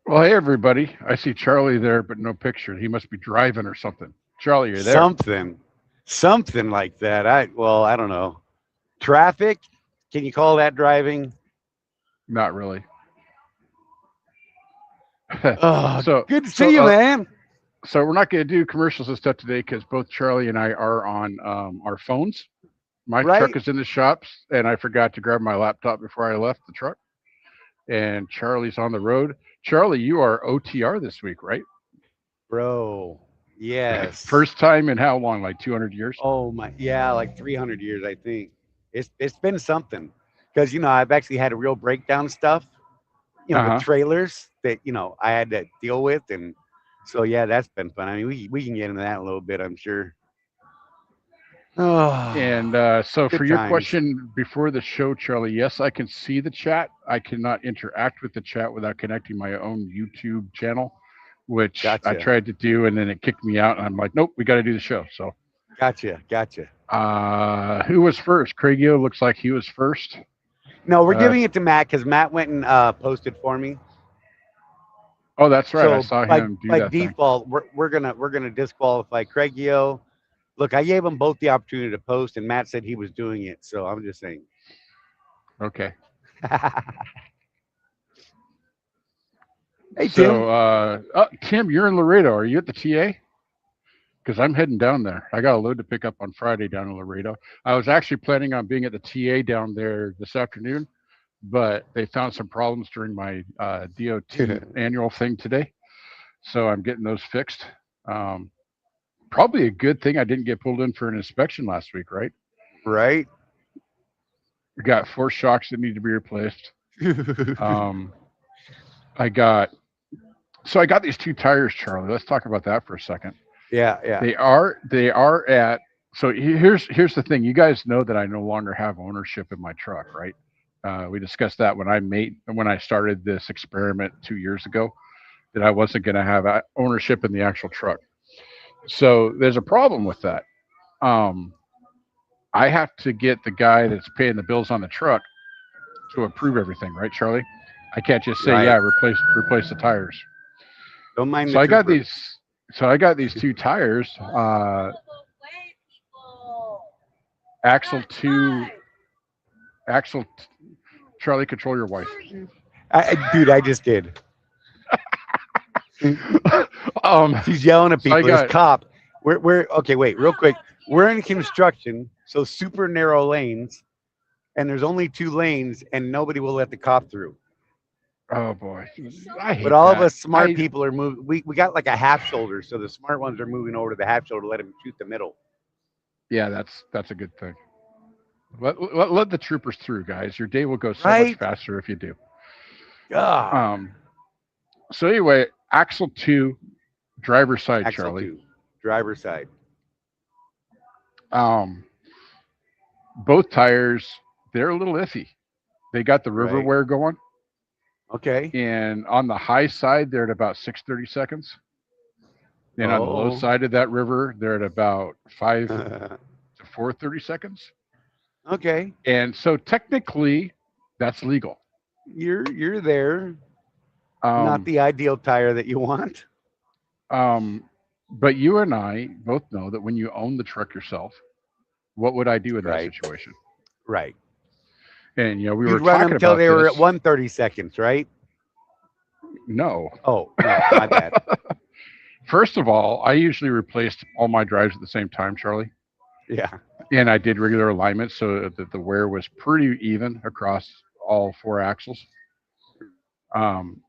Well, hey everybody. I see Charlie there, but no picture. He must be driving or something. Charlie, you're there? Something, something like that. I don't know. Traffic? Can you call that driving? Not really. Oh, so, good to so, see you, uh, man. so we're not going to do commercials and stuff today because both Charlie and I are on our phones. My truck Right? is in the shops, and I forgot to grab my laptop before I left the truck. And Charlie's on the road. Charlie, you are OTR this week, right? Bro. Yes. First time in how long? Like 200 years? Oh my, yeah, like 300 years, I think. It's been something because I've actually had a real breakdown stuff, Uh with huh. trailers that I had to deal with, and so yeah, that's been fun. I mean, we can get into that a little bit, I'm sure. Oh, And so, for good your times. question before the show, Charlie, yes, I can see the chat. I cannot interact with the chat without connecting my own YouTube channel, which I Gotcha, tried to do, and then it kicked me out. And I'm like, nope, we got to do the show. So, gotcha. who was first? Craigio looks like he was first. No, we're Uh, giving it to Matt because Matt went and posted for me. oh, that's right. I So saw by him do by that thing. default, we're gonna disqualify Craigio. Look, I gave them both the opportunity to post, and Matt said he was doing it. So I'm just saying. Okay. Hey, Tim. So, Tim, you're in Laredo. Are you at the TA? Because I'm heading down there. I got a load to pick up on Friday down in Laredo. I was actually planning on being at the TA down there this afternoon, but they found some problems during my DOT annual thing today. So I'm getting those fixed. Um, Probably a good thing I didn't get pulled in for an inspection last week, right? Right? We got four shocks that need to be replaced. Um, I got I got these two tires, Charlie. Let's talk about that for a second. Yeah, yeah. They are at so here's the thing. You guys know that I no longer have ownership in my truck, right? We discussed that when I started this experiment 2 years ago that I wasn't going to have ownership in the actual truck. So there's a problem with that. Um, I have to get the guy that's paying the bills on the truck to approve everything, right, Charlie? I can't just say, Right. yeah, replace the tires. Don't mind the So I got trooper. these. So I got these two tires. Axle two. Axle. Charlie, control your wife. Dude, I just did. She's yelling at So I people. This got. cop. We're okay. Wait, real quick. We're in construction, so super narrow lanes, and there's only two lanes, and nobody will let the cop through. Oh boy, I But hate all of that. us smart I people are moving. We got like a half shoulder, so the smart ones are moving over to the half shoulder to let him shoot the middle. Yeah, that's a good thing. Let the troopers through, guys. Your day will go so much Right? faster if you do. Ah, Um. So anyway, Axle two, driver's side, axle Charlie. two, driver's side. Um. Both tires, they're a little iffy. They got the river Right. wear going, Okay. and on the high side, they're at about 630 seconds. And on the low Oh. side of that river, they're at about 5 to 430 seconds. Okay. And so technically, that's legal. You're there. Not Um, the ideal tire that you want. um, but you and I both know that when you own the truck yourself, what would I do in that Right. situation? Right. And we You'd were run talking them till about they were at this. 130 seconds, right? No. Oh, no, my bad. First of all, I usually replaced all my drives at the same time, Charlie. Yeah. And I did regular alignment so that the wear was pretty even across all four axles. Um,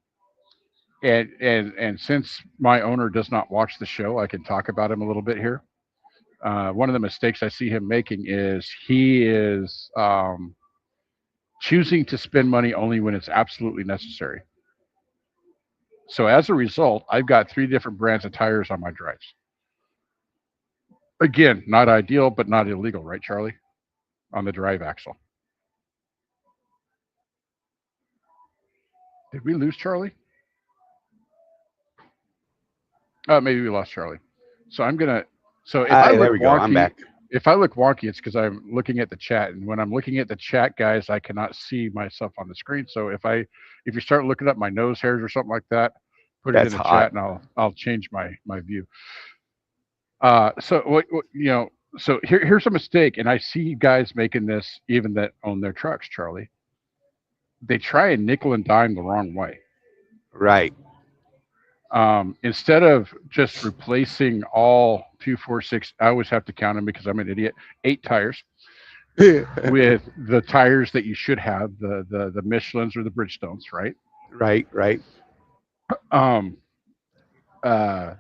and since my owner does not watch the show, I can talk about him a little bit here. One of the mistakes I see him making is he is choosing to spend money only when it's absolutely necessary. So as a result, I've got three different brands of tires on my drives. Again, not ideal, but not illegal, right, Charlie? On the drive axle. Did we lose Charlie? Maybe we lost Charlie. So I'm gonna. So if I There look we go. I'm wonky, back. it's because I'm looking at the chat, and when I'm looking at the chat, guys, I cannot see myself on the screen. So if you start looking up my nose hairs or something like that, Put it in That's the hot. chat, and I'll change my view. So what so here's a mistake, and I see guys making this even that own their trucks, Charlie. They try and nickel and dime the wrong way. Right. Instead of just replacing all 246, I always have to count them because I'm an idiot. 8 tires with the tires that you should have, the Michelins or the Bridgestones, right? Right. Right. Um, uh,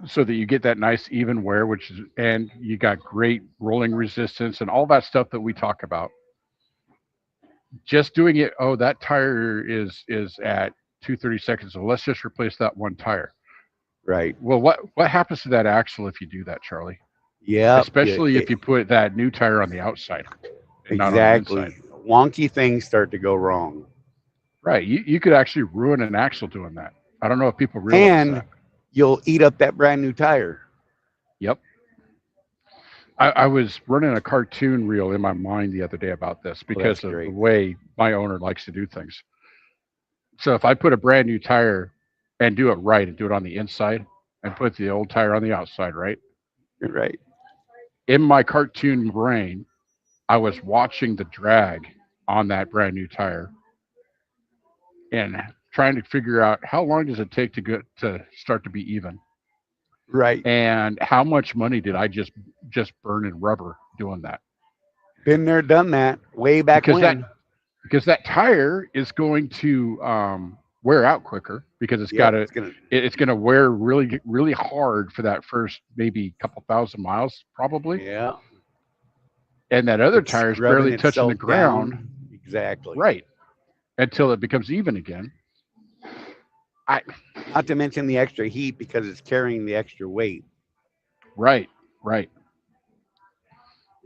so that you get that nice even wear, which is, and you got great rolling resistance and all that stuff that we talk about. Just doing it, oh, that tire is at 232nds, so let's just replace that one tire. Right. Well, what happens to that axle if you do that, Charlie? Yep. Yeah, Especially if you put that new tire on the outside and not on the inside. exactly. Wonky things start to go wrong. Right. You could actually ruin an axle doing that. I don't know if people realize And that. you'll eat up that brand new tire. Yep. I was running a cartoon reel in my mind the other day about this Well, that's because of the great. way my owner likes to do things. So if I put a brand new tire and do it right and do it on the inside and put the old tire on the outside, right? Right. In my cartoon brain, I was watching the drag on that brand new tire and trying to figure out how long does it take to get to start to be even, Right. and how much money did I just burn in rubber doing that? Been there, done that. Way back Because that when. because that tire is going to wear out quicker because Yep. It's gonna. it's going to wear really hard for that first maybe couple thousand miles probably, Yeah. and that other It's tire is scrubbing barely touching the itself ground, down. Exactly. right, until it becomes even again. I Not to mention the extra heat because it's carrying the extra weight. right, right,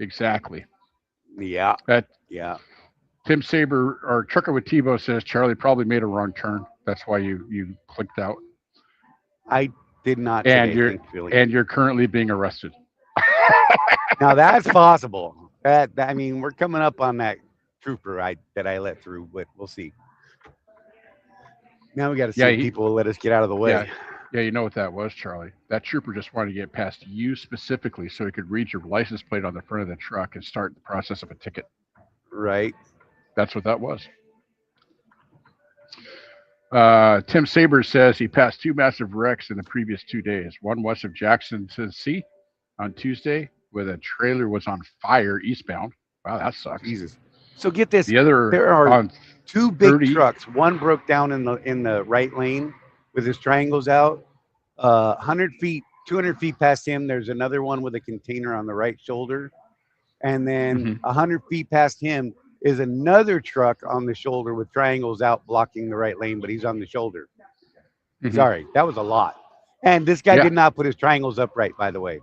exactly. Yeah. That Yeah. Tim Saber or Trucker with Tebow says Charlie probably made a wrong turn. That's why you clicked out, I did not and today, you're thankfully. and you're currently being arrested. Now that's possible. I mean, we're coming up on that trooper that I let through, but we'll see. Now we got to see Yeah, if people will let us get out of the yeah, way. yeah. You know what that was, Charlie? That trooper just wanted to get past you specifically, so he could read your license plate on the front of the truck and start the process of a ticket. Right. That's what that was. Tim Saber says he passed 2 massive wrecks in the previous 2 days. One west of Jackson, Tennessee, on Tuesday, where the trailer was on fire eastbound. Wow, that sucks. Jesus. So get this. The other There are on two big 30. trucks. One broke down in the right lane with his triangles out. 100 feet, 200 feet past him, there's another one with a container on the right shoulder. And then Mhm. 100 feet past him is another truck on the shoulder with triangles out blocking the right lane, but he's on the shoulder. Mhm. Sorry, that was a lot. And this guy Yeah. did not put his triangles upright, by the way.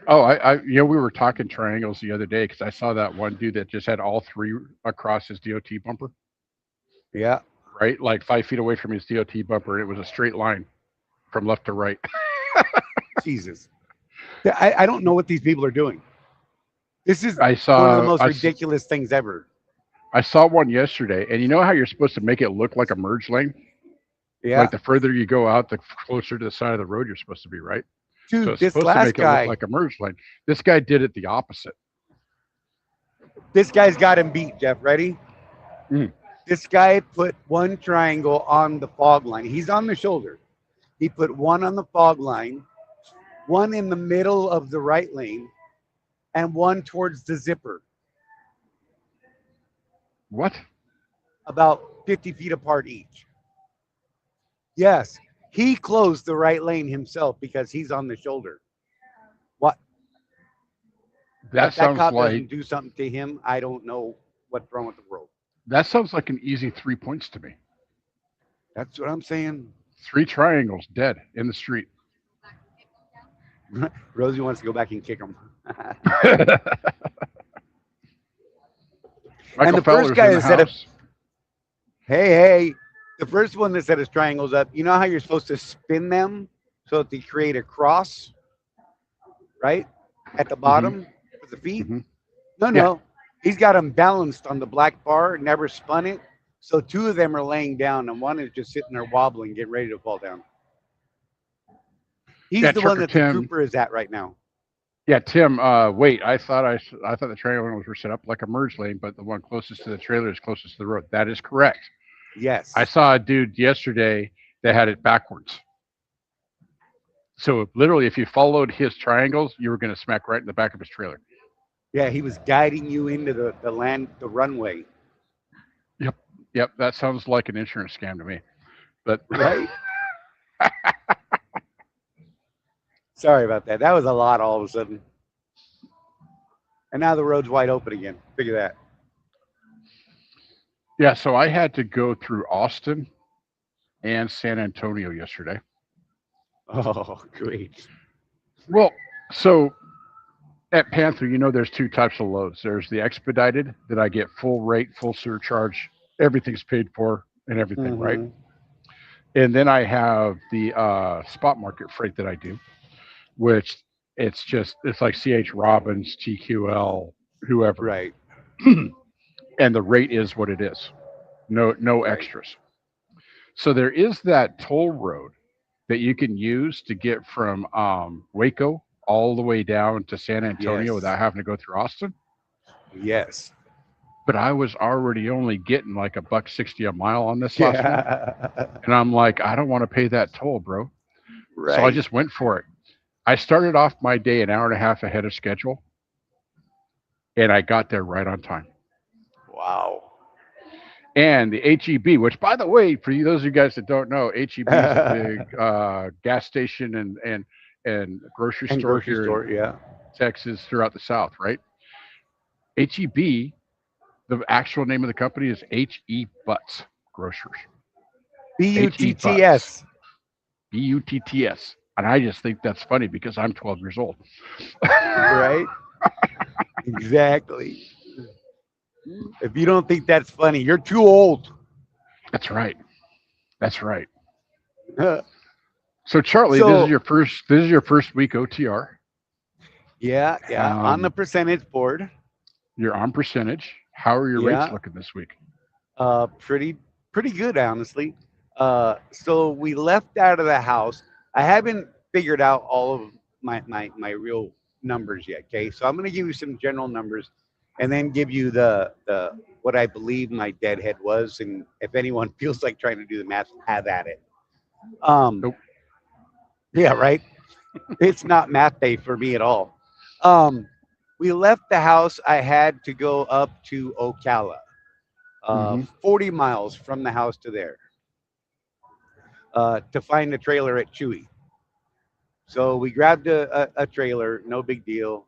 Oh, we were talking triangles the other day because I saw that one dude that just had all three across his DOT bumper, Yeah. right? Like 5 feet away from his DOT bumper. And it was a straight line from left to right. Jesus. I don't know what these people are doing. This is I one of the saw most I, ridiculous things ever. I saw one yesterday, and you know how you're supposed to make it look like a merge lane? Yeah. Like the further you go out, the closer to the side of the road you're supposed to be, right? So Dude, it's this supposed to last make it look guy, like a merge lane. This guy did it the opposite. this guy's got him beat, Jeff. Ready? Mm. This guy put one triangle on the fog line. He's on the shoulder. He put one on the fog line, one in the middle of the right lane, and one towards the zipper, What? about 50 feet apart each. Yes, he closed the right lane himself because he's on the shoulder. What? That If that sounds cop like doesn't do something to him, I don't know what's wrong with the world. an easy 3 points to me. That's what I'm saying. 3 triangles dead in the street. Rosie wants to go back and kick him. Michael the first Fowler's guy in the that said it- house. Hey, the first one that set his triangles up, you know how you're supposed to spin them so that they create a cross, right? At the bottom for the feet? Mhm. No. He's got them balanced on the black bar, never spun it. So two of them are laying down, and one is just sitting there wobbling, getting ready to fall down. He's Yeah, the one Trucker that the Tim. trooper is at right now. Yeah, Tim. Wait, I thought the trailer lanes were set up like a merge lane, but the one closest to the trailer is closest to the road. That is correct. I Yes. saw a dude yesterday that had it backwards. So literally, if you followed his triangles, you were going to smack right in the back of his trailer. Yeah, he was guiding you into the runway, Yep, yep. That sounds like an insurance scam to me. But right? Sorry about that. That was a lot all of a sudden. And now the road's wide open again. Figure that. yeah, so I had to go through Austin and San Antonio yesterday. Oh, great. Well, so at Panther, there's two types of loads. There's the expedited that I get full rate, full surcharge, everything's paid for and everything, right? Mm-hmm. And then I have the spot market freight that I do, which it's like CH Robbins, TQL, whoever, Right. and the rate is what it is. No Right. extras. So there is that toll road that you can use to get from Waco all the way down to San Antonio Yes. without having to go through Austin. Yes. But I was already only getting like a buck 60 a mile on this last one, Yeah. and I'm like, I don't want to pay that toll, bro. So I Right. just went for it. I started off my day an hour and a half ahead of schedule, and I got there right on time. Wow. And the HEB, which by the way, for those of you guys that don't know, HEB is a big gas station and grocery And store grocery here in store, yeah. Texas throughout the South, right? HEB, the actual name of the company is HE Butts Grocers. HE Butts, Butts. Butts. And I just think that's funny because I'm 12 years old. Right? Exactly. If you don't think that's funny, you're too old. That's right. That's right. So Charlie, So this is your first week OTR. yeah, yeah. On the Um, percentage board, you're on percentage. How are your rates yeah. looking this week? Pretty good, honestly. So we left out of the house. I haven't figured out all of my real numbers yet. Okay, so I'm going to give you some general numbers, and then give you the what I believe my deadhead was, and if anyone feels like trying to do the math, have at it. Um, Nope. yeah, right. It's not math day for me at all. Um, we left the house. I had to go up to Ocala, Hmm. 40 miles from the house to there, to find a trailer at Chewy. So we grabbed a trailer, no big deal.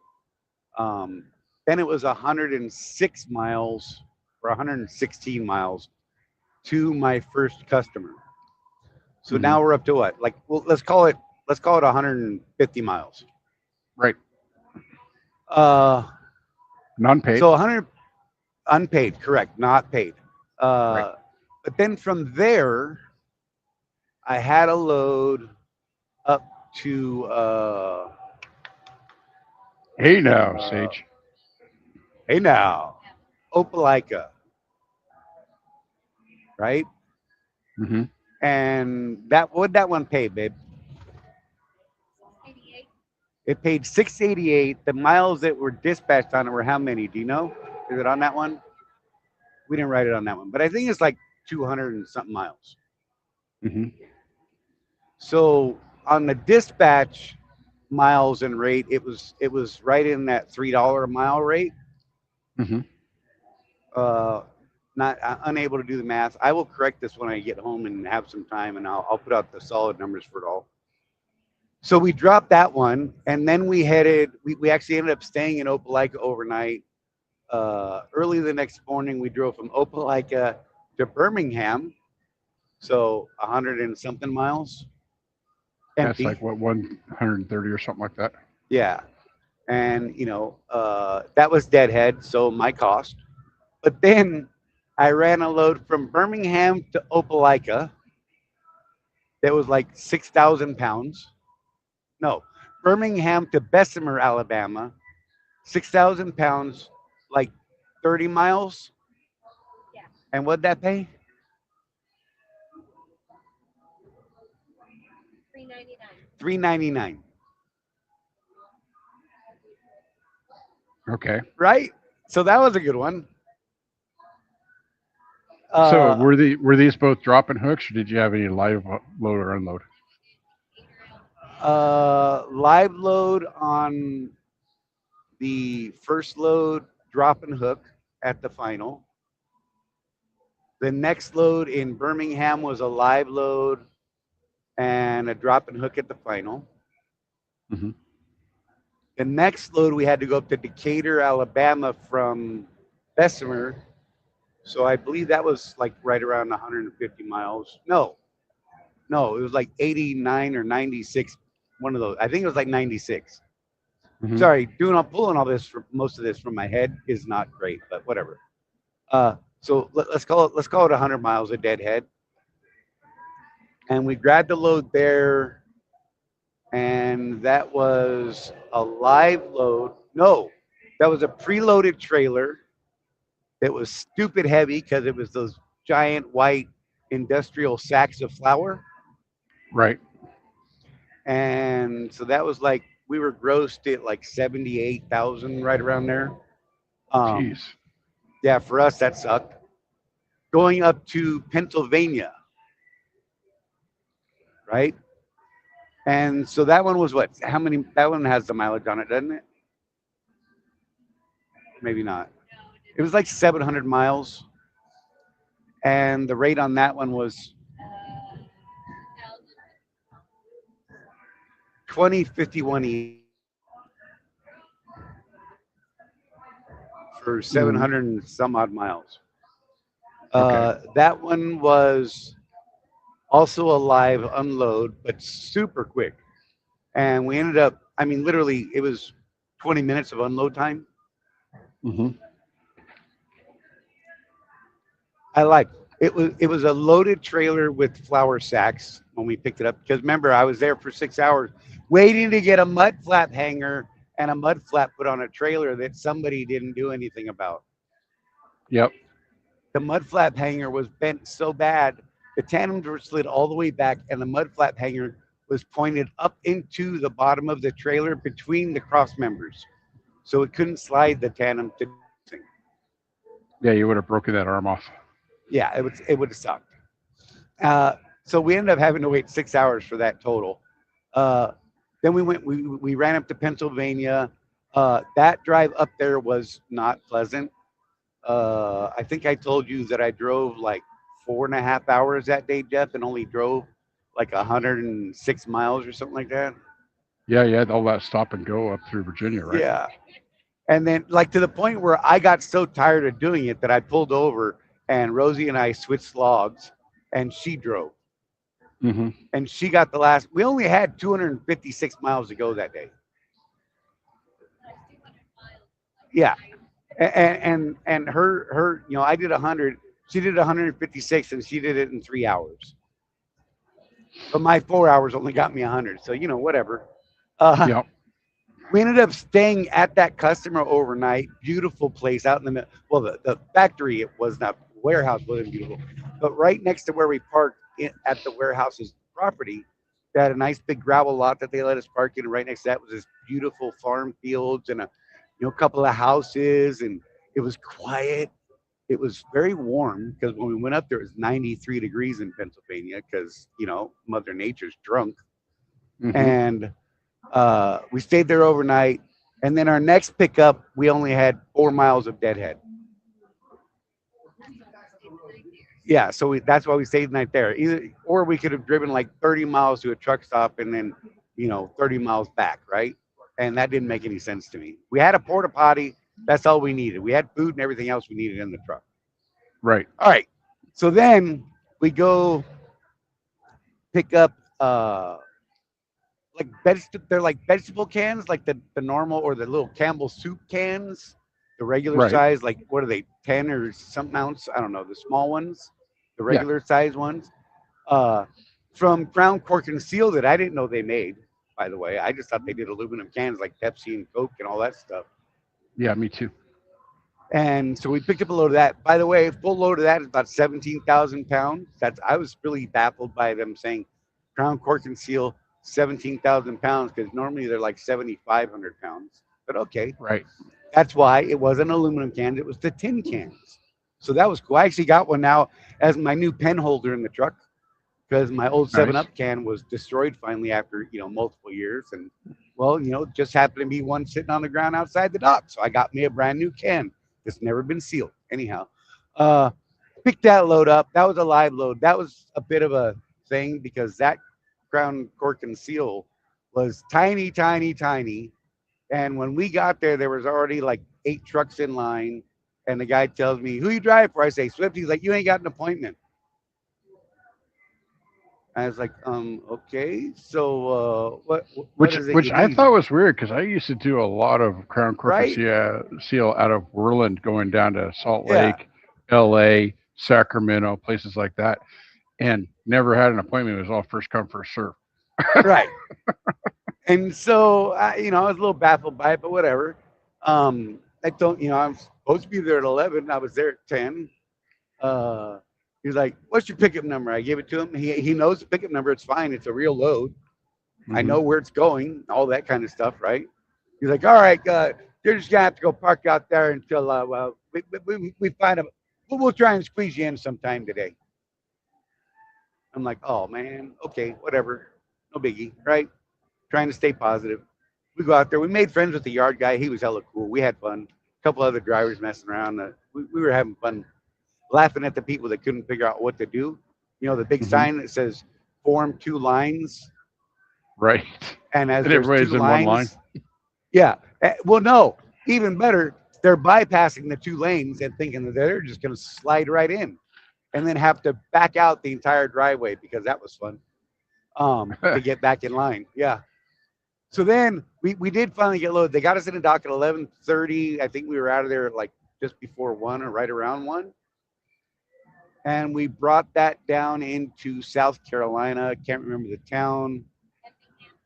Um, then it was 106 miles or 116 miles to my first customer. So Hmm. now we're up to what? Like, well, let's call it 150 miles. Right. Uh, Non-paid. so 100 unpaid, correct, not paid. Right. But then from there, I had a load up to Hey now, uh, Sage. hey now, Opelika, right? Hmm. And that one pay, babe? It paid 688. The miles that were dispatched on it were how many? Do you know? Is it on that one? We didn't write it on that one, but I think it's like 200 and something miles. Hmm. So on the dispatch miles and rate, it was right in that $3 a mile rate. Hmm. Uh, not unable to do the math. I will correct this when I get home and have some time, and I'll put out the solid numbers for it all. So we dropped that one, and then we headed. We actually ended up staying in Opelika overnight. Early the next morning, we drove from Opelika to Birmingham, so 100 and something miles, That's empty. like what 130 or something like that. Yeah, and that was deadhead, so my cost. But then I ran a load from Birmingham to Opelika that was like 6,000 pounds. No, Birmingham to Bessemer, Alabama, 6,000 pounds, like 30 miles. And what'd that pay? $3.99. Okay. Right? So that was a good one. So Uh, were these both dropping hooks, or did you have any live load or unload? Live load on the first load, drop and hook at the final. The next load in Birmingham was a live load and a drop and hook at the final. Hmm. The next load, we had to go up to Decatur, Alabama from Bessemer. So I believe that was like right around 150 miles. No, it was like 89 or 96. One of those. I think it was like 96. Hmm. Sorry, pulling all this from most of this from my head is not great, but whatever. So let's call it 100 miles a deadhead, and we grabbed the load there, and that was a live load. No, that was a preloaded trailer. It was stupid heavy because it was those giant white industrial sacks of flour, Right. and so that was like we were grossed at like 78,000 right around there. Um, Jeez. yeah, for us that sucked. Going up to Pennsylvania, right? And so that one was what? How many? That one has the mileage on it, doesn't it? Maybe not. It was like 700 miles, and the rate on that one was 2051 for Mm. 700 and some odd miles. Okay. That one was also a live unload, but super quick. And we ended up, I mean, literally, it was 20 minutes of unload time. Hmm. I like it was a loaded trailer with flour sacks when we picked it up because remember I was there for 6 hours waiting to get a mud flap hanger and a mud flap put on a trailer that somebody didn't do anything about. Yep. The mud flap hanger was bent so bad the tandems were slid all the way back and the mud flap hanger was pointed up into the bottom of the trailer between the cross members, so it couldn't slide the tandem to anything. Yeah, you would have broken that arm off. Yeah, it would have sucked. Uh, so we ended up having to wait 6 hours for that total. Uh, then we ran up to Pennsylvania. That drive up there was not pleasant. I think I told you that I drove like 4.5 hours that day, Jeff, and only drove like 106 miles or something like that. Yeah, you had all that stop and go up through Virginia, right? Yeah. And then, like, to the point where I got so tired of doing it that I pulled over and Rosie and I switched logs and she drove. Hmm. And she got the last. We only had 256 miles to go that day. Yeah, and her I did 100. She did 156, and she did it in 3 hours. But my 4 hours only got me 100. So whatever. Uh, Yep. we ended up staying at that customer overnight. Beautiful place out in the middle. Well, the factory it was not. Warehouse wasn't beautiful, but right next to where we parked at the warehouse's property, they had a nice big gravel lot that they let us park in. And right next to that was this beautiful farm fields and a couple of houses, and it was quiet. It was very warm because when we went up there, it was 93 degrees in Pennsylvania because Mother Nature's drunk. Hmm. And we stayed there overnight. And then our next pickup, we only had 4 miles of deadhead. Yeah, so that's why we stayed the night there. Either or we could have driven like 30 miles to a truck stop and then 30 miles back, right? And that didn't make any sense to me. We had a porta potty. That's all we needed. We had food and everything else we needed in the truck. Right. All right. So then we go pick up they're like vegetable cans, like the normal or the little Campbell soup cans, the regular Right. size, like what are they, 10 or something ounce? I don't know, the small ones, the Yeah. regular size ones. Uh, from Crown Cork and Seal that I didn't know they made, by the way. I just thought they did aluminum cans like Pepsi and Coke and all that stuff. Yeah. Me too. And so we picked up a load of that. By the way, full load of that is about 17,000 pounds. I was really baffled by them saying Crown Cork and Seal 17,000 pounds because normally they're like 7,500 pounds. But okay, Right. that's why it wasn't aluminum cans; it was the tin cans. So that was cool. I actually got one now as my new pen holder in the truck because my old Seven Nice. Up can was destroyed finally after multiple years, and well, just happened to be one sitting on the ground outside the dock. So I got me a brand new can that's never been sealed. Anyhow, uh, picked that load up. That was a live load. That was a bit of a thing because that crown cork and seal was tiny, tiny, tiny. And when we got there was already like 8 trucks in line. And the guy tells me, "Who you drive for?" I say, "Swift." He's like, "You ain't got an appointment." I was like, okay. So, what is it Which you I need, thought was weird because I used to do a lot of Crown Cork and right? Seal out of Worland, going down to Salt Yeah, Lake, L.A., Sacramento, places like that, and never had an appointment. It was all first come first serve. right. And so, I was a little baffled by it, but whatever. I don't, I'm supposed to be there at 11. I was there at 10. Uh, he's like, "What's your pickup number?" I gave it to him. He knows the pickup number. It's fine. It's a real load. I Hmm. know where it's going, all that kind of stuff, right? He's like, "All right, you're just gonna have to go park out there until well, we find a. We'll try and squeeze you in sometime today." I'm like, "Oh man, okay, whatever, no biggie, right?" Trying to stay positive. We go out there. We made friends with the yard guy. He was hella cool. We had fun. A couple other drivers messing around. We were having fun, laughing at the people that couldn't figure out what to do. The big Hmm. sign that says "Form 2 lines," Right. and as And there's two everybody's in one line. lines, yeah. Well, no, even better, they're bypassing the 2 lanes and thinking that they're just going to slide right in, and then have to back out the entire driveway because that was fun. To get back in line. Yeah. So then we did finally get loaded. They got us in a dock at 11:30. I think we were out of there like just before 1 or right around 1. And we brought that down into South Carolina. Can't remember the town.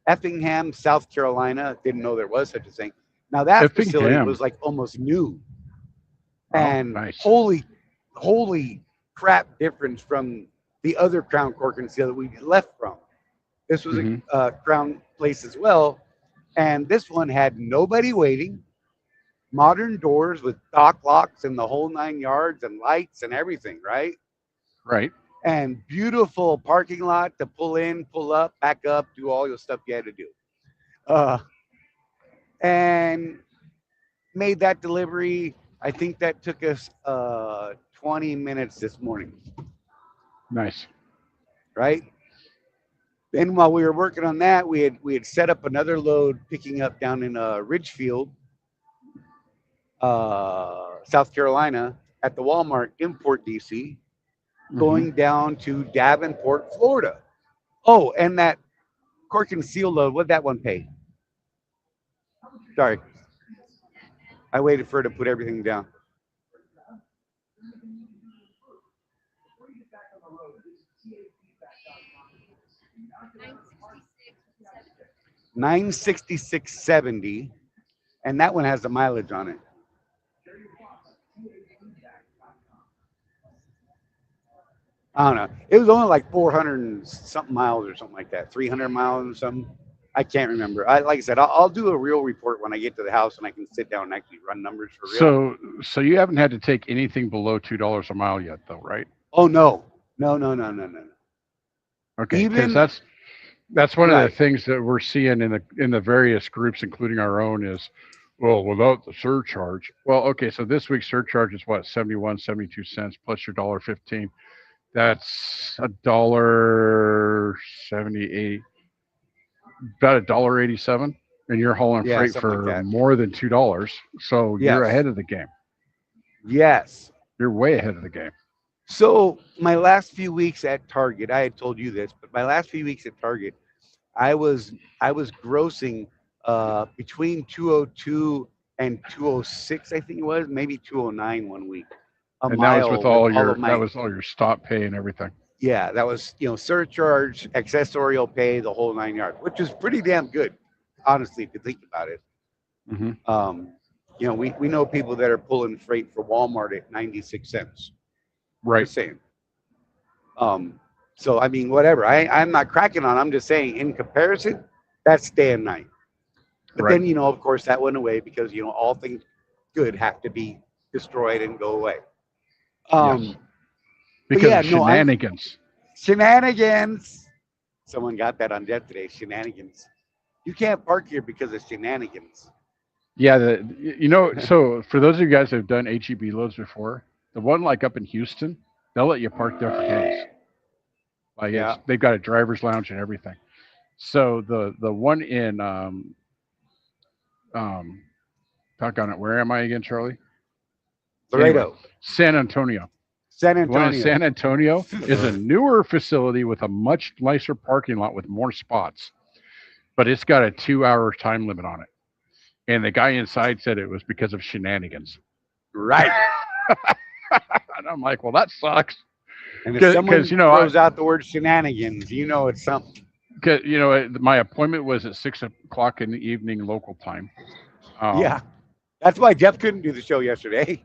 Effingham, South Carolina. Didn't know there was such a thing. Now that facility Effingham. was like almost new, Oh, and nice. holy crap difference from the other Crown Cork and Seal that we left from. This was a Hmm. Crown place as well, and this one had nobody waiting, modern doors with dock locks and the whole 9 yards and lights and everything, right? Right. And beautiful parking lot to pull in, pull up, back up, do all your stuff you had to do. Uh, and made that delivery. I think that took us 20 minutes this morning, Nice. right? Then while we were working on that, we had set up another load picking up down in Ridgefield, South Carolina, at the Walmart import DC, Hmm. going down to Davenport, Florida. Oh, and that cork and seal load, what'd that one pay? Sorry, I waited for her to put everything down. 966.70, and that one has the mileage on it. I don't know. It was only like 400 and something miles or something like that, 300 miles or something. I can't remember. Like I said, I'll do a real report when I get to the house and I can sit down and actually run numbers for real. So you haven't had to take anything below $2 a mile yet, though, right? Oh no, no, no, no, no, no, no. Okay, because Even that's one of the right. things that we're seeing in the various groups, including our own, is well, without the surcharge. Well, okay, so this week's surcharge is what, 71, 72 cents plus your dollar 15. That's $1.78, about $1.87, and you're hauling Yeah, freight something like for that. more than $2. So you're Yes, ahead of the game. yes. You're way ahead of the game. So my last few weeks at Target, I had told you this, but my last few weeks at Target, I was I was grossing between 202 and 206, I think it was, maybe 209 one week, a And that was with mile with all all of your that my, was all your stop pay and everything. yeah, that was, surcharge, accessorial pay, the whole 9 yards, which is pretty damn good, honestly, if you think about it. Hmm. We know people that are pulling freight for Walmart at 96 cents. Right. Just saying. Um, So I mean, whatever. I'm not cracking on. I'm just saying, in comparison, that's day and night. But Right. then, of course, that went away because all things good have to be destroyed and go away. Yes. Um, but Because yeah, of no, I'm shenanigans. shenanigans. Someone got that on death today. Shenanigans. You can't park here because of shenanigans. Yeah, so for those of you guys who've done HEB loads before, the one like up in Houston, they'll let you park there for pennies. Like Yeah, they've got a driver's lounge and everything. So the one in um talk on it. Where am I again, Charlie? Anyway, Laredo, San Antonio. San The one in Antonio. San Antonio is a newer facility with a much nicer parking lot with more spots, but it's got a 2 hour time limit on it. And the guy inside said it was because of shenanigans. Right. And I'm like, well, that sucks. And if Because someone throws out the word shenanigans, it's something. my appointment was at 6 o'clock in the evening local time. Yeah. That's why Jeff couldn't do the show yesterday.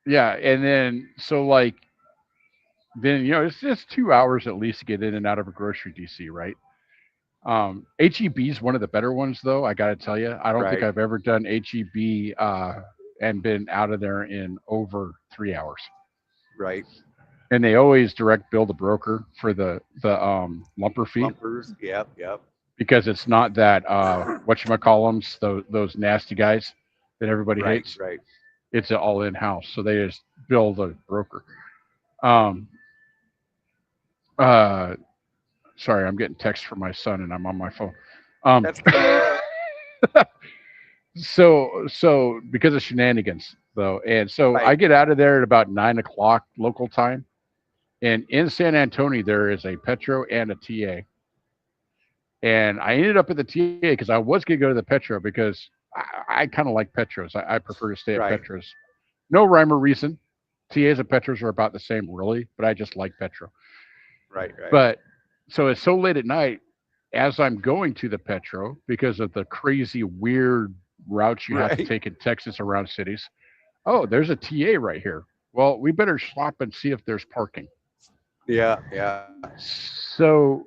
Yeah, and then so like then it's just 2 hours at least to get in and out of a grocery DC, right? HEB is one of the better ones though. I got to tell you, I don't think Right. I've ever done HEB and been out of there in over 3 hours. Right. And they always direct bill the broker for the lumper fee Lumpers. Yep. Yep. because it's not that whatchamacallums, those nasty guys that everybody Right. hates. Right. It's all in house, so they just bill the broker. Um, uh, sorry, I'm getting text from my son and I'm on my phone. Um, That's good. so because of shenanigans though, and so I Right. get out of there at about 9 o'clock local time, and in San Antonio there is a Petro and a TA, and I ended up at the TA because I was gonna go to the Petro because I kind of like Petros. I prefer to stay at Right. Petros. No rhyme or reason. TAs and Petros are about the same, really, but I just like Petro. Right. Right. But so it's so late at night as I'm going to the Petro because of the crazy, weird routes you have to Right. take in Texas around cities. Oh, there's a TA right here. Well, we better stop and see if there's parking. Yeah. Yeah. So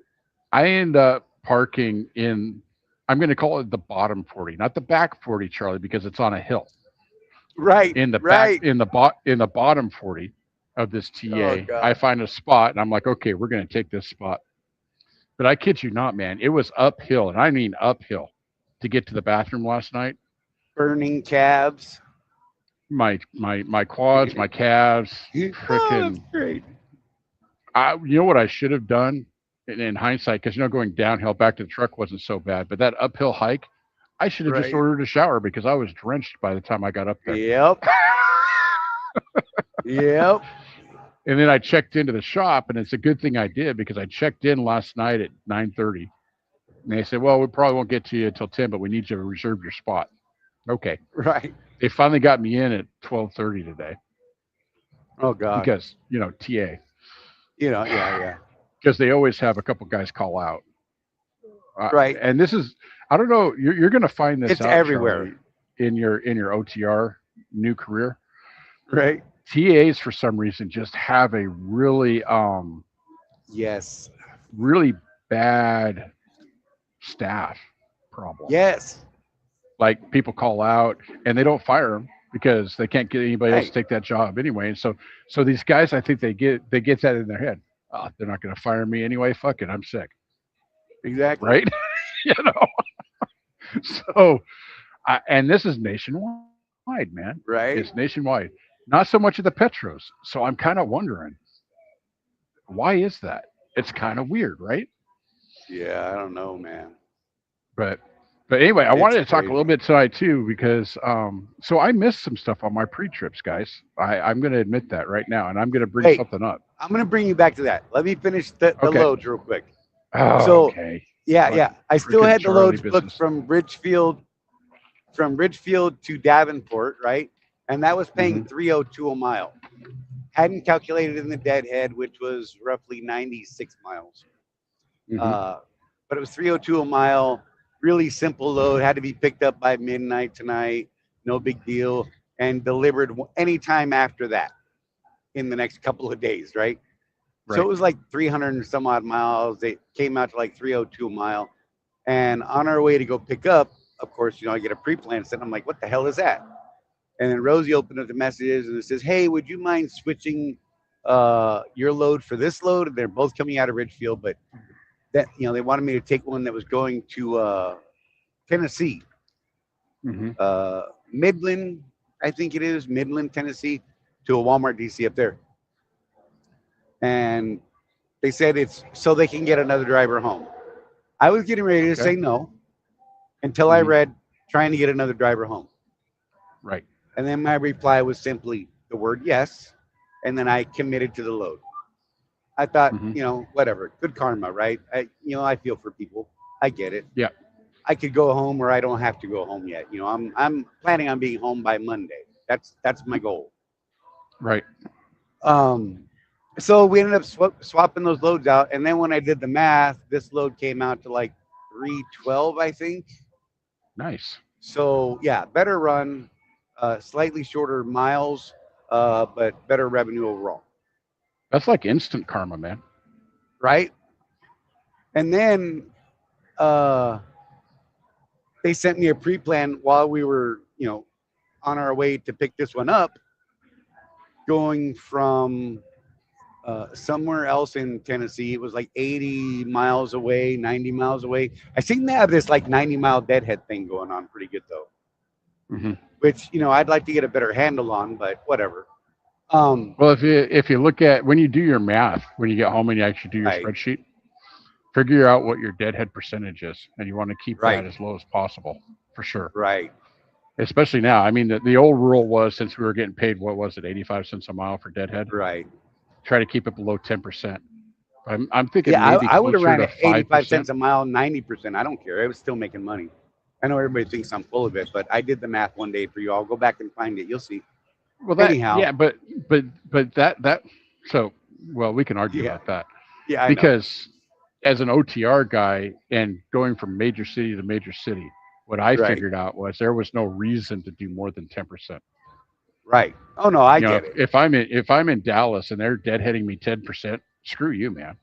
I end up parking in, I'm going to call it the bottom 40, not the back 40, Charlie, because it's on a hill. Right. In the back, Right. in the bottom 40 of this Oh TA, I God. find a spot and I'm like, okay, we're going to take this spot. But I kid you not, man, it was uphill, and I mean uphill, to get to the bathroom last night. Burning calves. My quads, my calves, Oh, that's freaking. great. You know what I should have done in hindsight, because going downhill back to the truck wasn't so bad, but that uphill hike, I should have just Right. ordered a shower because I was drenched by the time I got up there. Yep. Yep. And then I checked into the shop, and it's a good thing I did because I checked in last night at 9:30, and they said, "Well, we probably won't get to you until 10, but we need you to reserve your spot." Okay. Right. They finally got me in at 12:30 today Oh God. because TA, Yeah. Yeah. because they always have a couple guys call out. Right. And this is, I don't know, you're going to find this It's out, everywhere. Charlie, in your OTR new career. Right. TAs for some reason just have a really Yes. really bad staff problem. Yes. Like people call out and they don't fire them because they can't get anybody else to Right. take that job anyway. And so these guys, I think they get that in their head. Oh, they're not going to fire me anyway. Fuck it, I'm sick, Exactly. right? you know. So, and this is nationwide, man. Right. It's nationwide. Not so much of the Petros. So I'm kind of wondering why is that? It's kind of weird, right? Yeah. I don't know, man. But anyway, I It's wanted to talk a little crazy. bit tonight too because so I missed some stuff on my pre-trips, guys. I'm going to admit that right now, and I'm going to bring Hey, something up. I'm gonna bring you back to that. Let me finish the Okay. loads real quick. Oh, So okay. yeah, Fuck yeah. I still freaking had the Charlie loads booked business. from Ridgefield to Davenport, right? And that was paying Hmm. 302 a mile. Hadn't calculated in the deadhead, which was roughly 96 miles. Hmm. Uh, but it was 302 a mile. Really simple load. Had to be picked up by midnight tonight. No big deal. And delivered anytime after that in the next couple of days, right? So it Right. was like 300 and some odd miles. They came out to like 302 a mile. And on our way to go pick up, of course, I get a pre-plan set. I'm like, what the hell is that? And then Rosie opened up the messages and it says, hey, would you mind switching your load for this load? And they're both coming out of Ridgefield, but that, they wanted me to take one that was going to Tennessee, Hmm. Midland, I think it is, Midland, Tennessee, to a Walmart DC up there. And they said it's so they can get another driver home. I was getting ready to Okay. say no until I Hmm. read trying to get another driver home. Right. And then my reply was simply the word yes. And then I committed to the load. I thought, Hmm. whatever, good karma, right? I feel for people. I get it. Yeah. I could go home or I don't have to go home yet. I'm planning on being home by Monday. That's my goal. Right. Um, so we ended up swapping those loads out, and then when I did the math, this load came out to like 312, I think. Nice. So yeah, better run, slightly shorter miles, but better revenue overall, That's like instant karma, man. right? And then uh, they sent me a pre-plan while we were, on our way to pick this one up, going from somewhere else in Tennessee. It was like 80 miles away, 90 miles away. I seem to have this like 90-mile deadhead thing going on pretty good though, Hmm. which I'd like to get a better handle on, but whatever. Well, if you look at when you do your math, when you get home and you actually do your Right, spreadsheet, figure out what your deadhead percentage is, and you want to keep that right, as low as possible, for sure. right. Especially now. I mean, the old rule was since we were getting paid, what was it, 85 cents a mile for deadhead? Right. Try to keep it below 10%. I'm thinking Yeah, maybe I would have closer ran to at 85 5%. cents a mile, 90%. I don't care. I was still making money. I know everybody thinks I'm full of it, but I did the math one day for you. I'll go back and find it. You'll see. Well, Anyhow, yeah, but that so well we can argue yeah, about that yeah, I know. because as an OTR guy and going from major city to major city, what I Right, figured out was there was no reason to do more than 10%. right. Oh, no, I You know, get if, it. if I'm in if I'm in Dallas and they're deadheading me 10%, screw you, man.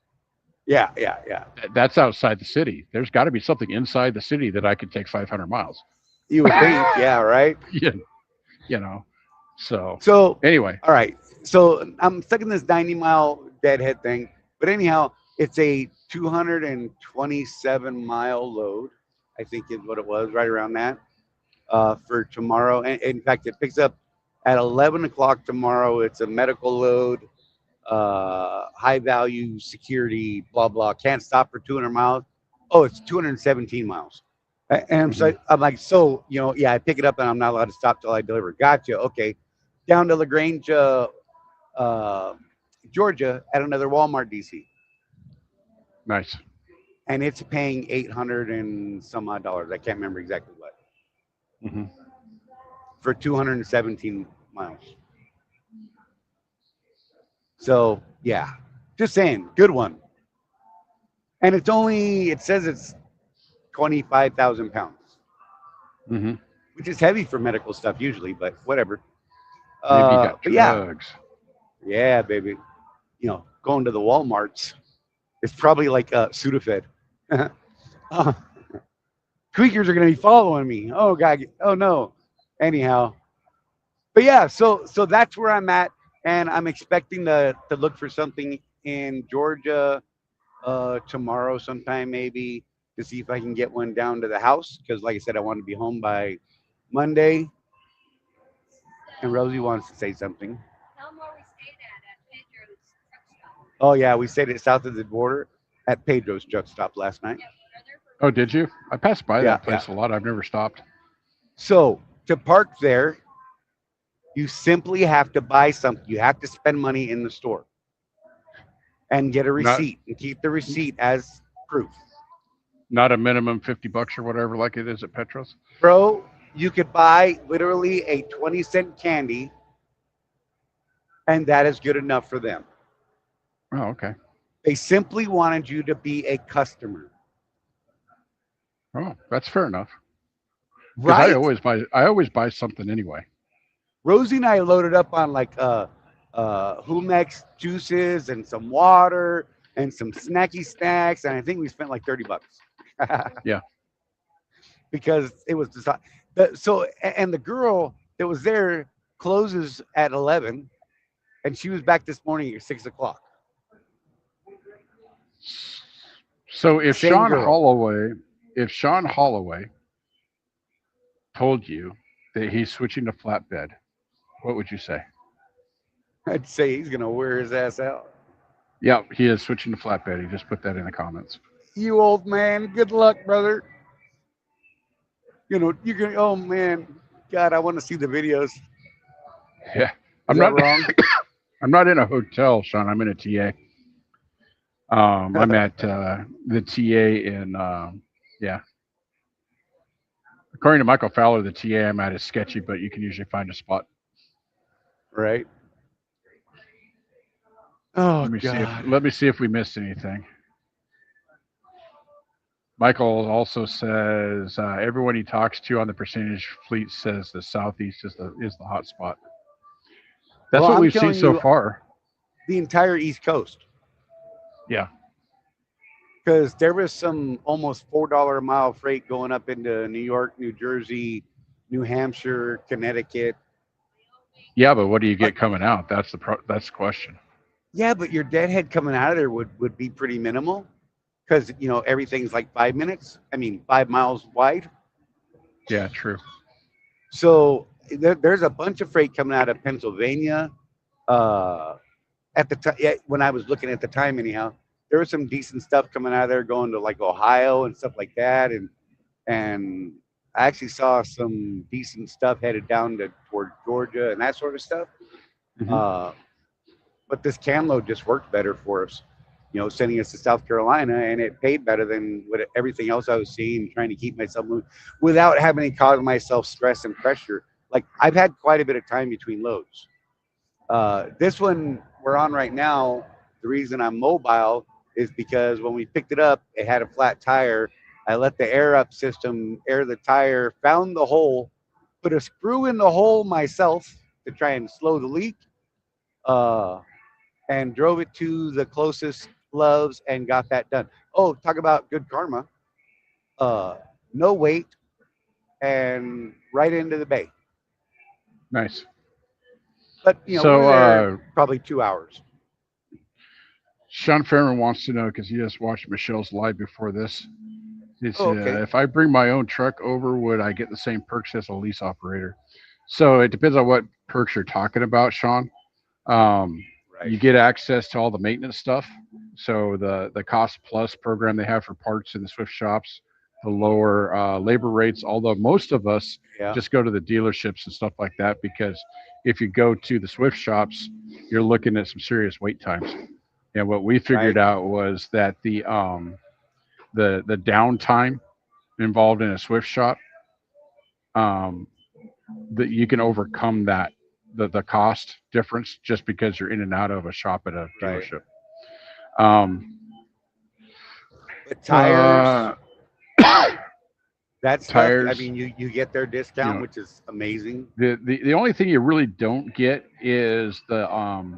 Yeah, yeah, yeah. That's outside the city. There's got to be something inside the city that I could take 500 miles. You would think, yeah, right? you, you know. So So, anyway, all right. So I'm stuck in this 90-mile deadhead thing. But anyhow, it's a 227-mile load, I think is what it was, right around that, for tomorrow. And in fact, it picks up at 11 o'clock tomorrow. It's a medical load, high value security, blah, blah. Can't stop for 200 miles. Oh, it's 217 miles. And mhm. I'm like, so, yeah, I pick it up and I'm not allowed to stop till I deliver. Gotcha. Okay. Down to LaGrange, uh, Georgia, at another Walmart DC, Nice. and it's paying 800 and some odd dollars. I can't remember exactly what Hmm. for 217 miles. So yeah, just saying, good one. And it says it's 25,000 pounds, Hmm. which is heavy for medical stuff usually, but whatever. Maybe you got But yeah, drugs. yeah, baby. Going to the WalMarts, it's probably like Sudafed. uh, Tweakers are going to be following me. Oh God. Oh no. Anyhow, but yeah, so that's where I'm at, and I'm expecting to look for something in Georgia tomorrow sometime maybe to see if I can get one down to the house because, like I said, I want to be home by Monday. And Rosie wants to say something. Oh yeah, we stayed at south of the border at Pedro's truck stop last night. Oh, did you? I passed by Yeah, that yeah. place a lot. I've never stopped. So to park there, you simply have to buy something. You have to spend money in the store and get a Not receipt and keep the receipt as proof. not a minimum $50 or whatever like it is at Petros. Bro, you could buy literally a 20-cent candy, and that is good enough for them. Oh, okay. They simply wanted you to be a customer. Oh, that's fair enough. Because I Right? always buy I always buy something anyway. Rosie and I loaded up on like Humex juices and some water and some snacky snacks, and I think we spent like $30 Yeah. because it was designed. And the girl that was there closes at 11, and she was back this morning at 6 o'clock. So if Same Sean girl. Holloway, if Sean Holloway told you that he's switching to flatbed, what would you say? I'd say he's gonna wear his ass out. Yeah, he is switching to flatbed. He just put that in the comments. You old man, good luck, brother. You know, you're gonna. Oh man, God, I want to see the videos. Yeah, Is I'm that not. wrong? I'm not in a hotel, Sean. I'm in a TA. I'm at the TA in. Yeah. According to Michael Fowler, the TA I'm at is sketchy, but you can usually find a spot. Right. Oh Let me see if God. we missed anything. Michael also says everyone he talks to on the percentage fleet says the southeast is the hot spot. That's Well, what I'm we've seen telling so you, far. the entire East Coast, Yeah. because there was some almost $4 a mile freight going up into New York, New Jersey, New Hampshire, Connecticut. Yeah, but what do you get But coming out? That's the question. yeah, but your deadhead coming out of there would be pretty minimal because everything's like 5 minutes. I mean, 5 miles wide. Yeah, true. So there's a bunch of freight coming out of Pennsylvania. Uh, at the time, yeah, when I was looking at the time, anyhow, there was some decent stuff coming out of there going to like Ohio and stuff like that, and I actually saw some decent stuff headed down toward Georgia and that sort of stuff. Mm-hmm. But this can load just worked better for us, sending us to South Carolina, and it paid better than everything else I was seeing, trying to keep myself moving without having to cause myself stress and pressure. Like I've had quite a bit of time between loads. This one we're on right now, the reason I'm mobile is because when we picked it up, it had a flat tire. I let the air up system air the tire, found the hole, put a screw in the hole myself to try and slow the leak, and drove it to the closest Loves and got that done. Oh, talk about good karma. No wait and right into the bay. Nice. But So we're there probably 2 hours. Sean Fairman wants to know because he just watched Michelle's live before this. It's, Okay. if I bring my own truck over, would I get the same perks as a lease operator? So it depends on what perks you're talking about, Sean. Right. You get access to all the maintenance stuff. So the cost plus program they have for parts in the Swift shops, the lower labor rates. Although most of us Yeah. just go to the dealerships and stuff like that because if you go to the Swift shops, you're looking at some serious wait times. And what we figured out was that the downtime involved in a Swift shop, that you can overcome that the cost difference just because you're in and out of a shop at a Right. dealership. But that stuff. I Tires. mean, you get their discount, You know, which is amazing. the only thing you really don't get is the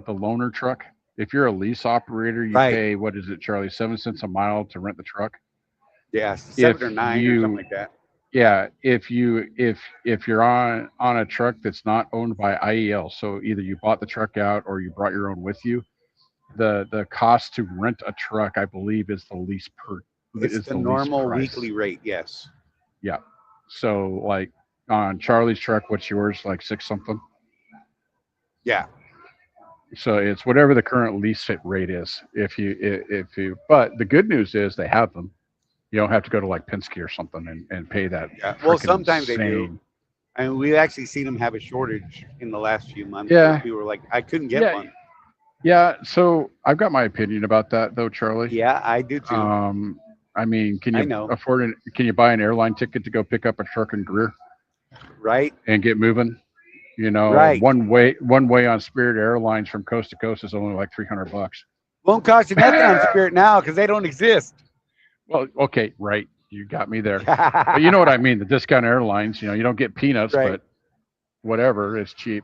loaner truck. If you're a lease operator, you Right. pay, what is it, Charlie? 7 cents a mile to rent the truck. Yeah, 7 or 9 or something like that. Yeah, if you're on a truck that's not owned by IEL, so either you bought the truck out or you brought your own with you, the cost to rent a truck, I believe, is the lease It's the normal weekly rate. Yes. Yeah. So like on Charlie's truck, what's yours? Like 6 something. Yeah. So it's whatever the current lease fit rate is. But the good news is they have them. You don't have to go to like Penske or something and pay that. Yeah. Well, sometimes insane. they do. I mean, we've actually seen them have a shortage in the last few months. Yeah. We were like, I couldn't get one. Yeah. So I've got my opinion about that though, Charlie. Yeah, I do too. I mean, can you afford it? Can you buy an airline ticket to go pick up a truck in Greer? Right. And get moving? Right. One way on Spirit Airlines from coast to coast is only like $300. Won't cost you nothing on Spirit now because they don't exist. Well, okay, right. You got me there. But you know what I mean. The discount airlines, you don't get peanuts, right. But whatever, it's cheap.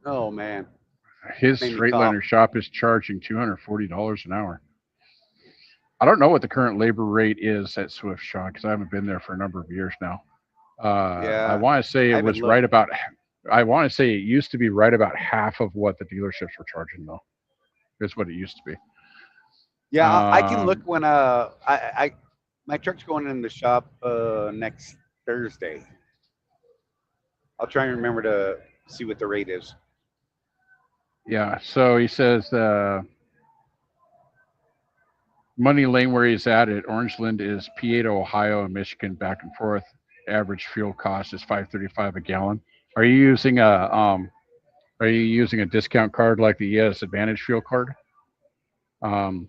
Oh man, His made me cough. Freightliner shop is charging $240 an hour. I don't know what the current labor rate is at Swift, Sean, because I haven't been there for a number of years now. I Yeah, want to say I it haven't was looked. right about. I want to say it used to be right about half of what the dealerships were charging, though. Is what it used to be. Yeah, I can look Um, when I my truck's going in the shop next Thursday. I'll try and remember to see what the rate is. yeah. So he says Money Lane, where he's at Orangeland, is PA to Ohio and Michigan back and forth. Average fuel cost is 5.35 a gallon. Are you using a Are you using a discount card like the ES Advantage fuel card? Um,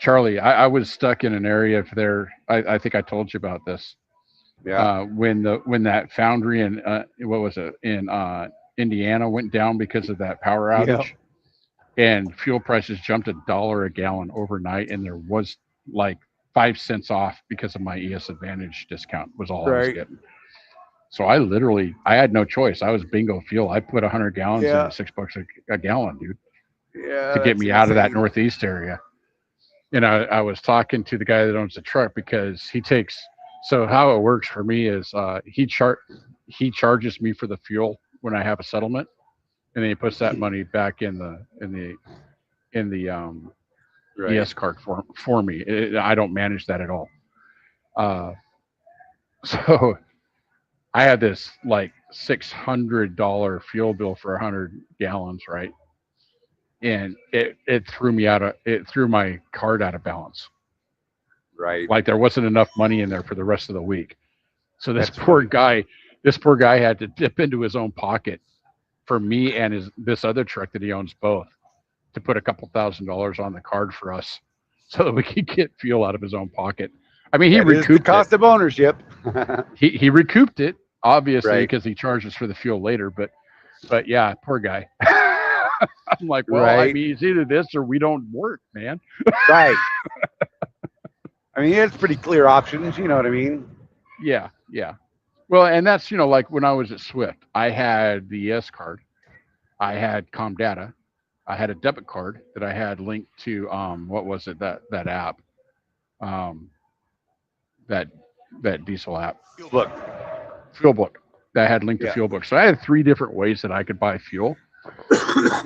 Charlie, I was stuck in an area there. I think I told you about this. Yeah. When that foundry in what was it in Indiana went down because of that power Yeah. outage, and fuel prices jumped $1 a gallon overnight, and there was like 5 cents off because of my ES Advantage discount was all I was Right. getting. So I had no choice. I was bingo fuel. I put 100 gallons in Yeah. at $6 a gallon, dude, to Yeah, get that's me out of that insane. Northeast area. And I was talking to the guy that owns the truck because he takes. So how it works for me is he charges me for the fuel when I have a settlement, and then he puts that money back in the Right. ES card for me. I don't manage that at all. Uh, so I had this like $600 fuel bill for 100 gallons, right? And it threw me out of it threw my card out of balance. Right. Like there wasn't enough money in there for the rest of the week. So That's funny. this poor guy had to dip into his own pocket for me and his this other truck that he owns both to put a couple $1,000s on the card for us so that we could get fuel out of his own pocket. I mean, he That is the recouped it. cost of ownership. He recouped it obviously Right. because he charges for the fuel later. But yeah, poor guy. I'm like, well, I Right. mean, it's either this or we don't work, man. Right. I mean, it's pretty clear options. You know what I mean? Yeah, yeah. Well, and that's like when I was at Swift, I had the ES card, I had Comdata, I had a debit card that I had linked to what was it that app, um, that that diesel app, Fuel book. Fuelbook, that I had linked to Yeah. Fuelbook. So I had three different ways that I could buy fuel.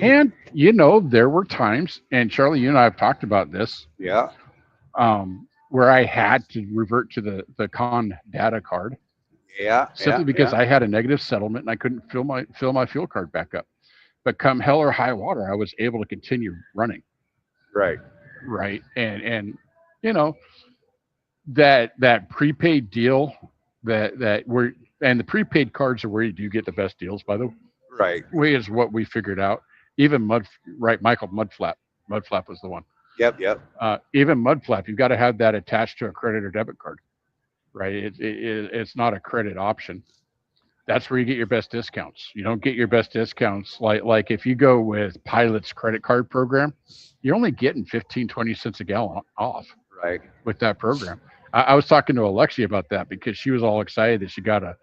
And there were times, and Charlie, you and I have talked about this, Yeah. where I had to revert to the con data card Yeah. simply Yeah. because Yeah. I had a negative settlement and I couldn't fill my fuel card back up. But come hell or high water, I was able to continue running, Right. right? And you know that prepaid deal that we're and the prepaid cards are where you do get the best deals. By the Right. way, is what we figured out. Even Michael Mudflap was the one. Yep. Yep. Even Mudflap, you've got to have that attached to a credit or debit card, right? It's not a credit option. That's where you get your best discounts. You don't get your best discounts like if you go with Pilot's credit card program, you're only getting 15-20 cents a gallon off Right. with that program. I was talking to Alexia about that because she was all excited that she got a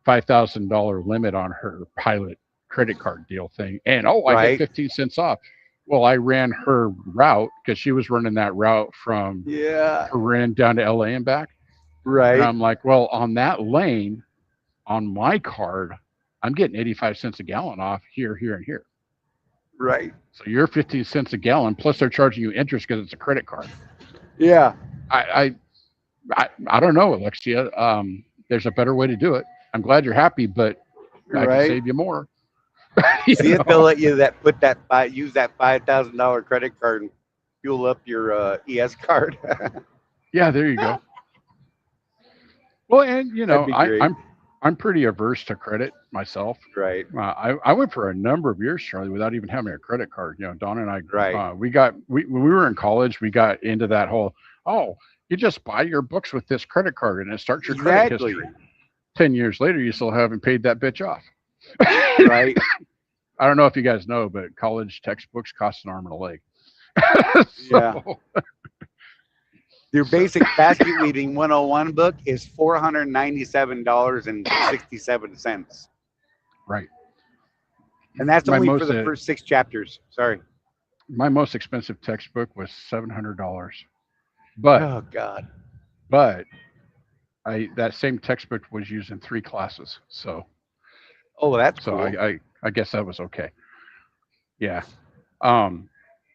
$5,000 limit on her Pilot credit card deal thing, and I get Right. 15 cents off. Well, I ran her route because she was running that route from Yeah. Corinne down to LA and back, and Right. I'm like, well, on that lane on my card, I'm getting 85 cents a gallon off here, here, and here. Right. So you're 15 cents a gallon, plus they're charging you interest because it's a credit card. Yeah. I, I don't know, Alexia. There's a better way to do it. I'm glad you're happy, but I can Right. save you more. you See if they'll know? let you use that $5,000 credit card and fuel up your ES card. Yeah, there you go. Well, and That'd be great. I'm pretty averse to credit myself. Right. I went for a number of years, Charlie, without even having a credit card. Donna and Right. I, when we were in college, we got into that whole, oh, you just buy your books with this credit card and it starts your credit Exactly. history. 10 years later, you still haven't paid that bitch off. Right. I don't know if you guys know, but college textbooks cost an arm and a leg. Yeah. so, Your so basic basket weaving 101 book is $497.67. right. And that's my only for most the first 6 chapters. Sorry. my most expensive textbook was $700, but Oh God. but I that same textbook was used in 3 classes, Oh, well, that's so cool. I guess that was okay. Yeah. Um.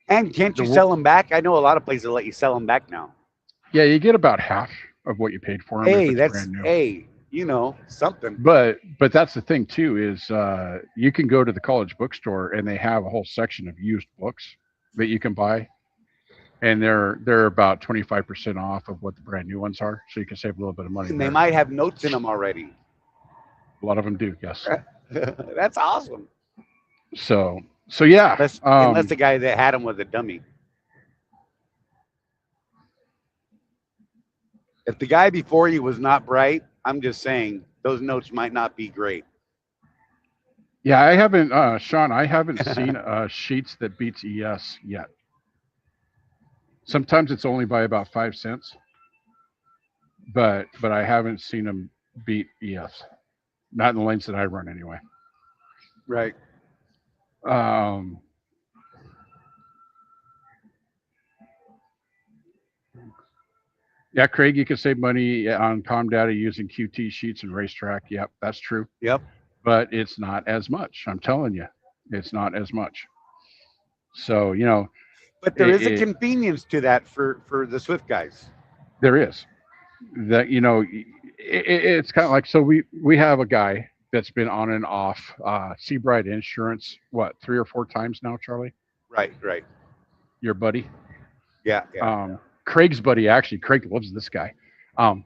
And can't The you sell them back? I know a lot of places let you sell them back now. Yeah, you get about half of what you paid for them if Hey, it's that's brand new. something. But that's the thing too is you can go to the college bookstore and they have a whole section of used books that you can buy, and they're about 25% off of what the brand new ones are, so you can save a little bit of money And they there. might have notes in them already. A lot of them do, yes. That's awesome. So so yeah. Unless the guy that had them was a dummy. If the guy before you was not bright, I'm just saying those notes might not be great. Yeah, I haven't, Sean. I haven't seen sheets that beats ES yet. Sometimes it's only by about 5 cents, but I haven't seen them beat ES. Not in the lanes that I run anyway. Right. Um, yeah, Craig, you can save money on com data using QT sheets and racetrack. Yep, that's true. Yep. But it's not as much. I'm telling you, it's not as much. So you know, But there is a it convenience to that for the Swift guys. there is that it's kind of like, so we have a guy that's been on and off Seabright Insurance, what, 3 or 4 times now, Charlie, Right. Right. your buddy. Yeah. Yeah. Craig's buddy, actually. Craig loves this guy. um,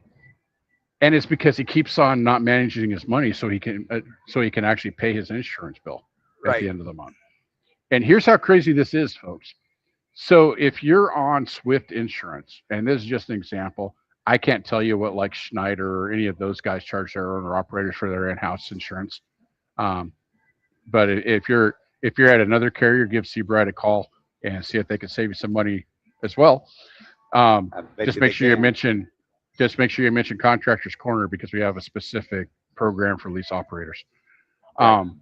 and it's because he keeps on not managing his money so he can actually pay his insurance bill at the Right. end of the month. And here's how crazy this is, folks. So if you're on Swift Insurance, and this is just an example, I can't tell you what like Schneider or any of those guys charge their owner operators for their in-house insurance. Um, but if you're at another carrier, give Seabright a call and see if they can save you some money as well. Um, I bet just you make they sure you can. mention just make sure you mention Contractors Corner, because we have a specific program for lease operators. Right. Um,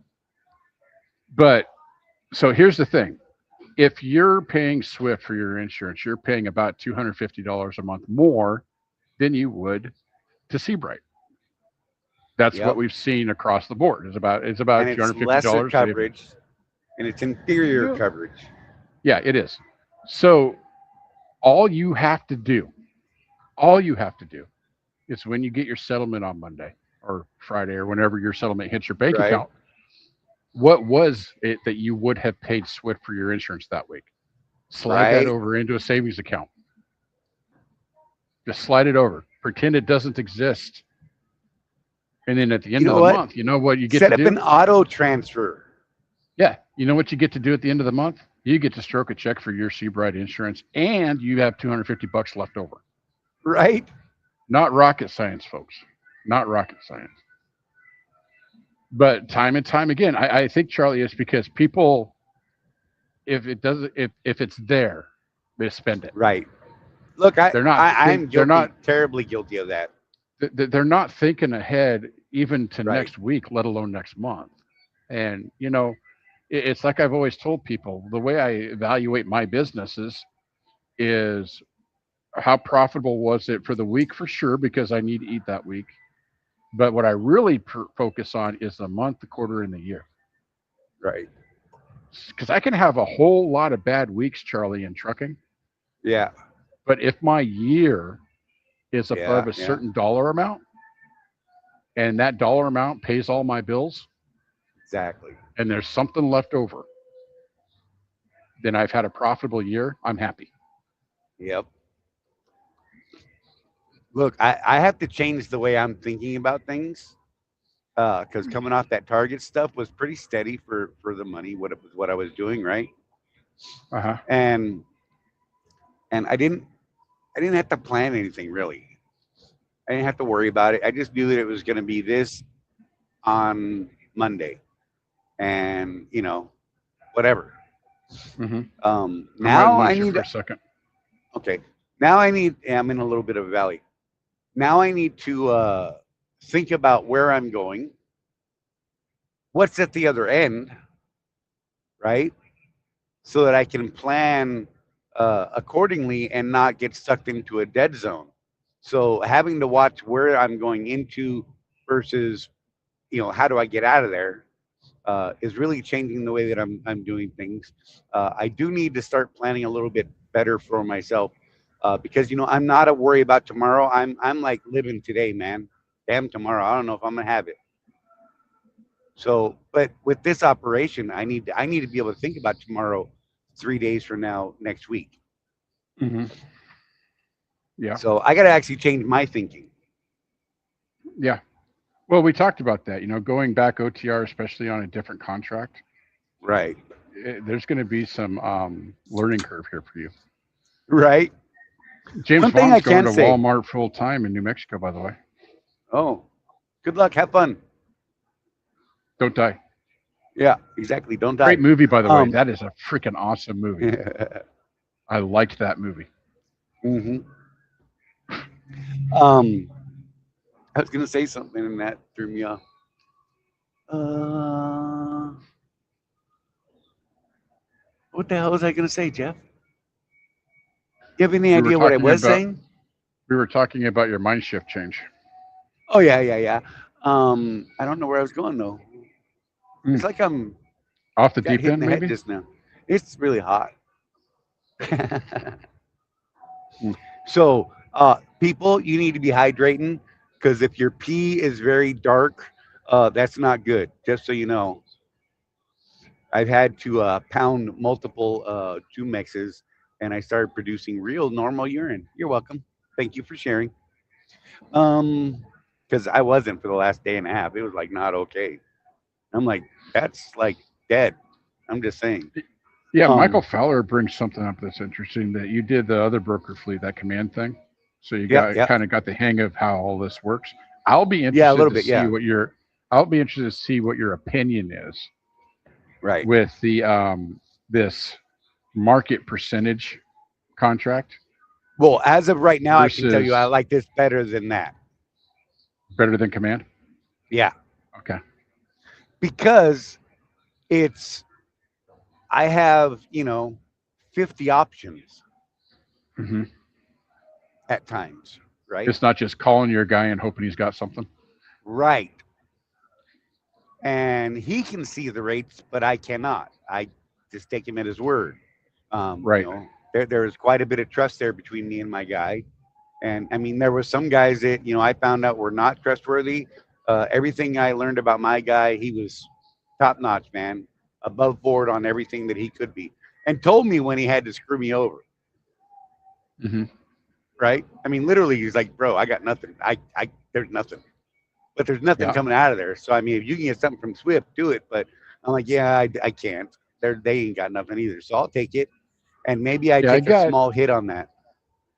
but so here's the thing: if you're paying Swift for your insurance, you're paying about $250 a month more than you would to Seabright. That's what Yep. we've seen across the board. It's about And two it's hundred fifty lesser dollars savings. coverage, and it's inferior Yeah, coverage. yeah, it is. So all you have to do, all you have to do, is when you get your settlement on Monday or Friday or whenever your settlement hits your bank Right. account, what was it that you would have paid Swift for your insurance that week? Slide that Right. over into a savings account. Just slide it over. Pretend it doesn't exist. And then at the You end of know the what? month, you know what you get to Set up do? an auto transfer. Yeah. You know what you get to do at the end of the month? You get to stroke a check for your Seabright insurance, and you have $250 left over. Right. Not rocket science, folks. Not rocket science. But time and time again, I think, Charlie, it's because people, if it doesn't, if it's there, they spend it. Right. Look, I, They're not I think I'm they're guilty, not terribly guilty of that. they're not thinking ahead even to Right. next week, let alone next month. And it's like I've always told people, the way I evaluate my businesses is how profitable was it for the week, for sure, because I need to eat that week. But what I really focus on is the month, the quarter, and the year. Right. Because I can have a whole lot of bad weeks, Charlie, in trucking. Yeah. But if my year is above Yeah. a Yeah. certain dollar amount, and that dollar amount pays all my bills, Exactly. and there's something left over, then I've had a profitable year. I'm happy. Yep. Look, I have to change the way I'm thinking about things. Because coming off that Target stuff was pretty steady for the money, what I was doing, right? Uh huh. And I didn't have to plan anything really. I didn't have to worry about it. I just knew that it was going to be this on Monday, and whatever. Mm-hmm. I'm going to Now I lose you need for a second. okay. Now I need. I'm in a little bit of a valley. Now I need to think about where I'm going, what's at the other end, right? So that I can plan accordingly and not get sucked into a dead zone. So having to watch where I'm going into versus, how do I get out of there, is really changing the way that I'm doing things. I do need to start planning a little bit better for myself, because I'm not a worry about tomorrow. I'm like living today, man. Damn tomorrow, I don't know if I'm gonna have it. So, but with this operation, I need to be able to think about tomorrow, 3 days from now, next week. Hmm. Yeah. So I got to actually change my thinking. Yeah. Well, we talked about that. Going back OTR, especially on a different contract, Right. there's going to be some learning curve here for you. Right. James One thing I Vaughn's going can to say. Walmart full time in New Mexico, by the way. Oh, good luck. Have fun. Don't die. Yeah, exactly. Don't die. Great movie, by the way. Um. That is a freaking awesome movie. I liked that movie. hmm Um. I was gonna say something and that threw me off. Uh. What the hell was I gonna say, Jeff? You have any We were idea what I talking was about saying? we were talking about your mind shift change. Oh yeah, yeah, yeah. I don't know where I was going though. It's Mm. like I'm Off the got deep hit in end, the head maybe. just now. It's really hot. Mm. So, people, you need to be hydrating because if your pee is very dark, that's not good. Just so you know, I've had to pound multiple Jumexes, and I started producing real normal urine. You're welcome. Thank you for sharing. Because I wasn't for the last day and a half. It was like not okay. I'm like, that's like dead. I'm just saying. Yeah, Michael Um, Fowler brings something up that's interesting that you did the other broker fleet, that command thing. So you yeah, got yeah, kind of got the hang of how all this works. I'll be yeah, a interested little to bit. see Yeah, what your I'll be interested to see what your opinion is right. with the this market percentage contract Well, as of right now, I can tell you I versus like this better than that. better than command. Yeah, Okay. because it's I have 50 options Hmm. at times, right? It's not just calling your guy and hoping he's got something. Right. And he can see the rates, but I cannot. I just take him at his word. Right. There's quite a bit of trust there between me and my guy. And I mean, there were some guys that I found out were not trustworthy. Everything I learned about my guy, he was top notch, man, above board on everything that he could be, and told me when he had to screw me over. Hmm. Right? I mean, literally, he's like, "Bro, I got nothing. There's nothing, but there's nothing Yeah. coming out of there. So I mean, if you can get something from Swift, do it." But I'm like, "Yeah, I can't. They ain't got nothing either. So I'll take it, and maybe I Yeah. I take a got. small hit on that."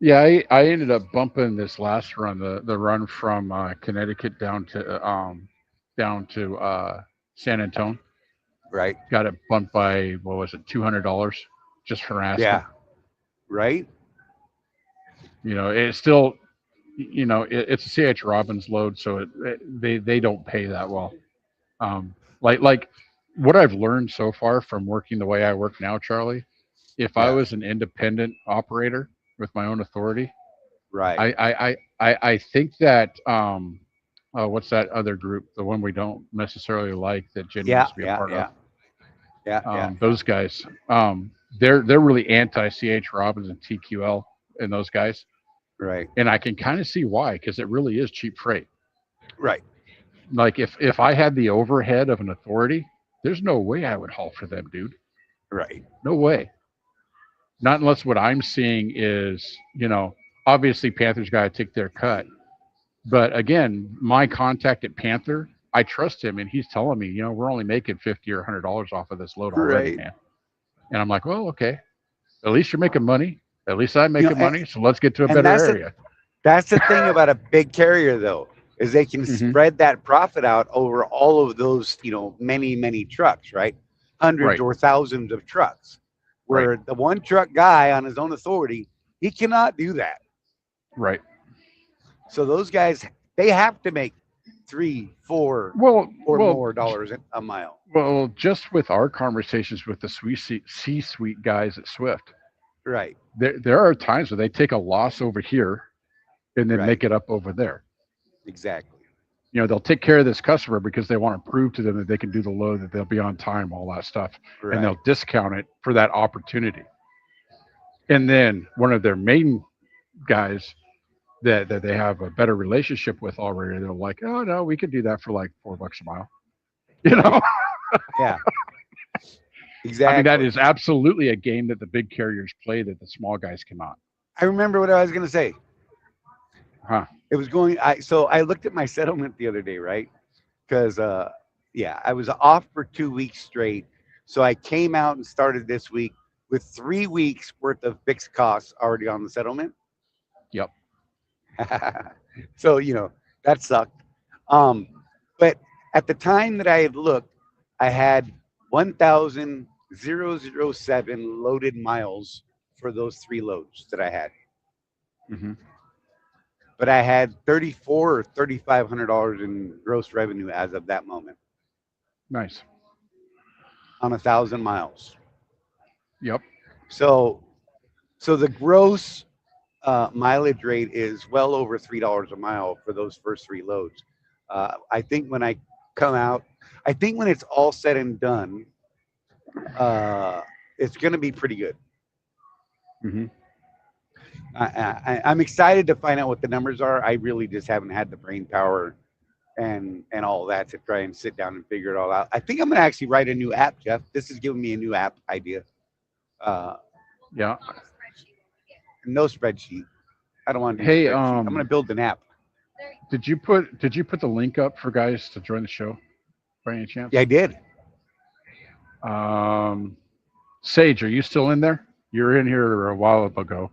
Yeah. I ended up bumping this last run, the run from Connecticut down to San Antonio. Right? Got it bumped by what was it, $200 just for asking. Yeah. Right? It's still, it's a CH Robbins load, so they don't pay that well. Like what I've learned so far from working the way I work now, Charlie. If I Yeah. was an independent operator with my own authority, Right. I think that what's that other group, the one we don't necessarily like that Jenny Yeah. used to be a Yeah. part of, Yeah. Yeah. Yeah. Yeah. those guys, they're really anti CH Robbins and TQL and those guys, Right. and I can kind of see why because it really is cheap freight. Right. Like if I had the overhead of an authority, there's no way I would haul for them, dude. Right. No way. Not unless what I'm seeing is, obviously Panthers got to take their cut. But again, my contact at Panther, I trust him, and he's telling me, we're only making $50 or $100 off of this load already, Right. man. And I'm like, well, okay. At least you're making money. At least I'm You know, making and, money. So let's get to a and better that's the area. that's the thing about a big carrier though, is they can Hmm. spread that profit out over all of those, many, many trucks, right? Hundreds Right. or thousands of trucks. Right. Where the one truck guy on his own authority, he cannot do that. Right. So those guys, they have to make 3, 4, Well, or well, more dollars a mile. well, just with our conversations with the C-suite guys at Swift, Right, there are times where they take a loss over here and then right, make it up over there. exactly. They'll take care of this customer because they want to prove to them that they can do the load, that they'll be on time, all that stuff, and Right. they'll discount it for that opportunity. And then one of their main guys that they have a better relationship with already, they're like, oh no, we could do that for like $4 a mile. You Right. know, Yeah, I mean, that exactly. is absolutely a game that the big carriers play that the small guys cannot. I remember what I was going to say. Huh. It was going, so I looked at my settlement the other day, right? Because, yeah, I was off for 2 weeks straight. So I came out and started this week with 3 weeks worth of fixed costs already on the settlement. Yep. So, that sucked. Um, but at the time that I had looked, I had 1,007 loaded miles for those 3 loads that I had. Hmm. But I had 34 or $3,500 in gross revenue as of that moment Nice. on 1,000 miles. Yep. So, the gross mileage rate is well over $3 a mile for those first 3 loads. I think when I come out, I think when it's all said and done, it's going to be pretty good. Hmm. I'm excited to find out what the numbers are. I really just haven't had the brain power and all that to try and sit down and figure it all out. I think I'm going to actually write a new app, Jeff. This is giving me a new app idea. Uh, Yeah. no spreadsheet. I don't want to do Hey, spreadsheet. I'm going to build an app. did you put the link up for guys to join the show by any chance? Yeah, I did. Um, Sage, are you still in there? You were in here a while ago.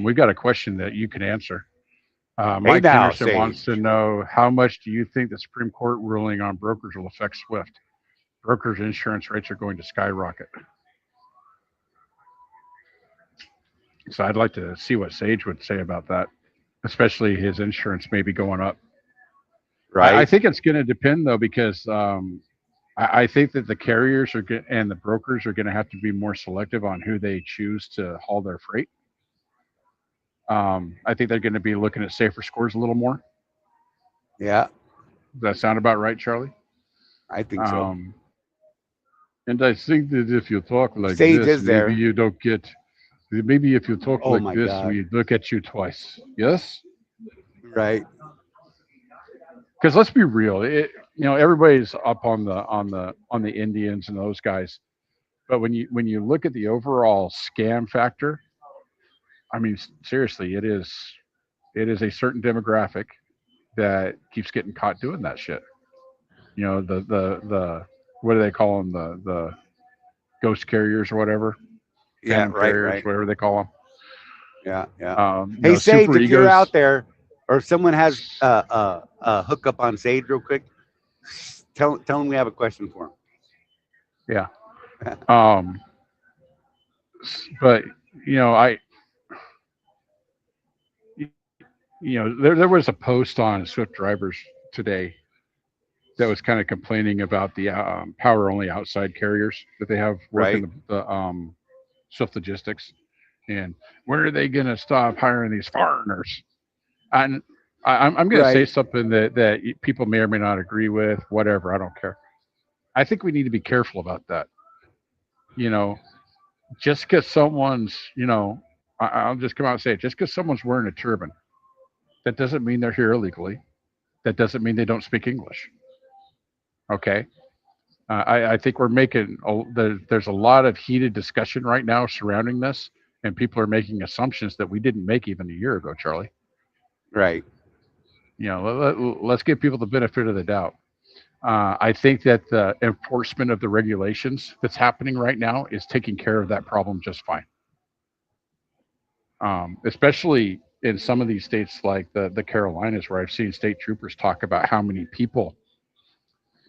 We've got a question that you can answer. Hey Mike now, Henderson wants to Sage. know, how much do you think the Supreme Court ruling on brokers will affect Swift? Brokers' insurance rates are going to skyrocket. So I'd like to see what Sage would say about that, especially his insurance maybe going up. I Right? think it's going to depend though, because I think that the carriers and the brokers are going to have to be more selective on who they choose to haul their freight. I think they're going to be looking at safer scores a little more. Yeah, Does that sound about right, Charlie? I think so. Um, and I think that if you talk like Sage this, is maybe there. you don't get. Maybe if you talk Oh like my this, God. we look at you twice. Yes, Right? because let's be real. Everybody's up on the Indians and those guys, but when you look at the overall scam factor, I mean, seriously, it is a certain demographic that keeps getting caught doing that shit. The what do they call them? The ghost carriers or whatever, Yeah, phantom right, carriers, right. whatever they call them. Yeah, yeah. Hey, Sage, Super if you're egos. out there or if someone has hookup on Sage real quick, tell him we have a question for Yeah. him. Um, but I there was a post on Swift drivers today that was kind of complaining about the power only outside carriers that they have working Right? the Swift logistics, and when are they going to stop hiring these foreigners? And I'm going to say Right. something that people may or may not agree with. Whatever, I don't care. I think we need to be careful about that. You know, just because someone's, I'll just come out and say it. Just because someone's wearing a turban, that doesn't mean they're here illegally. That doesn't mean they don't speak English. Okay. I think we're making there's a lot of heated discussion right now surrounding this, and people are making assumptions that we didn't make even a year ago, Charlie. Right. Let's give people the benefit of the doubt. I think that the enforcement of the regulations that's happening right now is taking care of that problem just fine. Especially in some of these states like the Carolinas, where I've seen state troopers talk about how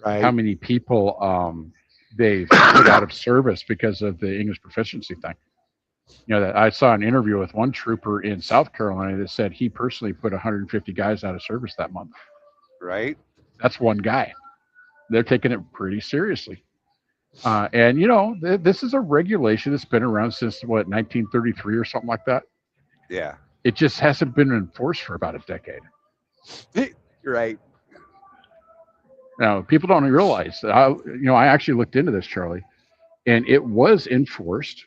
Right. many people they've put out of service because of the English proficiency thing. That I saw an interview with one trooper in South Carolina that said he personally put 150 guys out of service that month. Right. That's one guy. They're taking it pretty seriously. And this is a regulation that's been around since what 1933 or something like that. Yeah. It just hasn't been enforced for about a decade. Right. Now, people don't realize that. I actually looked into this, Charlie, and it was enforced.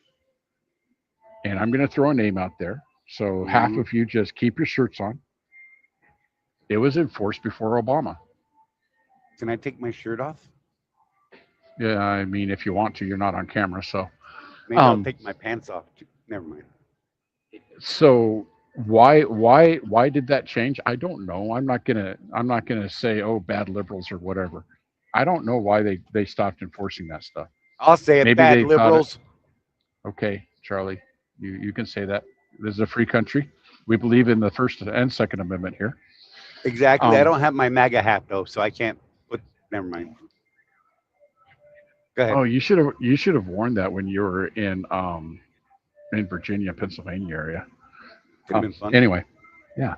And I'm going to throw a name out there. So half Mhm. of you just keep your shirts on. It was enforced before Obama. Can I take my shirt off? Yeah, I mean, if you want to, you're not on camera. So, Maybe I'll um, take my pants off. Never mind. so why did that change? I don't know. I'm not gonna say, oh, bad liberals or whatever. I don't know why they stopped enforcing that stuff. I'll say it, Maybe bad they thought it. liberals. Okay, Charlie, you can say that. This is a free country. We believe in the First and Second Amendment here. Exactly. I Um, don't have my MAGA hat though, so I can't put. Never mind. Go ahead. oh, you should have worn that when you were in Virginia, Pennsylvania area. Could have been fun. Anyway, yeah,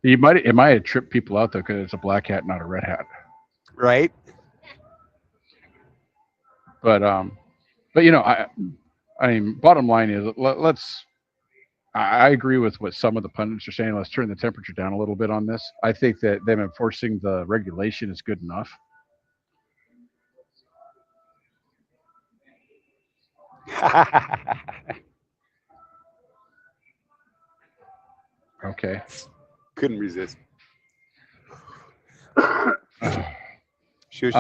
it might have tripped people out though because it's a black hat, not a red hat. Right. But I mean, bottom line is let's. I agree with what some of the pundits are saying. Let's turn the temperature down a little bit on this. I think that them enforcing the regulation is good enough. Okay. Couldn't resist. Shush.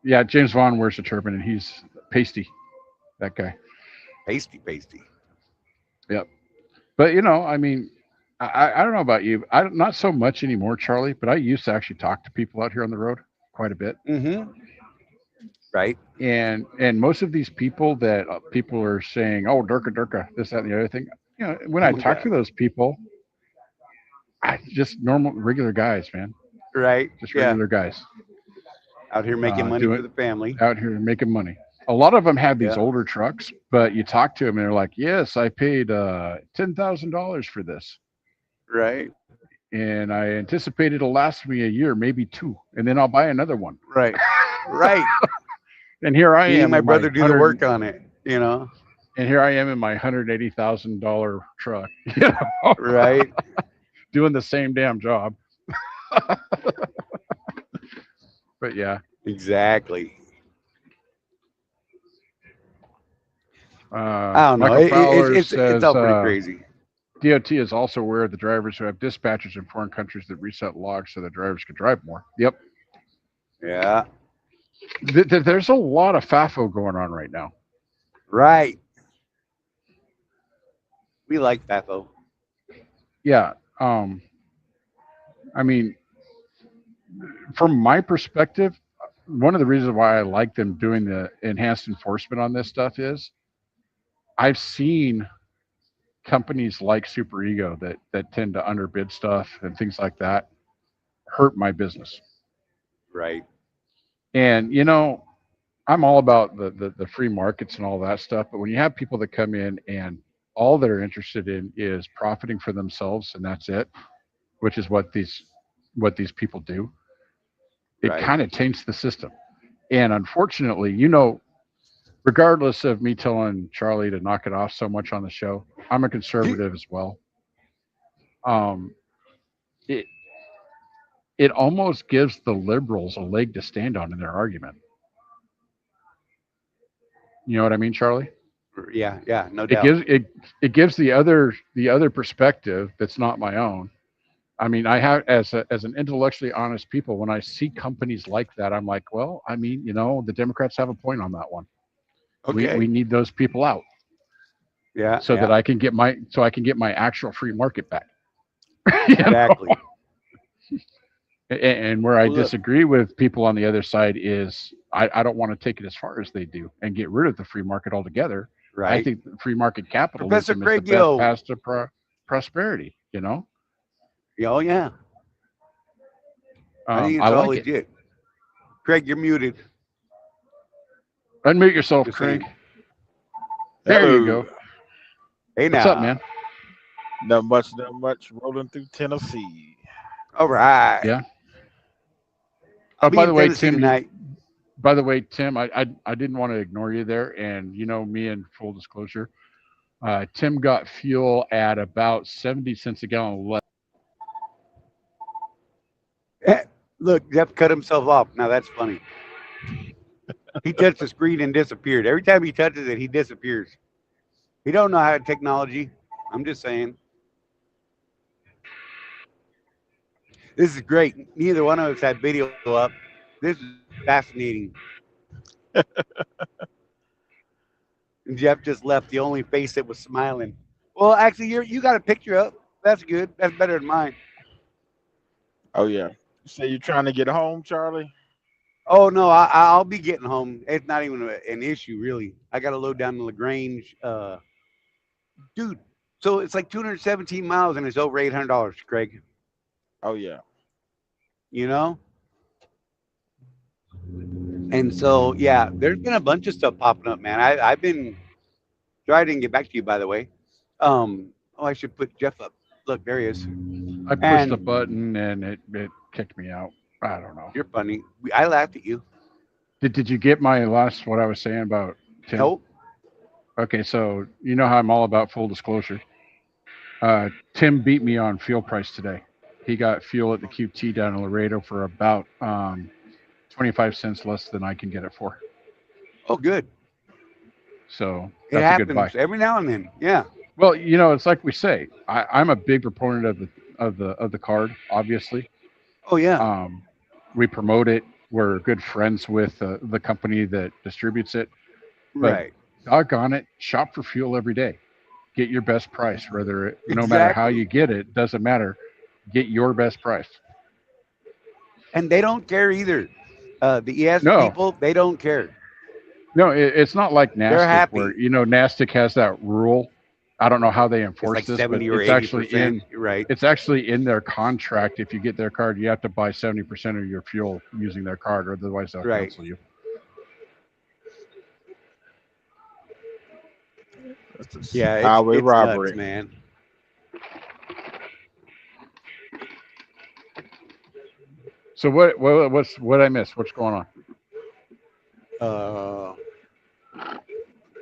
Yeah, James Vaughn wears a turban and he's pasty. That guy. Pasty, pasty. Yep. But I mean, I don't know about you. Not so much anymore, Charlie. But I used to actually talk to people out here on the road quite a bit. Mm-hmm. Right. And most of these people that people are saying, oh, Durka Durka, this, that, and the other thing. When Oh I my talk God. to those people, just normal, regular guys, man. Right. Just Yeah. regular guys Out here making money for doing the family. out here making money. A lot of them have these Yeah. older trucks, but you talk to them and they're like, "Yes, I paid $10,000 for this, Right. and I anticipate it'll last me a year, maybe two, and then I'll buy another one." Right. Right. And here I Me and am my in my brother do the hundred, work on it. You know. and here I am in my $180,000 truck, you know, Right. doing the same damn job. But yeah, Exactly. I don't know. Michael Fowler It's says all pretty crazy. DOT is also aware of the drivers who have dispatchers in foreign countries that reset logs so the drivers can drive more. Yep. Yeah. There's a lot of FAFO going on right now. Right. We like FAFO. Yeah. I mean, from my perspective, one of the reasons why I like them doing the enhanced enforcement on this stuff is I've seen companies like Super Ego that tend to underbid stuff and things like that hurt my business. Right. And I'm all about the free markets and all that stuff, but when you have people that come in and all they're interested in is profiting for themselves and that's it, which is what these people do, it Right. kind of taints the system. And unfortunately, regardless of me telling Charlie to knock it off so much on the show, I'm a conservative as well. Um, it it almost gives the liberals a leg to stand on in their argument. You know what I mean, Charlie? Yeah. Yeah. No It doubt. gives it gives the other perspective that's not my own. I mean, I have as an intellectually honest people, when I see companies like that, I'm like, well, I mean, the Democrats have a point on that one. We Okay. need those people out Yeah. so that Yeah. I can get my actual free market back. You know? Exactly. And where I Well, look. disagree with people on the other side is I don't want to take it as far as they do and get rid of the free market altogether. I Right. think that free market Professor capitalism is the Craig, best yo. path to prosperity. Oh yeah. I think I it's all like it. legit. Craig, you're muted. Unmute yourself, Just Craig. saying. There you Hello. go. Hey What's up, now. man? Not much, not much. Rolling through Tennessee. All right. Yeah. I'll be By in the way, Tennessee Tim, you tonight. by the way, Tim, I didn't want to ignore you there. And you know me, in full disclosure, Tim got fuel at about 70 cents a gallon less. Look, Jeff cut himself off. Now that's funny. He touched the screen and disappeared. Every time he touches it, he disappears. He don't know how to technology. I'm just saying. This is great. Neither one of us had video up. This is fascinating. And Jeff just left the only face that was smiling. Well, actually, you got a picture up. That's good. That's better than mine. Oh yeah. You say you're trying to get home, Charlie? Oh no, I'll be getting home. It's not even an issue really. I got to load down to Lagrange, dude. So it's like 217 miles and it's over $800, Craig. Oh yeah. You know, and so yeah, there's been a bunch of stuff popping up, man. I've been. Sorry, I didn't get back to you, by the way. Oh, I should put Jeff up. Look, there he is. I pushed a And button and it kicked me out. I don't know. you're funny. I laughed at you. Did you get my last what I was saying about Tim? Nope. Okay, so you know how I'm all about full disclosure. Tim beat me on fuel price today. He got fuel at the QT down in Laredo for about 25 cents less than I can get it for. Oh, good. So It that's a good buy. happens every now and then. Yeah. Well, you know, it's like we say. I'm a big proponent of the card. Obviously, Oh, yeah. we promote it. We're good friends with the company that distributes it. But Right. doggone it, shop for fuel every day. Get your best price, no matter how Exactly. you get it, doesn't matter. Get your best price. And they don't care either. The ES No, people, they don't care. no, it's not like They're Nastic where happy. Nastic has that rule. I don't know how they It's enforce like this, but 70 or 80%. Right. it's actually in their contract. If you get their card, you have to buy 70% of your fuel using their card, or otherwise they'll Right. cancel you. That's a Yeah. highway It's nuts, robbery. man. So what I miss? What's going on? Uh,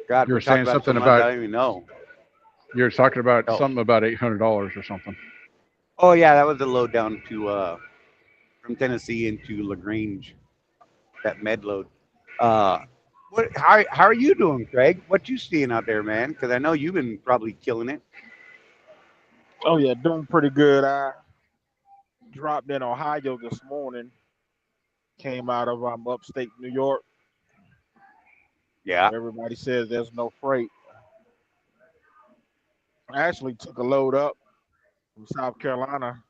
God, You we were talked saying about so something much. I about don't even know. you're talking about Oh. something about $800 or something. Oh, yeah. That was the load down to from Tennessee into Lagrange. That med load. Uh, how are you doing, Craig? What you seeing out there, man? Because I know you've been probably killing it. Oh yeah, doing pretty good. I dropped in Ohio this morning. Came out of upstate New York. Yeah. Everybody says there's no freight. I actually took a load up from South Carolina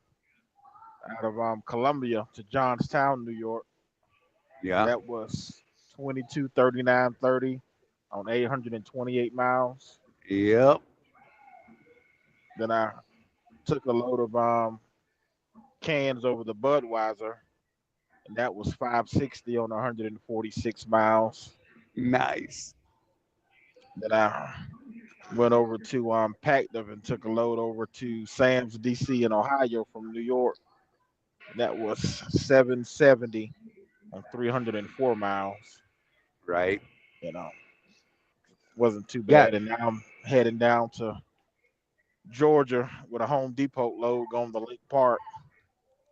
out of Columbia to Johnstown, New York. Yeah. That was 22:39:30 on 828 miles. Yep. Then I took a load of cans over the Budweiser, and that was 560 on 146 miles. Nice. Then I went over to Pactive and took a load over to Sam's DC in Ohio from New York. That was 770 on 304 miles. Right. You know, wasn't too Yeah. bad. And now I'm heading down to Georgia with a Home Depot load going to Lake Park.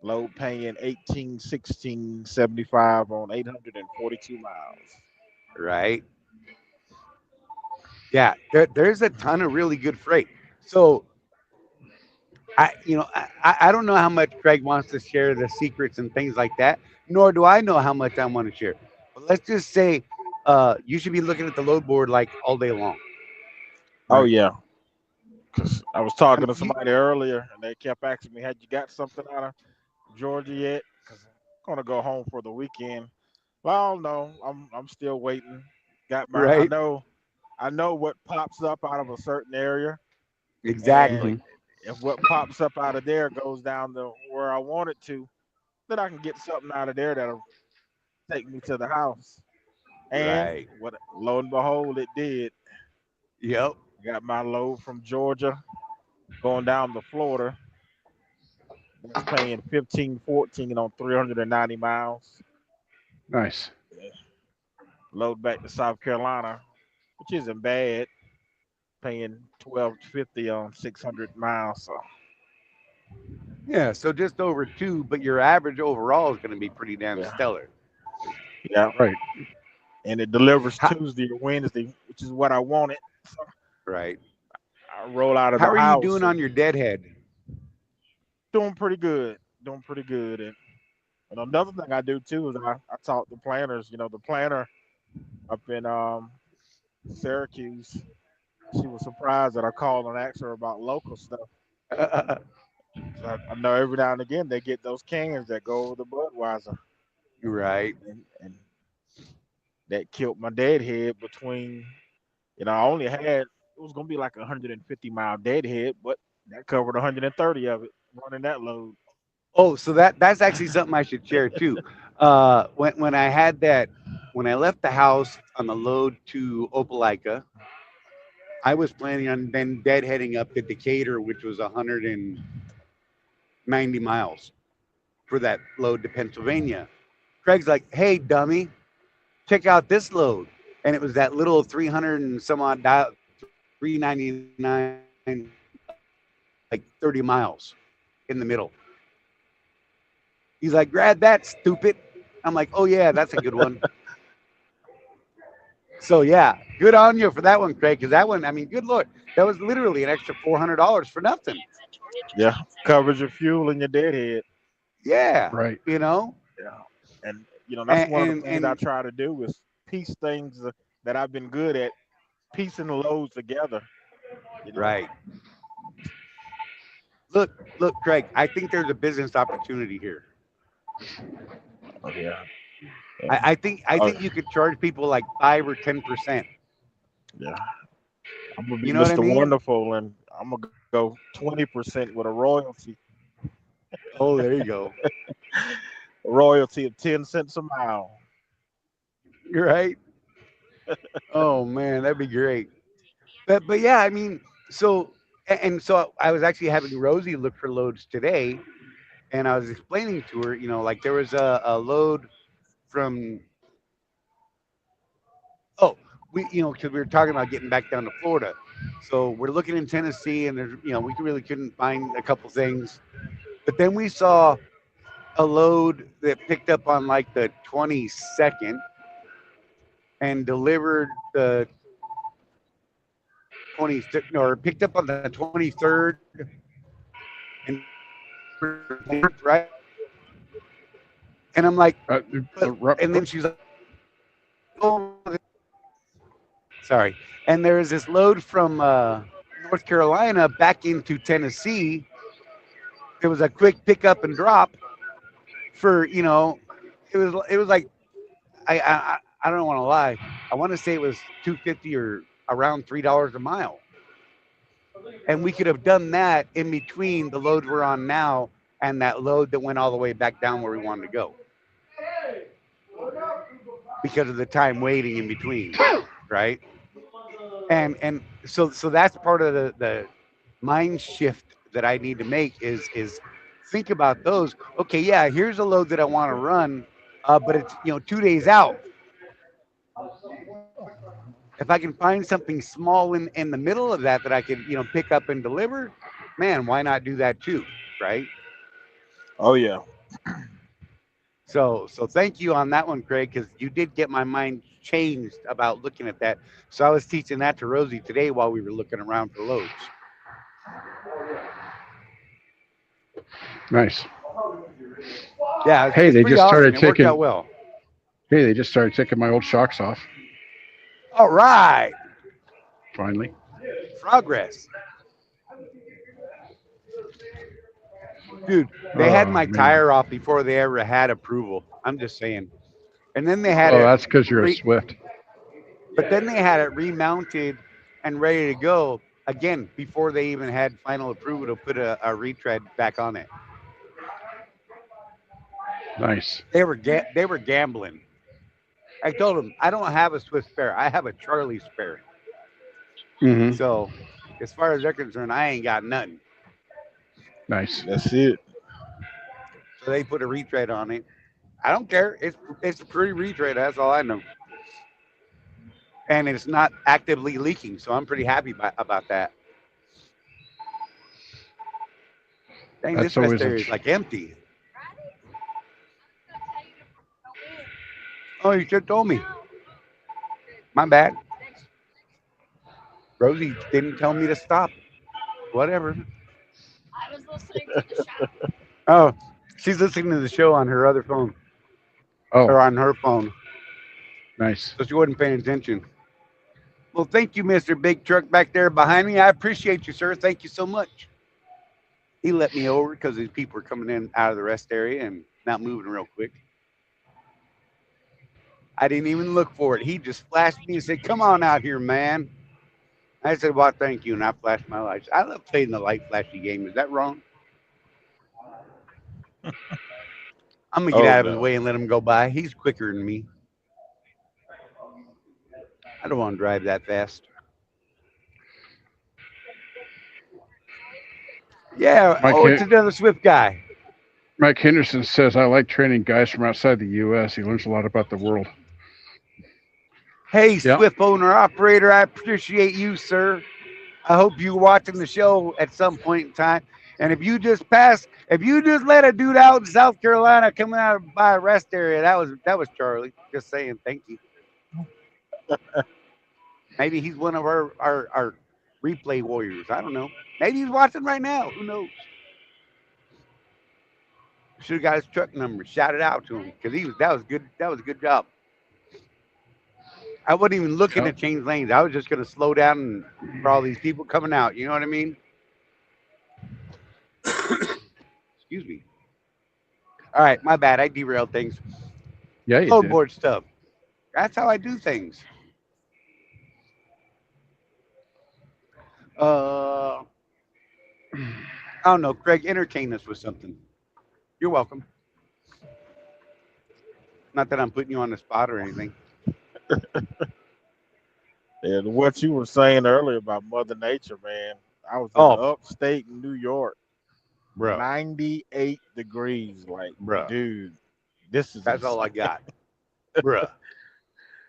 Load paying 1816.75 on 842 miles. Right. Yeah. There's a ton of really good freight. So I don't know how much Craig wants to share the secrets and things like that, nor do I know how much I want to share. But let's just say you should be looking at the load board like all day long. Oh Right. yeah, because I was I talking mean, to somebody earlier, and they kept asking me, "Had you got something out of Georgia yet?" Because I'm gonna go home for the weekend. Well, no, I'm still waiting. Got my right. I know what pops up out of a certain area, and Exactly. if what pops up out of there goes down to where I want it to, then I can get something out of there that'll take me to the house. And Right. what lo and behold, it did. Yep. I got my load from Georgia going down to Florida. That's paying 1514 on 390 miles. Nice. Load back to South Carolina, which isn't bad. Paying 12.50 on 600 miles. So Yeah, so just over two, but your average overall is going to be pretty damn yeah, stellar. yeah. Right. And it delivers How, Tuesday or Wednesday, which is what I wanted. So right. I roll out of How the are you house doing and on your deadhead? doing pretty good. Doing pretty good. And another thing I do too is I talk to planners. You know, the planner up in Syracuse, she was surprised that I called and asked her about local stuff. 'Cause I know every now and again they get those cans that go over the Budweiser, Right. and that killed my deadhead between. I only had it was gonna be like 150-mile deadhead, but that covered 130 of it running that load. Oh, so that's actually something I should share too. When I had that, when I left the house on the load to Opelika, I was planning on then deadheading up to Decatur, which was 190 miles for that load to Pennsylvania. Craig's like, "Hey, dummy, check out this load," and it was that little 300 and some odd 399, like 30 miles in the middle. He's like, "Grab that, stupid." I'm like, "Oh yeah, that's a good one." So yeah, good on you for that one, Craig. Because that one, I mean, good lord, that was literally an extra $400 for nothing. Yeah, covers your fuel and your deadhead. Yeah, Right. you know, Yeah, and that's and one of the and, things I and try to do is piece things that I've been good at, piecing the loads together. You know. right. Look, Craig. I think there's a business opportunity here. Oh, yeah. I Oh, think you could charge people like 5 or 10%. yeah. I'm gonna be You know what I Mr. mean? Wonderful, and I'm gonna go 20% with Oh, there you go. a royalty of 10 cents a mile. You're right. Oh man, that'd be great. But yeah, I mean, so and so I was actually having Rosie look for loads today, and I was explaining to her, like there was a load from oh we because we were talking about getting back down to Florida, so we're looking in Tennessee, and there's we really couldn't find a couple things, but then we saw a load that picked up on like the 22nd and delivered the 20 or picked up on the 23rd and right, and I'm like, Uh, but and then she's like, oh, sorry. And there is this load from North Carolina back into Tennessee. It was a quick pick up and drop for it was like I don't want to lie. I want to say it was 250 or around $3 a mile, and we could have done that in between the load we're on now and that load that went all the way back down where we wanted to go because of the time waiting in between, right? And so that's part of the mind shift that I need to make is think about those. Okay, yeah, here's a load that I want to run, but it's 2 days out. If I can find something small in the middle of that I could pick up and deliver, man, why not do that too, right? Oh yeah. So thank you on that one, Craig, because you did get my mind changed about looking at that. So I was teaching that to Rosie today while we were looking around for loads. Nice. Yeah, Hey, it's they pretty just awesome. started It worked out taking. well. Hey, they just started taking my old shocks off. All right, Finally. progress, dude. They had Oh my man. tire off before they ever had approval. I'm just saying. And then they had Oh, it that's because you're a re, Swift. but then they had it remounted and ready to go again before they even had final approval to put a retread back on it. Nice. They were gambling. I told them I don't have a Swiss spare. I have a Charlie spare. Hmm. So as far as they're concerned, I ain't got nothing. Nice. That's it. So they put a retread on it. I don't care. It's a pretty retread. That's all I know. And it's not actively leaking, so I'm pretty happy about that. Dang, That's this rest always a area is like empty. Oh, you should have told me. My bad. Rosie didn't tell me to stop. Whatever. Oh, she's listening to the show on her other phone or oh, on her phone, nice. so she wasn't paying attention. Well, thank you, Mr. Big Truck back there behind me. I appreciate you, sir. Thank you so much. He let me over because these people were coming in out of the rest area and not moving real quick. I didn't even look for it. He just flashed me and said, "Come on out here, man." I said, "Well, thank you," and I flashed my lights. I love playing the light flashy game. Is that wrong? I'm gonna get Oh out of his no. way and let him go by. He's quicker than me. I don't want to drive that fast. Yeah. Mike, Oh, it's another Swift guy. Mike Henderson says, I like training guys from outside the U.S. He learns a lot about the world. Hey, Yeah. Swift owner operator, I appreciate you, sir. I hope you're watching the show at some point in time. And if you just let a dude out in South Carolina coming out by a rest area, that was Charlie. Just saying, thank you. Maybe he's one of our replay warriors. I don't know. Maybe he's watching right now. Who knows? Should have got his truck number. Shout it out to him because that was good. That was a good job. I wasn't even looking Yep. to change lanes. I was just going to slow down for all these people coming out. You know what I mean? Excuse me. All right, my bad. I derailed things. Yeah, you Load did. board stuff. That's how I do things. I don't know. Craig, entertain us with something. You're welcome. Not that I'm putting you on the spot or anything. And what you were saying earlier about Mother Nature, man. I was in Oh, upstate New York, bro, 98 degrees. Like, bro. dude, this is That's all I insane. got, bro.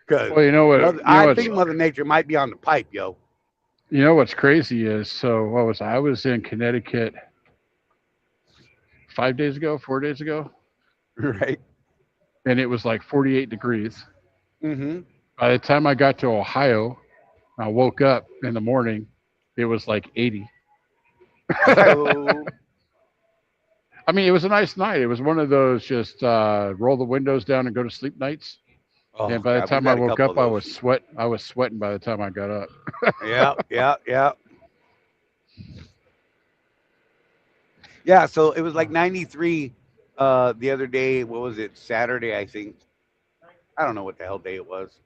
Because Well, you know what? I think Mother Nature might be on the pipe, yo. You know what's crazy is I was in Connecticut 5 days ago, 4 days ago, Right? and it was like 48 degrees. Mm-hmm. By the time I got to Ohio, I woke up in the morning, it was like 80. Hi-oh. I mean, it was a nice night. It was one of those just roll the windows down and go to sleep nights. Oh And by the God, we've time I had a woke couple up, of those. I was sweating by the time I got up. Yeah, yeah, yeah. Yeah, so it was like 93 the other day. What was it? Saturday, I think. I don't know what the hell day it was.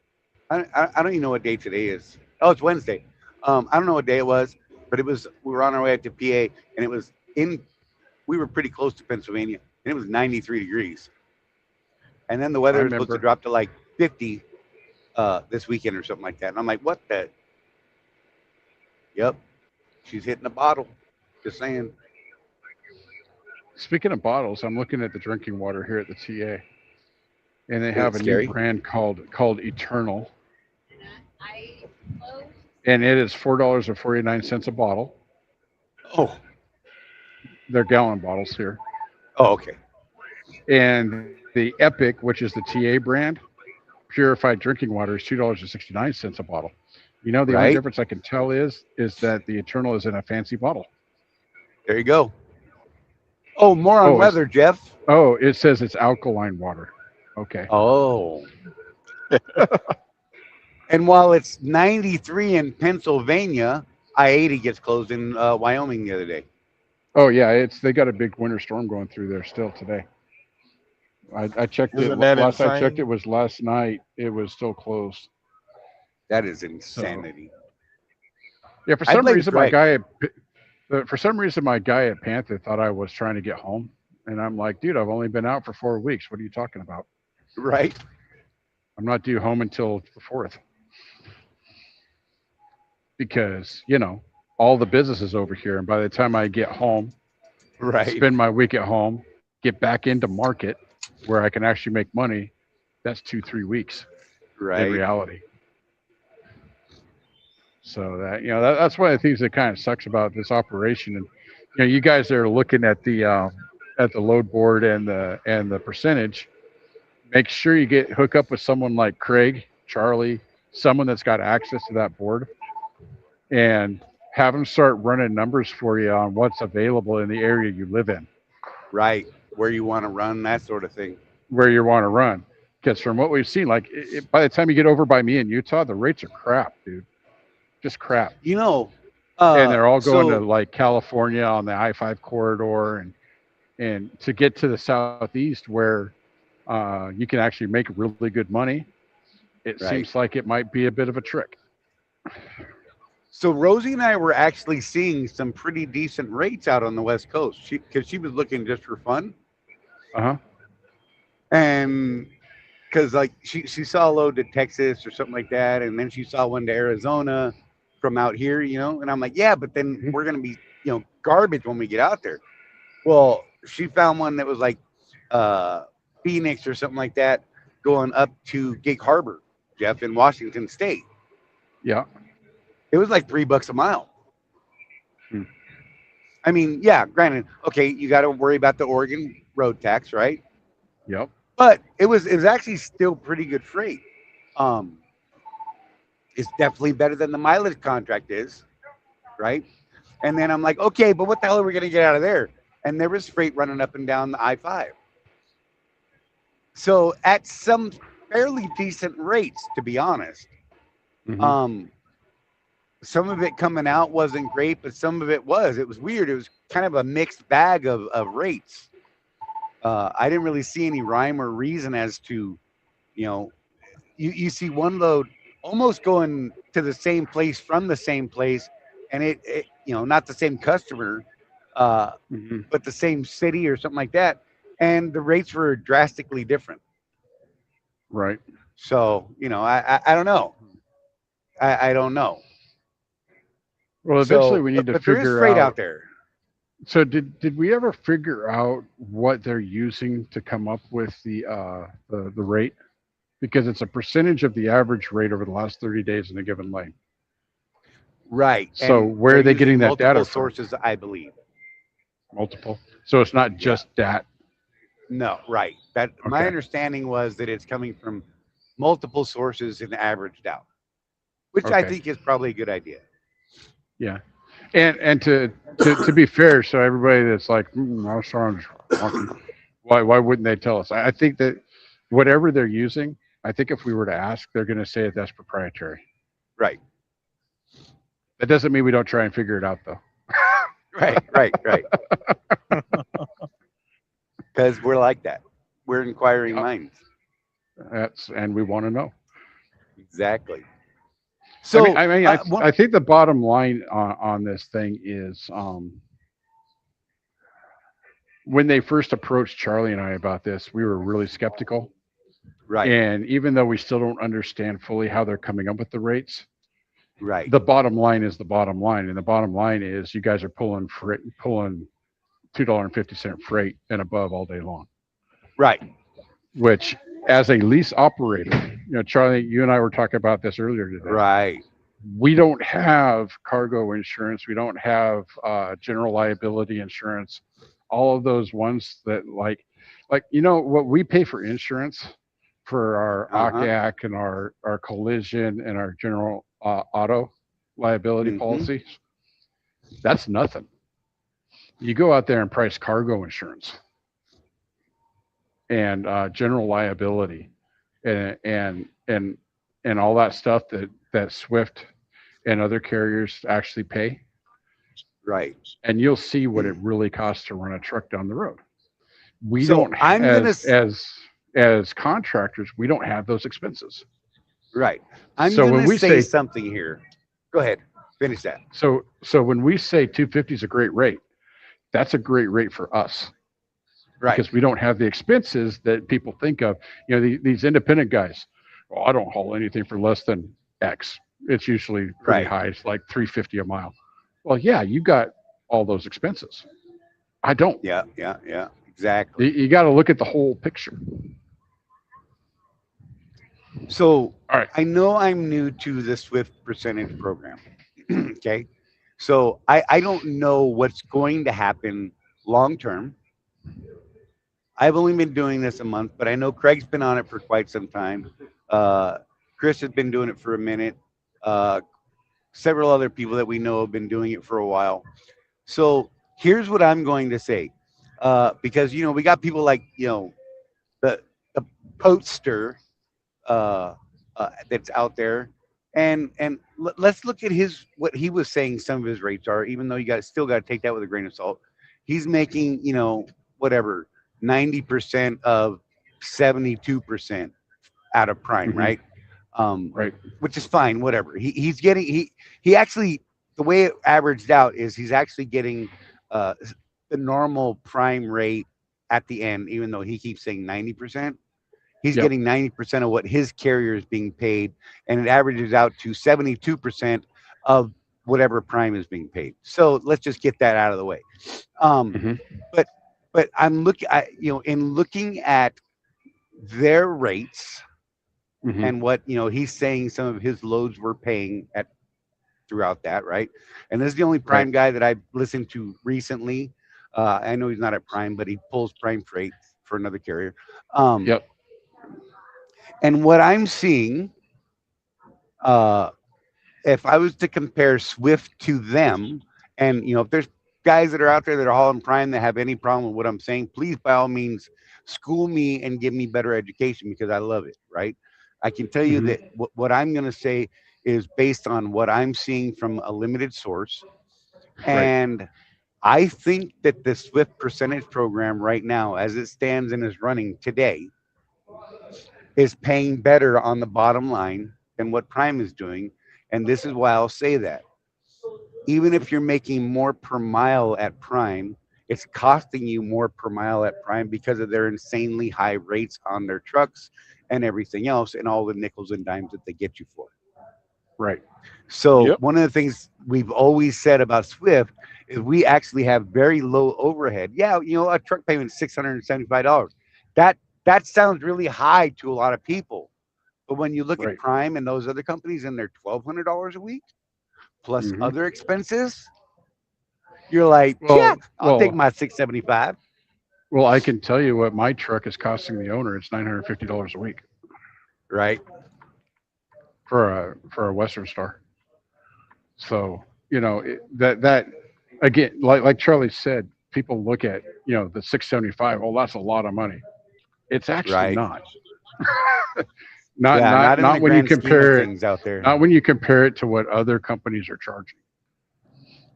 I don't even know what day today is. Oh, it's Wednesday. I don't know what day it was, but we were on our way up to PA, and it was we were pretty close to Pennsylvania, and it was 93 degrees. And then the I weather was supposed to remember. drop to like 50 this weekend or something like that. And I'm like, what the? Yep, she's hitting a bottle. Just saying. Speaking of bottles, I'm looking at the drinking water here at the TA, and they Is have it a new scary? brand called Eternal, and it is $4.49 a bottle. Oh, They're gallon bottles here, oh, okay. and the Epic, which is the TA brand, purified drinking water is $2.69 a bottle. You know, the only Right difference I can tell is that the Eternal is in a fancy bottle. there, you go. Oh, more on Oh, weather, Jeff. it says it's alkaline water. Okay. Oh, and while it's 93 in Pennsylvania, I-80 gets closed in Wyoming the other day. Oh yeah, they got a big winter storm going through there still today. I checked it Isn't that last I checked. It insane? was last night. It was still closed. That is So insanity. yeah, for I some blame reason my Craig. guy at Panther thought I was trying to get home, and I'm like, dude, I've only been out for 4 weeks. What are you talking about? Right, I'm not due home until the 4th because all the business is over here, and by the time I get home, right. spend my week at home, get back into market, where I can actually make money, that's 2-3 weeks in Right. reality. So that that's one of the things that kind of sucks about this operation. And you guys that are looking at the load board and the percentage, make sure you get hook up with someone like Craig, Charlie, someone that's got access to that board, and have them start running numbers for you on what's available in the area you live in, Right. Where you want to run, that sort of thing. where you want to run. Because from what we've seen, like by the time you get over by me in Utah, the rates are crap, dude. Just crap. You know, And they're all going to so like California on the I-5 corridor, and to get to the southeast where you can actually make really good money. It right. seems like it might be a bit of a trick. So Rosie and I were actually seeing some pretty decent rates out on the West Coast. Because she was looking just for fun, Uh-huh. and because like she saw a load to Texas or something like that, and then she saw one to Arizona from out here, and I'm like, yeah, but then Mhm. we're gonna be garbage when we get out there. Well, she found one that was like uh, Phoenix or something like that, going up to Gig Harbor, Jeff, in Washington State. Yeah. It was like $3 a mile. Hmm. I mean, yeah, granted, okay, you got to worry about the Oregon road tax, right? Yep. But it was actually still pretty good freight. Um, it's definitely better than the mileage contract is, right? And then I'm like, okay, but what the hell are we gonna get out of there? And there was freight running up and down the I-5. So at some fairly decent rates, to be honest. Hmm. Um, some of it coming out wasn't great, but some of it was. It was weird. It was kind of a mixed bag of rates. I didn't really see any rhyme or reason as to, you know, you see one load almost going to the same place from the same place, and it not the same customer, uh, Hmm. but the same city or something like that, and the rates were drastically different. Right. So I don't know. I don't know. Well, eventually So, we need to but there is figure freight out. out there. So did we ever figure out what they're using to come up with the rate? Because it's a percentage of the average rate over the last 30 days in a given lane. Right. So And where they're are they getting using that multiple data from? sources, I believe. Multiple. So it's not Yeah. just that. No, right. That my Okay. understanding was that it's coming from multiple sources and averaged out, which I Okay. think is probably a good idea. Yeah. And to be fair, so everybody that's like, that sounds wonky. Why wouldn't they tell us? I think that whatever they're using, I think if we were to ask, they're going to say that that's proprietary. Right. That doesn't mean we don't try and figure it out, though. Right. Right. Right. Because we're like that. We're inquiring Yeah, minds. and we want to know. Exactly. I mean, So, I think the bottom line on this thing is when they first approached Charlie and I about this, we were really skeptical. right. And even though we still don't understand fully how they're coming up with the rates, Right. the bottom line is the bottom line, and the bottom line is you guys are pulling $2.50 freight and above all day long. Right. Which, as a lease operator, Charlie, you and I were talking about this earlier today. Right. We don't have cargo insurance. We don't have general liability insurance. All of those ones that like what we pay for insurance for our Uh huh. OCAC and our collision and our general auto liability Mm-hmm. policies. That's nothing. You go out there and price cargo insurance and general liability and and all that stuff that Swift and other carriers actually pay, Right. and you'll see what it really costs to run a truck down the road. We So don't I'm gonna as contractors, we don't have those expenses. right. I'm So when gonna we say say something here. Go ahead. Finish that. so when we say 250 is a great rate, that's a great rate for us Right. because we don't have the expenses that people think of. These independent guys. Well, I don't haul anything for less than X. It's usually pretty Right. high. It's like 350 a mile. Well, yeah, you got all those expenses. I don't. Yeah. Yeah. Yeah. Exactly. You got to look at the whole picture. So All right. I know I'm new to the Swift percentage program. Okay. So I don't know what's going to happen long term. I've only been doing this a month, but I know Craig's been on it for quite some time. Uh, Chris has been doing it for a minute. Uh, Several other people that we know have been doing it for a while. So here's what I'm going to say, because we got people like the the poster uh, that's out there, and let's look at his what he was saying. Some of his rates are, even though you got still got to take that with a grain of salt. He's making whatever 90% of 72% out of prime, Mm-hmm. right? Um, Right. which is fine, whatever. He's getting he actually the way it averaged out is he's actually getting uh, the normal prime rate at the end, even though he keeps saying 90%. He's Yep. getting 90% of what his carrier is being paid, and it averages out to 72% of whatever prime is being paid. So let's just get that out of the way. Um, Mm-hmm. but I'm looking, in looking at their rates Mm-hmm. and what he's saying some of his loads were paying at throughout that, right? And this is the only Right. prime guy that I've listened to recently. I know he's not at prime, but he pulls prime freight for another carrier. Um, Yep. and what I'm seeing, uh, if I was to compare Swift to them, and if there's guys that are out there that are hauling prime that have any problem with what I'm saying, please by all means school me and give me better education because I love it. Right? I can tell you Mm-hmm. that what I'm going to say is based on what I'm seeing from a limited source, Right. and I think that the Swift percentage program right now, as it stands and is running today, is paying better on the bottom line than what Prime is doing. And this is why I'll say that. Even if you're making more per mile at Prime, it's costing you more per mile at Prime because of their insanely high rates on their trucks and everything else and all the nickels and dimes that they get you for. Right. So Yep. one of the things we've always said about Swift is we actually have very low overhead. Yeah, a truck payment is $675. That that sounds really high to a lot of people. But when you look at Right. Prime and those other companies and they're $1,200 a week plus Mm-hmm. other expenses, you're like, yeah, Well, I'll take well, my 675, well. I can tell you what my truck is costing the owner. It's $950 a week right? for a Western Star. So that again, like Charlie said, people look at the 675. Oh, that's a lot of money. It's actually Right. not. Not Yeah, not not in the not when you grand scheme of compare it. things out there. Not when you compare it to what other companies are charging.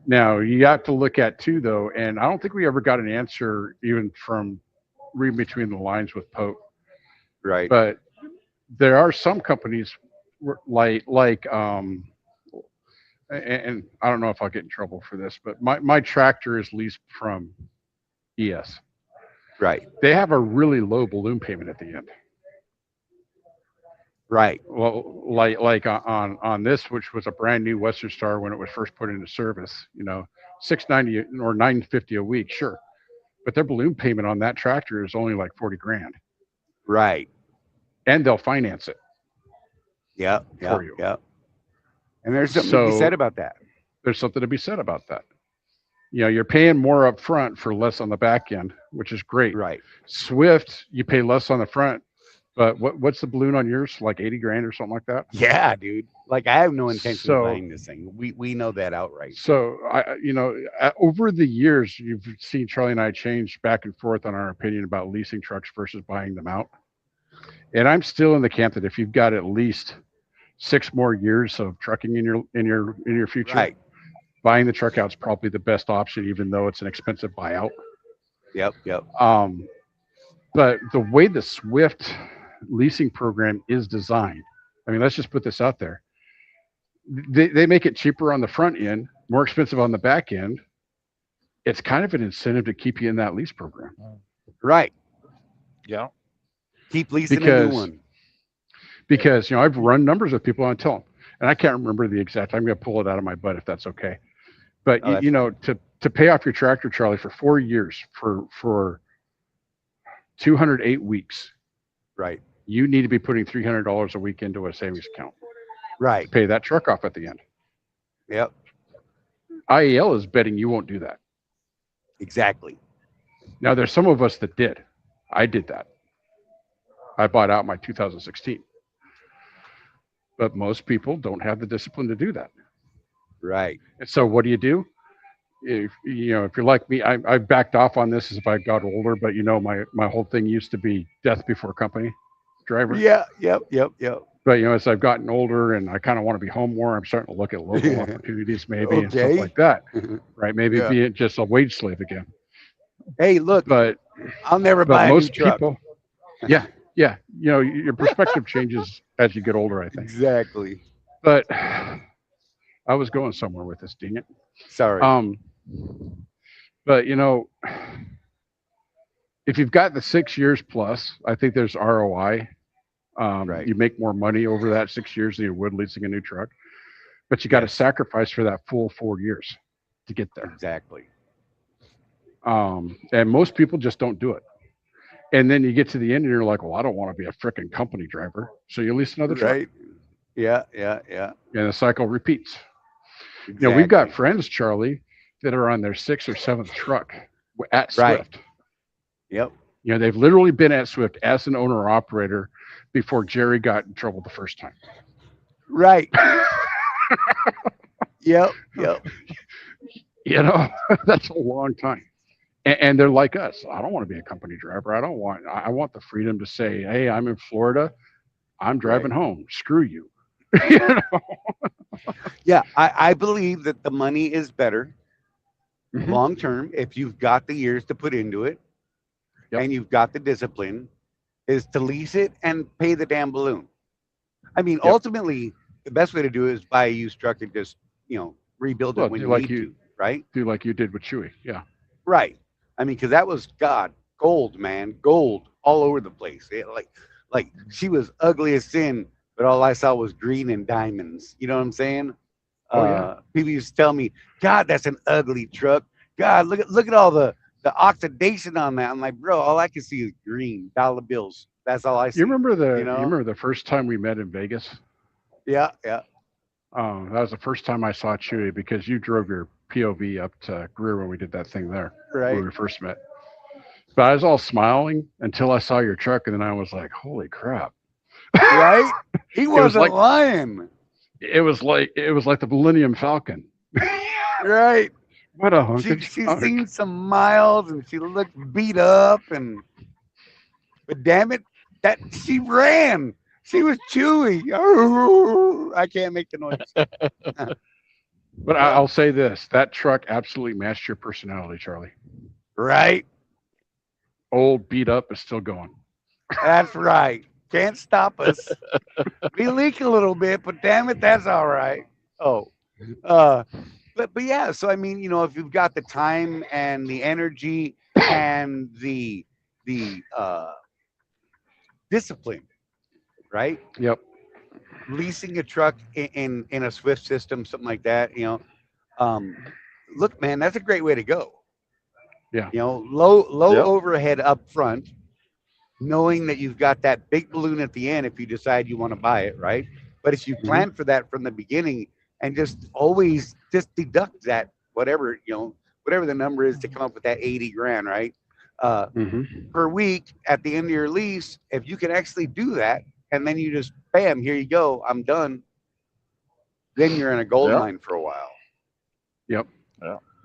Now you have to look at too, though, and I don't think we ever got an answer even from reading between the lines with Pope. Right. But there are some companies and I don't know if I'll get in trouble for this, but my tractor is leased from ES. Right. They have a really low balloon payment at the end. Right. Well, like on this, which was a brand new Western Star when it was first put into service, 690 or 950 a week, sure, but their balloon payment on that tractor is only like 40 grand, Right. and they'll finance it Yep. for Yep. you. Yep. And there's something to be said So about that. there's something to be said about that. You're paying more up front for less on the back end, which is great. Right. Swift, you pay less on the front, but what's the balloon on yours? Like 80 grand or something like that. Yeah, dude. Like I have no intention of So buying this thing. We know that outright. so over the years, you've seen Charlie and I change back and forth on our opinion about leasing trucks versus buying them out. And I'm still in the camp that if you've got at least 6 more years of trucking in your future, Right. buying the truck out is probably the best option, even though it's an expensive buyout. Yep. Yep. Um, but the way the Swift leasing program is designed, I mean, let's just put this out there. They make it cheaper on the front end, more expensive on the back end. It's kind of an incentive to keep you in that lease program Right. Yeah. Keep leasing a new because one. I've run numbers with people and I tell them, and I can't remember the exact. I'm going to pull it out of my butt if that's okay. But Oh, that's fine. to pay off your tractor, Charlie, for 4 years for 208 weeks. Right. You need to be putting $300 a week into a savings account to Right. pay that truck off at the end. Yep. IEL is betting you won't do that. Exactly. Now, there's some of us that did. I did that. I bought out my 2016. But most people don't have the discipline to do that. Right. And so what do? If if you're like me, I backed off on this as I got older, but my whole thing used to be death before company driver. Yeah. Yep. Yep. Yep. But as I've gotten older and I kind of want to be home more, I'm starting to look at local opportunities maybe and stuff Okay. like that. Right? Maybe Yeah. be just a wage slave again. Hey, look, But I'll never but buy a new most truck. people, yeah, yeah, your perspective changes as you get older, I think. Exactly. But I was going somewhere with this, dang it. Sorry. Um, but if you've got the 6 years plus, I think there's ROI. Right. You make more money over that 6 years than you would leasing a new truck, but you got to Yes. sacrifice for that full 4 years to get there. Exactly. And most people just don't do it. And then you get to the end and you're like, well, I don't want to be a freaking company driver. So you lease another truck Right. Yeah. Yeah. Yeah. and the cycle repeats. Exactly. We've got friends, Charlie, that are on their 6th or 7th truck at Right. Swift. Yep. They've literally been at Swift as an owner operator before Jerry got in trouble the first time. Right. Yep. Yep. That's a long time. And they're like us. I don't want to be a company driver. I want the freedom to say, hey, I'm in Florida. I'm driving home. Screw you. Yeah. I believe that the money is better Mhm. long term if you've got the years to put into it Yep. and you've got the discipline, is to lease it and pay the damn balloon. I mean, Yep. ultimately, the best way to do it is buy a used truck and just, rebuild it Well, when do you like need you to, right? do like you did with Chewy. Yeah. Right. I mean, because that was gold, man, gold all over the place. Like she was ugly as sin, but all I saw was green and diamonds. You know what I'm saying? Oh yeah. People used to tell me, God, that's an ugly truck. God, look at all the oxidation on that. I'm like, bro, all I can see is green dollar bills. That's all I see. You remember You know? the first time we met in Vegas? Yeah, yeah. That was the first time I saw Chewy because you drove your POV up to Greer when we did that thing there Right. when we first met. But I was all smiling until I saw your truck, and then I was like, "Holy crap!" Right? He was wasn't like- lying. It was like the Millennium Falcon. Right. What a hunk She's of junk. seen some miles and she looked beat up but damn it, that she ran. She was chewy. Oh, I can't make the noise. But I'll say this: that truck absolutely matched your personality, Charlie. Right? Old, beat up, is still going. That's right. Can't stop us. We leak a little bit, but damn it, that's all right. Oh. But yeah, so I mean, if you've got the time and the energy and the discipline, right? Yep. Leasing a truck in a Swift system, something like that, look, man, that's a great way to go. Yeah. Low Yep. overhead up front, knowing that you've got that big balloon at the end if you decide you want to buy it, right? But if you Mhm. plan for that from the beginning and just always just deduct that whatever the number is to come up with that 80 grand, right? Mm-hmm. Per week at the end of your lease, if you can actually do that, and then you just bam, here you go, I'm done. Then you're in a gold Yeah. mine for a while. Yep.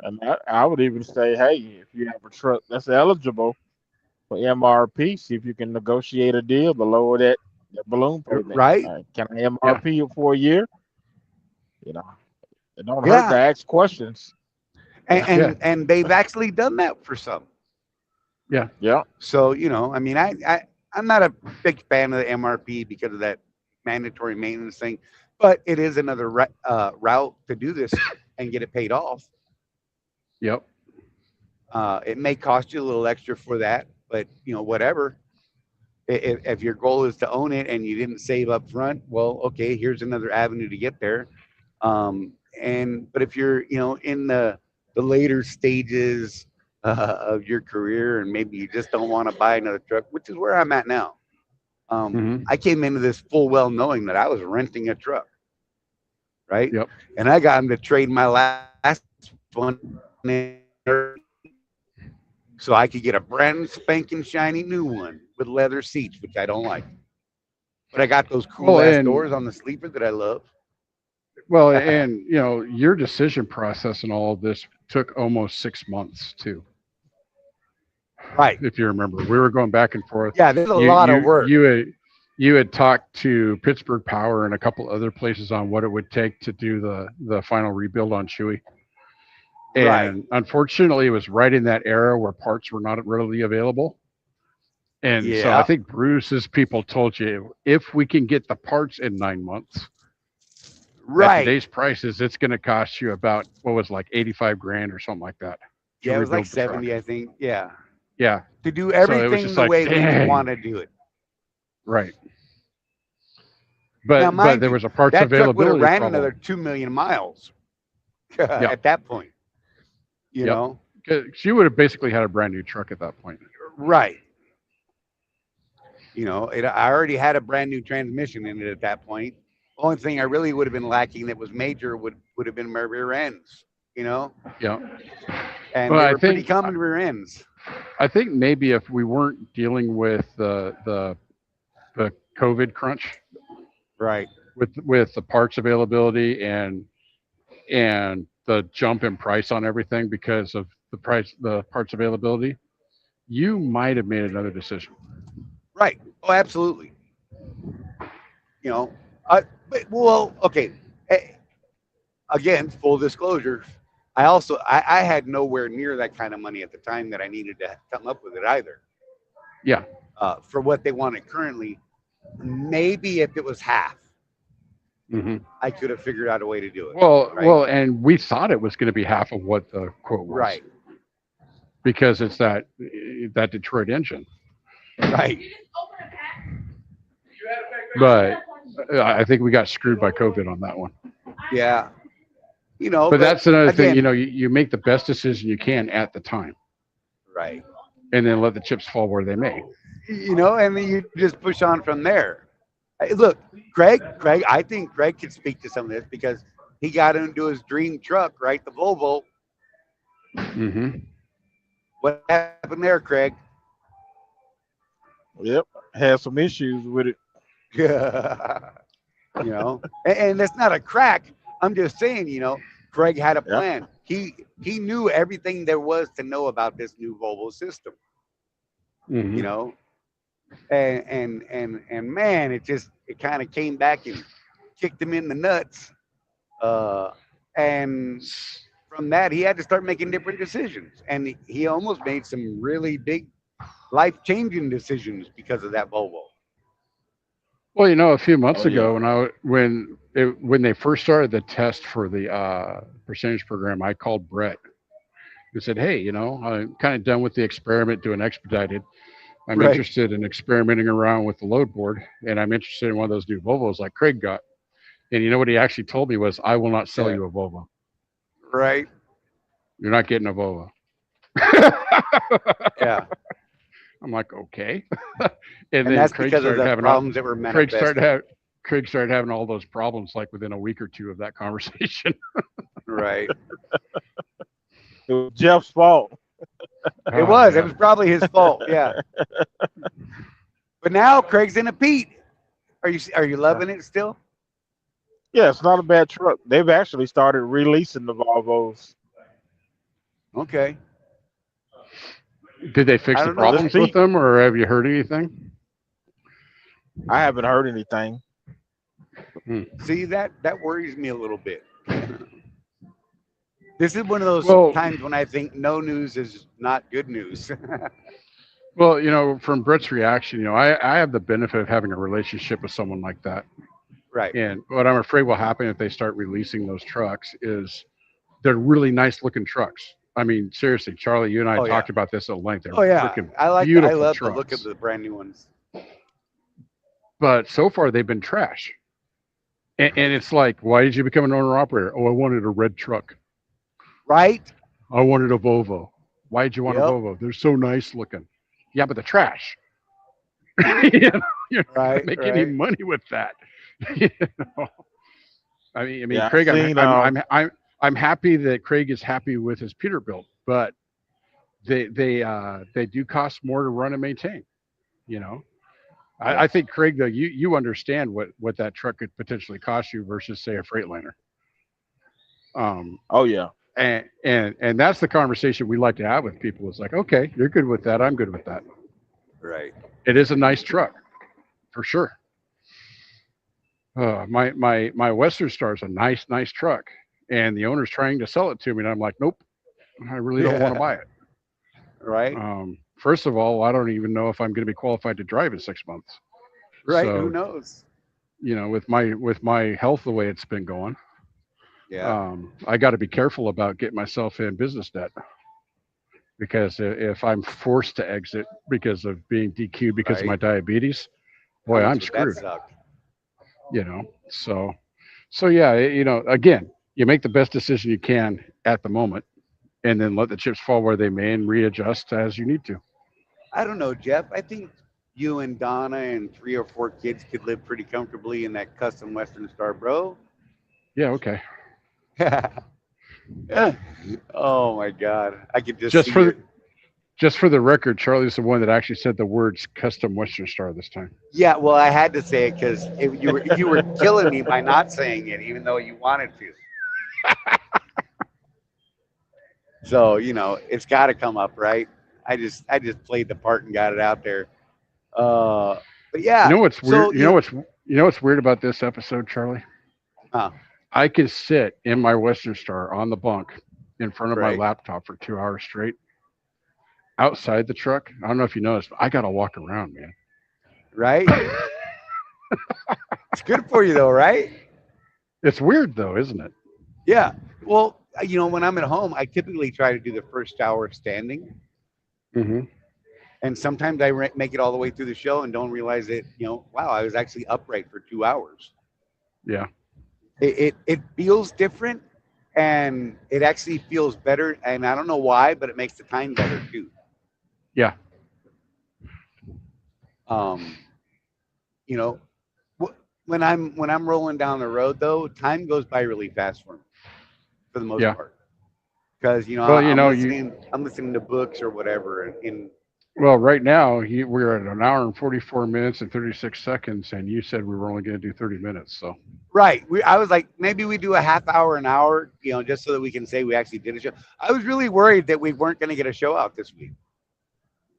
And I would even say, hey, if you have a truck that's eligible for MRP, see if you can negotiate a deal below that balloon payment. Right? Can I MRP it for a year? It don't hurt Yeah. to ask questions. And they've actually done that for some. Yeah. Yeah. So, I mean, I'm not a big fan of the MRP because of that mandatory maintenance thing, but it is another route to do this and get it paid off. Yep. It may cost you a little extra for that, but whatever. If your goal is to own it and you didn't save up front, well, okay, here's another avenue to get there. But if you're in the later stages, of your career, and maybe you just don't want to buy another truck, which is where I'm at now. Mhm. I came into this full well knowing that I was renting a truck, right? Yep. And I got him to trade my last one in so I could get a brand spanking shiny new one with leather seats, which I don't like. But I got those cool Well, ass and doors on the sleeper that I love. your decision process and all of this took almost 6 months too. Right. If you remember, we were going back and forth. Yeah, there's a You lot of you work. you had talked to Pittsburgh Power and a couple other places on what it would take to do the final rebuild on Chewy. Right. And unfortunately, it was right in that era where parts were not readily available. And so I Yeah. think Bruce's people told you if we can get the parts in 9 months, at Right. today's prices, it's going to cost you about what was like 85 grand or something like that to Yeah, it was like rebuild the truck. 70, I think. Yeah. Yeah. To do So it was everything just the like, way we would want dang. to do it. Right. Now, But mind there you, was a parts that truck would have availability ran another problem. 2 million miles Yeah. at that point, you Yep. know? She would have basically had a brand new truck at that point. Right. I already had a brand new transmission in it at that point. Only thing I really would have been lacking that was major would have been my rear ends, Yeah. and Well, they were pretty common rear ends. I think maybe if we weren't dealing with the COVID crunch Right. with the parts availability and the jump in price on everything because of the parts availability, you might have made another decision. Right. Oh, absolutely. You know, well, okay. Eh, Again, full disclosure, I had nowhere near that kind of money at the time that I needed to come up with it either. Yeah. For what they wanted currently, maybe if it was half, Hmm. I could have figured out a way to do it. Well, and we thought it was going to be half of what the quote was, Right. because it's that Detroit engine. Right. But I think we got screwed by COVID on that one. Yeah. But that's another thing. again, You make the best decision you can at the time, right. and then let the chips fall where they may. And then you just push on from there. Hey, look, Craig, I think Craig could speak to some of this because he got into his dream truck, right? The Volvo. Hmm. What happened there, Craig? Yep, had some issues with it. And that's not a crack. I'm just saying, Craig had a Yep. plan. He knew everything there was to know about this new Volvo system, Hmm. and man, it kind of came back and kicked him in the nuts. And from that, he had to start making different decisions, and he almost made some really big, life-changing decisions because of that Volvo. Well, a few months Oh yeah. ago, when they first started the test for the percentage program, I called Brett who said, "Hey, I'm kind of done with the experiment doing expedited. I'm Right, interested in experimenting around with the load board, and I'm interested in one of those new Volvos like Craig got." And you know what he actually told me was, "I will not sell yeah, you a Volvo. right, You're not getting a Volvo." yeah, I'm like, okay. And and then that's because of the problems that were Craig started manifesting. have Craig started having all those problems like within a week or two of that conversation. Right, It was Jeff's fault. it Oh, was. It yeah. was probably his fault. Yeah, but now Craig's in a Pete. Are you loving it still? Yeah, it's not a bad truck. They've actually started releasing the Volvos. Okay, Did they fix I the don't know. Let's problems with see. them, or have you heard anything? I haven't heard anything. See, that worries me a little bit. This is one of those Well, times when I think no news is not good news. from Brett's reaction, I have the benefit of having a relationship with someone like that. Right. And what I'm afraid will happen if they start releasing those trucks is they're really nice looking trucks. I mean, seriously, Charlie, you and I Oh yeah. talked about this at length. They're Oh yeah. freaking I beautiful love the look of trucks. the brand new ones. But so far, they've been trash. And it's like, why did you become an owner operator? Oh, I wanted a red truck. Right? I wanted a Volvo. Why'd you want a Yep. Volvo? They're so nice looking. Yeah, but the trash. You know, you're not going to Right. make any Right. money with that. You know? I mean, Yeah, I Craig, seen I'm happy that Craig is happy with his Peterbilt, but they do cost more to run and maintain. You know, Yeah. I think Craig, though, you understand what that truck could potentially cost you versus say a Freightliner. Um, oh yeah. and that's the conversation we like to have with people. Is like, okay, you're good with that. I'm good with that. Right. It is a nice truck for sure. My Western Star is a nice truck, and the owner's trying to sell it to me, and I'm like, nope, I really don't want to buy Yeah. it. Right. First of all, I don't even know if I'm going to be qualified to drive in 6 months. Right. Who So, knows? with my health the way it's been going, Yeah. I got to be careful about getting myself in business debt because if I'm forced to exit because of being DQ'd because of my Right. diabetes, How boy, I'm much would that screwed. suck? You know, so yeah, again, you make the best decision you can at the moment, and then let the chips fall where they may and readjust as you need to. I don't know, Jeff. I think you and Donna and 3 or 4 kids could live pretty comfortably in that custom Western Star, bro. Yeah, okay. Oh my God. I could just Just see for your. the, just for the record, Charlie's the one that actually said the words "custom Western Star" this time. Yeah, well, I had to say it because you were killing me by not saying it, even though you wanted to. So it's got to come up, right? I just played the part and got it out there. But You yeah, know what's weird? so You know what's weird about this episode, Charlie? uh, I could sit in my Western Star on the bunk in front of my right, laptop for 2 hours straight. Outside the truck, I don't know if you noticed, but I got to walk around, man. right. It's good for you though, right? It's weird though, isn't it? Yeah. Well, when I'm at home, I typically try to do the first hour standing, Hmm. and sometimes I make it all the way through the show and don't realize that wow, I was actually upright for 2 hours. Yeah. It feels different, and it actually feels better, and I don't know why, but it makes the time better too. Yeah. Um, you know, when I'm rolling down the road though, time goes by really fast for me for the most Yeah. part because Well, I'm you listening to books or whatever, and well right now we're at an hour and 44 minutes and 36 seconds, and you said we were only going to do 30 minutes. So right. I was like, maybe we do a half hour, an hour, just so that we can say we actually did a show. I was really worried that we weren't going to get a show out this week.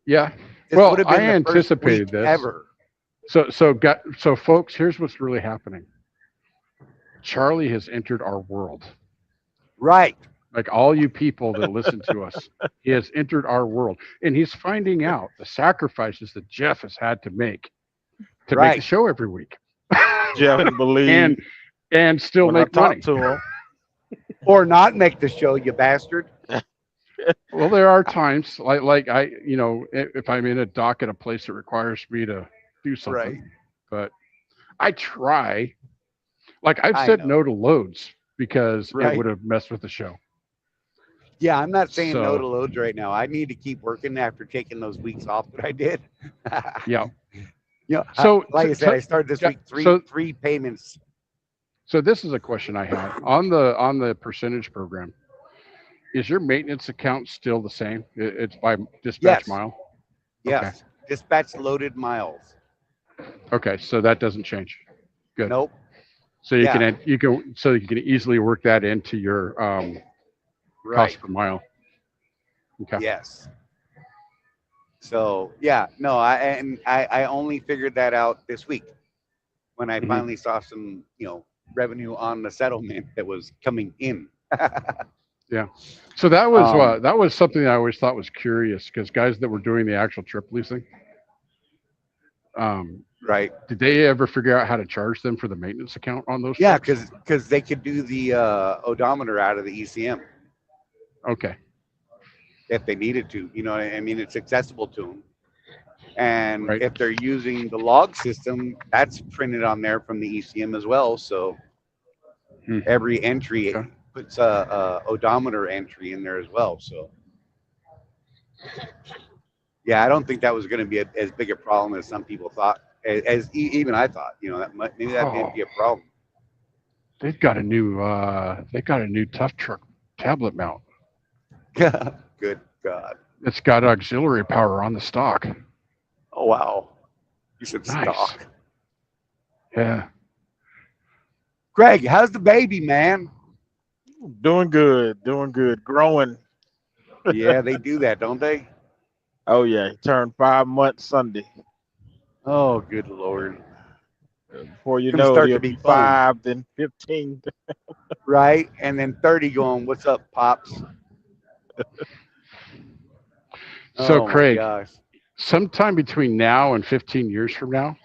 yeah. This would Well, have I been the first anticipated week this. ever. So folks, here's what's really happening. Charlie has entered our world. Right. Like all you people that listen to us, he has entered our world, and he's finding out the sacrifices that Jeff has had to make the Right. show every week, Jeff can and believe still when I make money. talked to him. Or not make the show, you bastard. Well, there are times like if I'm in a dock at a place that requires me to do Right. something, but I try. Like I've I said know. no to loads because it Right. would have messed with the show. Yeah, I'm not saying no So to loads right now. I need to keep working after taking those weeks off that I did. yeah. Like So I said, I started this yeah, week so three payments. so this is a question I had on the percentage program. Is your maintenance account still the same? It's by dispatch Yes, mile. Okay. yes. Dispatch loaded miles. Okay. So that doesn't change. Good. Nope. So Yeah, you can easily work that into your right. cost per mile. Okay. Yes. So yeah, no, I only figured that out this week when I Hmm. finally saw some, revenue on the settlement that was coming in. Yeah. So that was um, something that I always thought was curious because guys that were doing the actual trip leasing, um, right. did they ever figure out how to charge them for the maintenance account on those Yeah, trucks? because they could do the odometer out of the ECM Okay. if they needed to. I mean, it's accessible to them. And Right. if they're using the log system, that's printed on there from the ECM as well. So Hmm. every entry Okay. puts a odometer entry in there as well. So Yeah, I don't think that was going to be as big a problem as some people thought, even I thought. Maybe that may Oh, be a problem. they've got a new tough truck tablet mount. Good God. It's got auxiliary power on the stock. Oh, wow. You said Nice. stock. Yeah. Greg, how's the baby, man? Doing good, growing. Yeah, they do that, don't they? Oh yeah, he turned 5 months Sunday. Oh, good Lord. Before you Gonna know it, start to he'll be be fun, 5, then 15. right? And then 30 going, what's up, Pops? So, Oh, my Craig, gosh. sometime between now and 15 years from now,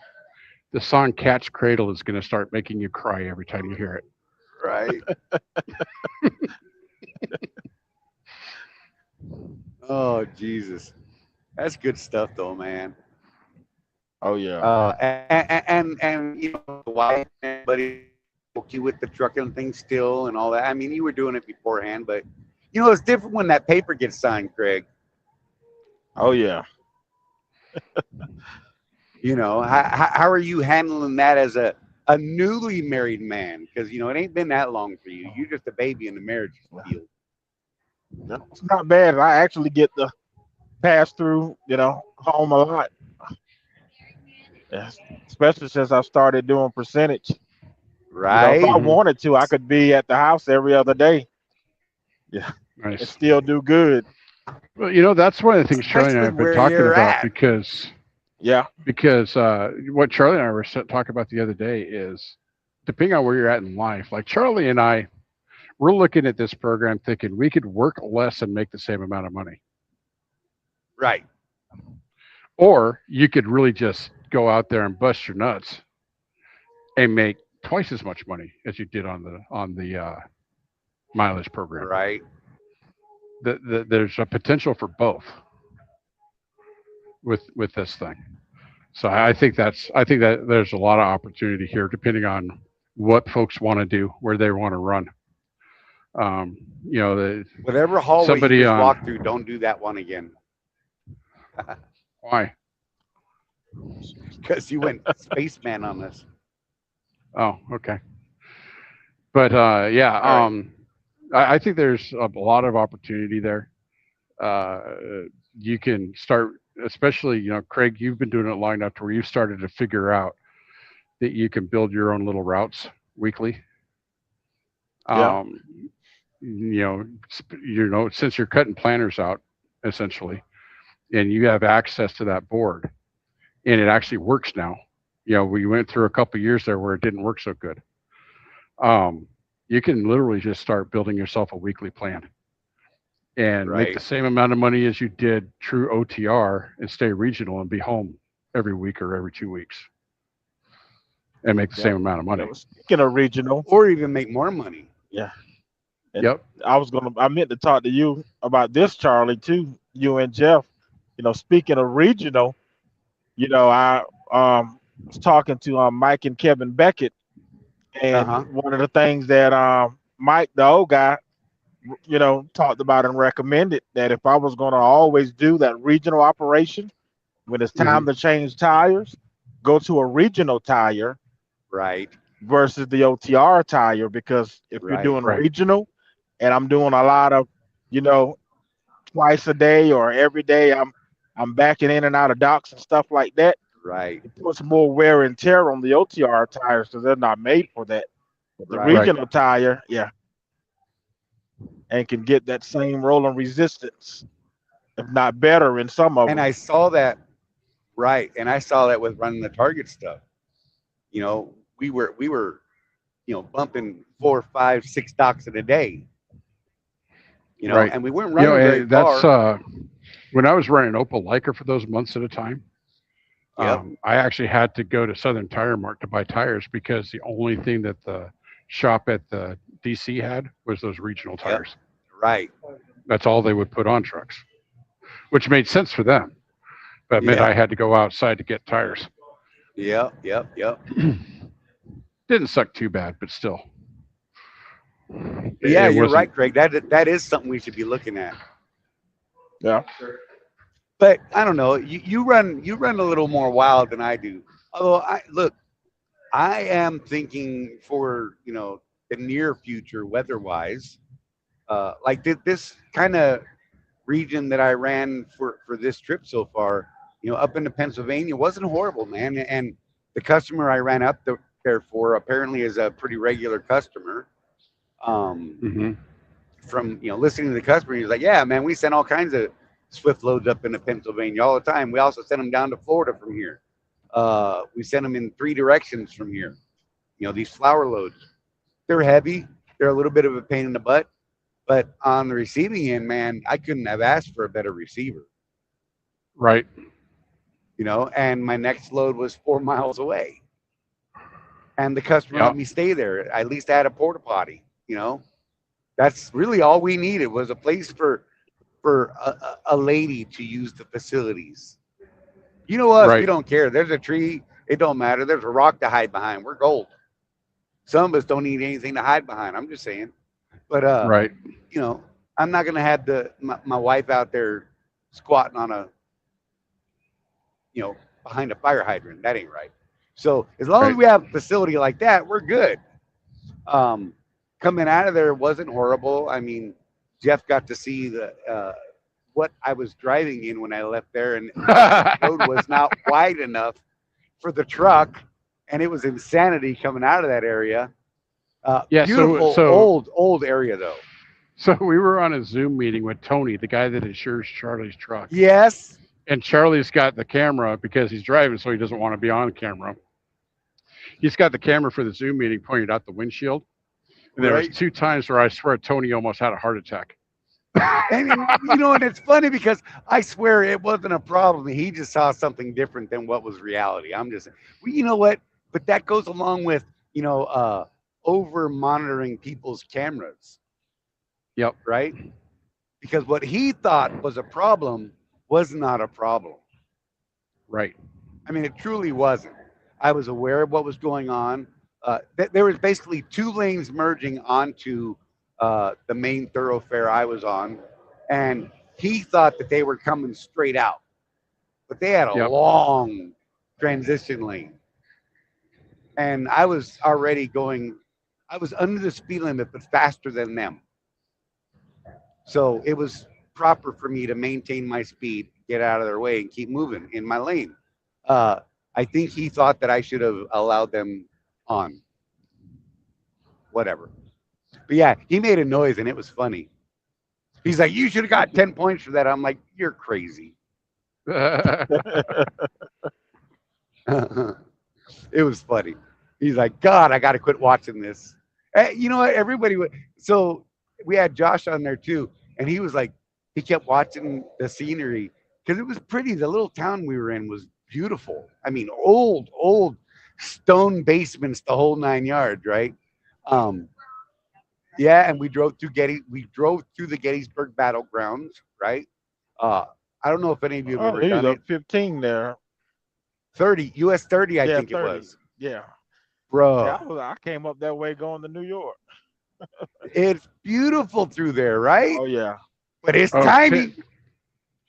the song Cat's Cradle is going to start making you cry every time you hear it. Right? Oh, Jesus. That's good stuff, though, man. Oh yeah. And the wife and everybody spoke you with the trucking thing still and all that. I mean, you were doing it beforehand, but it's different when that paper gets signed, Craig. Oh yeah. How are you handling that as a newly married man? Because it ain't been that long for you. You're just a baby in the marriage field. No, it's not bad. I actually get to pass through, home a lot. Yes. Especially since I started doing percentage. If Right? I Mhm. wanted to, I could be at the house every other day. Yeah. And Nice. still do good. Well, that's one of the things Charlie and I Especially have been where talking you're about at. Yeah. because what Charlie and I were talking about the other day is depending on where you're at in life. Like Charlie and I, we're looking at this program thinking we could work less and make the same amount of money, Right. or you could really just go out there and bust your nuts and make twice as much money as you did on the mileage program. Right. There's a potential for both with this thing. So I think that there's a lot of opportunity here, depending on what folks want to do, where they want to run. Um, Whatever hallway you somebody just on walked through, don't do that one again. why? Because you went spaceman on us. Oh, okay. But yeah, All right. I think there's a lot of opportunity there. Uh, you can start, especially Craig, you've been doing it long enough to where you've started to figure out that you can build your own little routes weekly. Yeah. Um, since you're cutting planners out essentially, and you have access to that board, and it actually works now. We went through a couple of years there where it didn't work so good. Um, you can literally just start building yourself a weekly plan and make the Right. same amount of money as you did true OTR and stay regional and be home every week or every 2 weeks and make the Yeah. same amount of money. Speaking of regional, Or even make more money. yeah. And Yep. I meant to talk to you about this, Charlie, too. You and Jeff. Speaking of regional, I was talking to Mike and Kevin Beckett, Uh and huh. one of the things that Mike, the old guy, talked about and recommended that if I was going to always do that regional operation, when it's Hmm. time to change tires, go to a regional tire Right. versus the OTR tire, because if you're Right. doing Right. regional, and I'm doing a lot of, you know, twice a day or every day, I'm backing in and out of docks and stuff like that. Right. It puts more wear and tear on the OTR tires because they're not made for that. But the Right. Right. regional tire, yeah, and can get that same rolling resistance, if not better, in some of And them. I saw that. Right. And I saw that with running the target stuff. We were bumping 4, 5, 6 docks in a day. Right. And we weren't running very That's far. when I was running Opel Leica for those months at a time. Yep. I actually had to go to Southern Tire Mart to buy tires because the only thing that the shop at the DC had was those regional Yep. tires. Right. That's all they would put on trucks, which made sense for them, but it meant I Yeah. had to go outside to get tires. Yep. Yep. Yep. Didn't suck too bad, but still, But yeah, it you're wasn't. right, Craig. That is something we should be looking at. Yeah. But I don't know. You run a little more wild than I do. Although I am thinking for the near future, weather-wise, like this kind of region that I ran for this trip so far, up into Pennsylvania wasn't horrible, man. And the customer I ran up there for apparently is a pretty regular customer. Um, Hmm. from listening to the customer, he was like, "Yeah, man, we send all kinds of Swift loads up into Pennsylvania all the time. We also send them down to Florida from here. We send them in three directions from here. These flower loads, they're heavy. They're a little bit of a pain in the butt, but on the receiving end, man, I couldn't have asked for a better receiver. Right. And my next load was 4 miles away, and the customer let Yep. me stay there. At least I had a porta potty. That's really all we needed was a place for a lady to use the facilities. Us, we Right. don't care. There's a tree, it don't matter. There's a rock to hide behind. We're gold. Some of us don't need anything to hide behind. I'm just saying. But Right. you know, I'm not gonna have my wife out there squatting on behind a fire hydrant. That ain't right. So as long as Right. we have a facility like that, we're good. Um, Coming out of there wasn't horrible. I mean, Jeff got to see the what I was driving in when I left there, and the road was not wide enough for the truck, and it was insanity coming out of that area. Yeah. So Beautiful so old area though. so we were on a Zoom meeting with Tony, the guy that insures Charlie's truck, Yes, and Charlie's got the camera because he's driving, so he doesn't want to be on camera. He's got the camera for the Zoom meeting pointed out the windshield, and there was right. 2 times where I swear Tony almost had a heart attack. And it's funny because I swear it wasn't a problem. He just saw something different than what was reality. I'm just, well, you know what? But that goes along with over monitoring people's cameras, Yep. right? Because what he thought was a problem was not a problem. Right. I mean, it truly wasn't. I was aware of what was going on. There was basically two lanes merging onto the main thoroughfare I was on, and he thought that they were coming straight out, but they had a Yep. long transition lane, and I was already going. I was under the speed limit, but faster than them. So it was proper for me to maintain my speed, get out of their way, and keep moving in my lane. Uh, I think he thought that I should have allowed them on. Whatever. But yeah, he made a noise and it was funny. He's like, "You should have got 10 points for that." I'm like, "You're crazy." It was funny. He's like, "God, I got to quit watching this." You know what? Everybody would. So we had Josh on there too, and he was like, he kept watching the scenery because it was pretty. The little town we were in was beautiful. I mean, old stone basements, the whole 9 yards, right? Um, yeah, and we drove through the Gettysburg battlegrounds, right? Uh, I don't know if any of you have Oh, ever he was done up it. 15 there. 30 US 30, I Yeah, think it 30. was, Yeah. Yeah, bro. I came up that way going to New York. It's beautiful through there, right? Oh yeah. But it's Oh, tiny.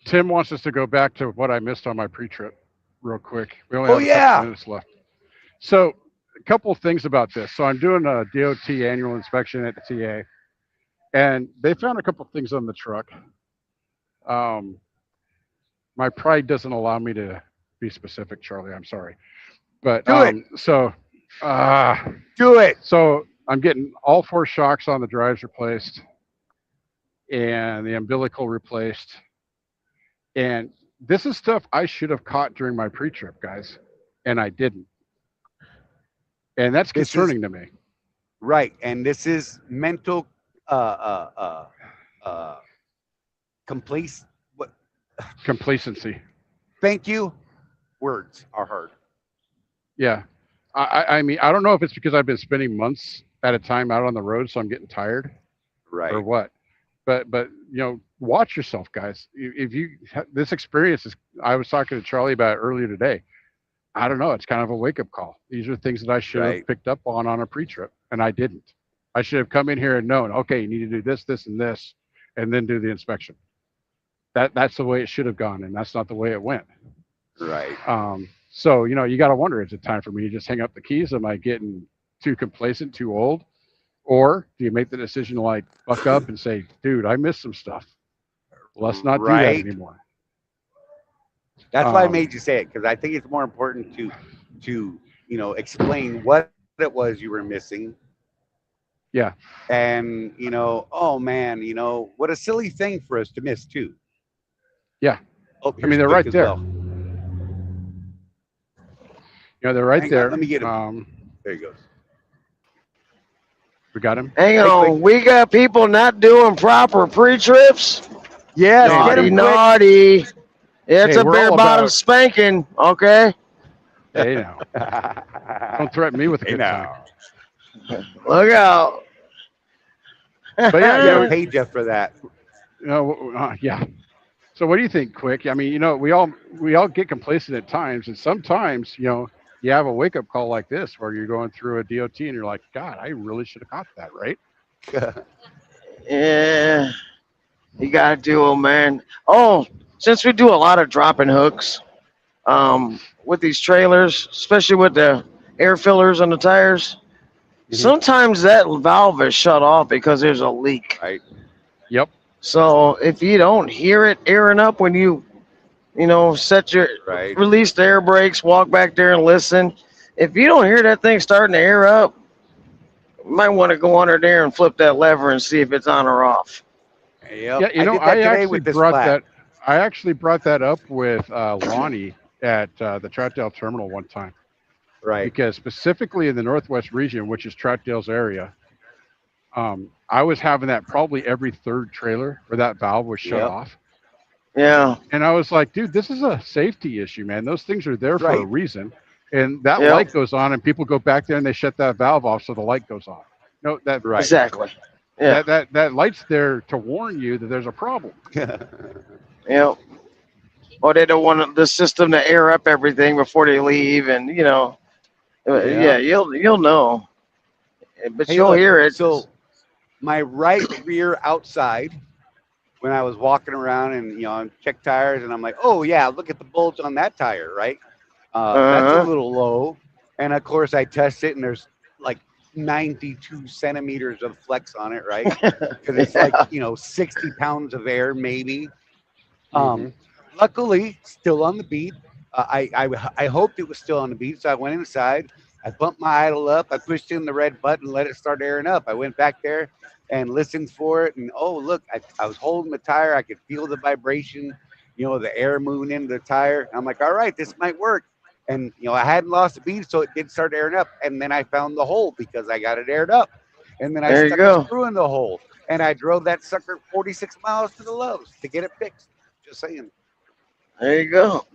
Tim wants us to go back to what I missed on my pre-trip real quick. We only Oh have a couple yeah, minutes left. So, a couple of things about this. So, I'm doing a DOT annual inspection at the TA, and they found a couple of things on the truck. Um, my pride doesn't allow me to be specific, Charlie. I'm sorry, but do it, uh, do it. so I'm getting all four shocks on the drives replaced and the umbilical replaced. And this is stuff I should have caught during my pre-trip, guys, and I didn't. And that's This is concerning to me. right, and this is mental uh uh uh complace. What? Complacency. Thank you. Words are hard. Yeah. I mean, I don't know if it's because I've been spending months at a time out on the road, so I'm getting tired or Right. what. But watch yourself, guys. If you this experience is, I was talking to Charlie about it earlier today. I don't know. It's kind of a wake up call. These are things that I should have Right. picked up on a pre trip, and I didn't. I should have come in here and known, okay, you need to do this, this, and this, and then do the inspection. that's the way it should have gone, and that's not the way it went. Right. So you got to wonder: is it time for me to just hang up the keys? Am I getting too complacent, too old, or do you make the decision to like buck up and say, "Dude, I missed some stuff. Let's not do that Right. anymore." That's why I Um, made you say it, because I think it's more important to explain what it was you were missing. yeah, And oh man, what a silly thing for us to miss too. yeah. Oh, I here's mean, they're Quick right as there. well. They're right Hang on, there. let me get him. There he goes. We got him. Hang Hey, Quick. on, we got people not doing proper pre-trips. Yes, Hey, get Naughty, him Quick. naughty. It's hey, a we're bare all bottom about. spanking, okay? Hey, now, don't threaten me with a Hey good time. now. Look out. But yeah, We gotta pay Jeff for that. yeah. So what do you think, Quick? I mean, we all get complacent at times, and sometimes you have a wake up call like this where you're going through a DOT and you're like, God, I really should have caught that, right? Yeah, you gotta do it, man. Oh, since we do a lot of dropping hooks, with these trailers, especially with the air fillers on the tires, Mhm. sometimes that valve is shut off because there's a leak. Right. Yep. So if you don't hear it airing up when set your Right. release the air brakes, walk back there and listen. If you don't hear that thing starting to air up, you might want to go under there and flip that lever and see if it's on or off. Yep. Yeah. I did that today with this flat. I actually brought that up with Lonnie at the Troutdale terminal one time Right. because specifically in the Northwest region, which is Troutdale's area, I was having that probably every third trailer where that valve was shut Yep. off. Yeah, And I was like, dude, this is a safety issue, man. Those things are there for a Right. reason. And that yep, light goes on, and people go back there and they shut that valve off, so the light goes on. No, that Right. exactly. Yeah, that light's there to warn you that there's a problem. yep. Or they don't want the system to air up everything before they leave, and yeah, Yeah. you'll know, but Hey, you'll look. hear it. So my right rear outside, when I was walking around and I check tires, and I'm like, oh yeah, look at the bulge on that tire, right? That's a Uh-huh. little low. And of course, I test it, and there's like 92 centimeters of flex on it, right? Because it's like Yeah. 60 pounds of air, maybe. Hmm. Luckily, still on the beat. I hoped it was still on the beat, so I went inside. I bumped my idle up. I pushed in the red button, let it start airing up. I went back there and listened for it, and oh look, I was holding the tire. I could feel the vibration, the air moving into the tire. I'm like, all right, this might work. And I hadn't lost the beat, so it did start airing up. And then I found the hole because I got it aired up. And then I There you stuck a go. screw in the hole, and I drove that sucker 46 miles to the Lowe's to get it fixed. Just saying. There you go.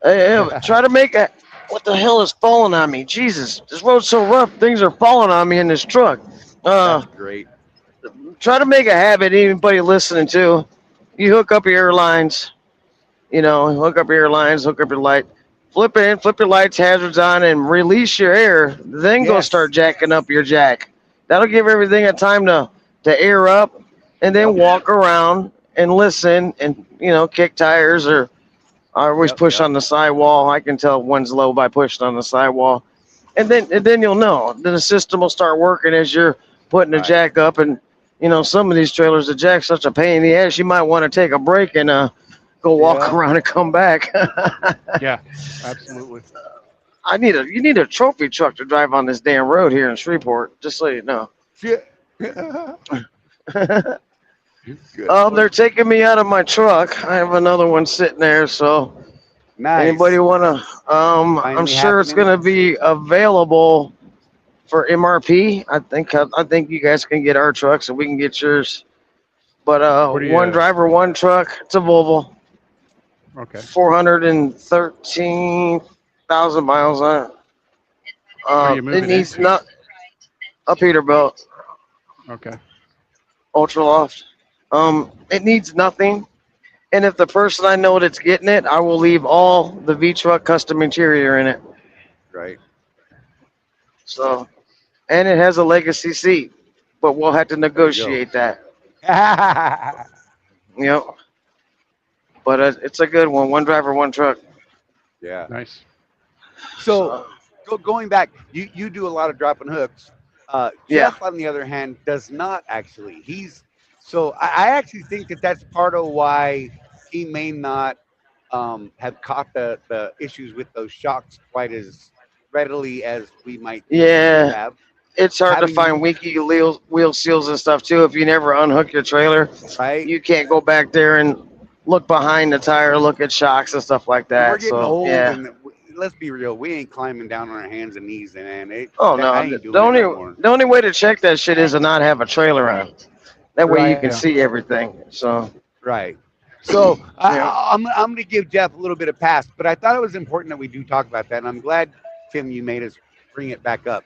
Hey, hey, try to make it. What the hell is falling on me? Jesus, this road's so rough. Things are falling on me in this truck. That's great. Try to make a habit. Anybody listening to, you hook up your airlines. Hook up your airlines, hook up your light, flip it in, flip your lights, hazards on, and release your air. Then go Yes. start jacking up your jack. That'll give everything a time to air up, and then Yep. walk around and listen, and kick tires or I always Yep. push Yep. on the sidewall. I can tell when's low by pushing on the sidewall, and then you'll know. Then the system will start working as you're putting the Right. jack up. And some of these trailers, the jack's such a pain in the ass. You might want to take a break and go walk Yep. around and come back. Yeah, absolutely. You need a trophy truck to drive on this damn road here in Shreveport. Just so you know. Good They're Lord. taking me out of my truck. I have another one sitting there, so. Nice. Anybody want to? I'm Finally sure it's happening. going to be available for MRP. I think you guys can get our trucks and we can get yours. But What do one you? driver, one truck. It's a Volvo. Okay. 413,000 miles on it. What are you It moving needs into? not a Peterbilt Okay. Ultra Loft. It needs nothing. And if the person I know that's getting it, I will leave all the V truck custom interior in it. Right. So, and it has a legacy seat, but we'll have to There you go. negotiate that. Yep. But it's a good one. One driver, one truck. Yeah. Nice. So going back, you do a lot of dropping hooks. Yeah. Jeff, on the other hand, does not actually. I actually think that that's part of why he may not have caught the issues with those shocks quite as readily as we might think he should Yeah. have. It's hard to Having find wheaky wheel seals and stuff too. If you never unhook your trailer, right, you can't go back there and look behind the tire, look at shocks and stuff like and we're that. getting So old, yeah. and let's be real, we ain't climbing down on our hands and knees, and Oh no, I ain't the doing it only no more. the only way to check that shit is to not have a trailer on. That way you Right. can Yeah. see everything. So Right. So Yeah. I'm going to give Jeff a little bit of pass, but I thought it was important that we do talk about that, and I'm glad Tim you made us bring it back up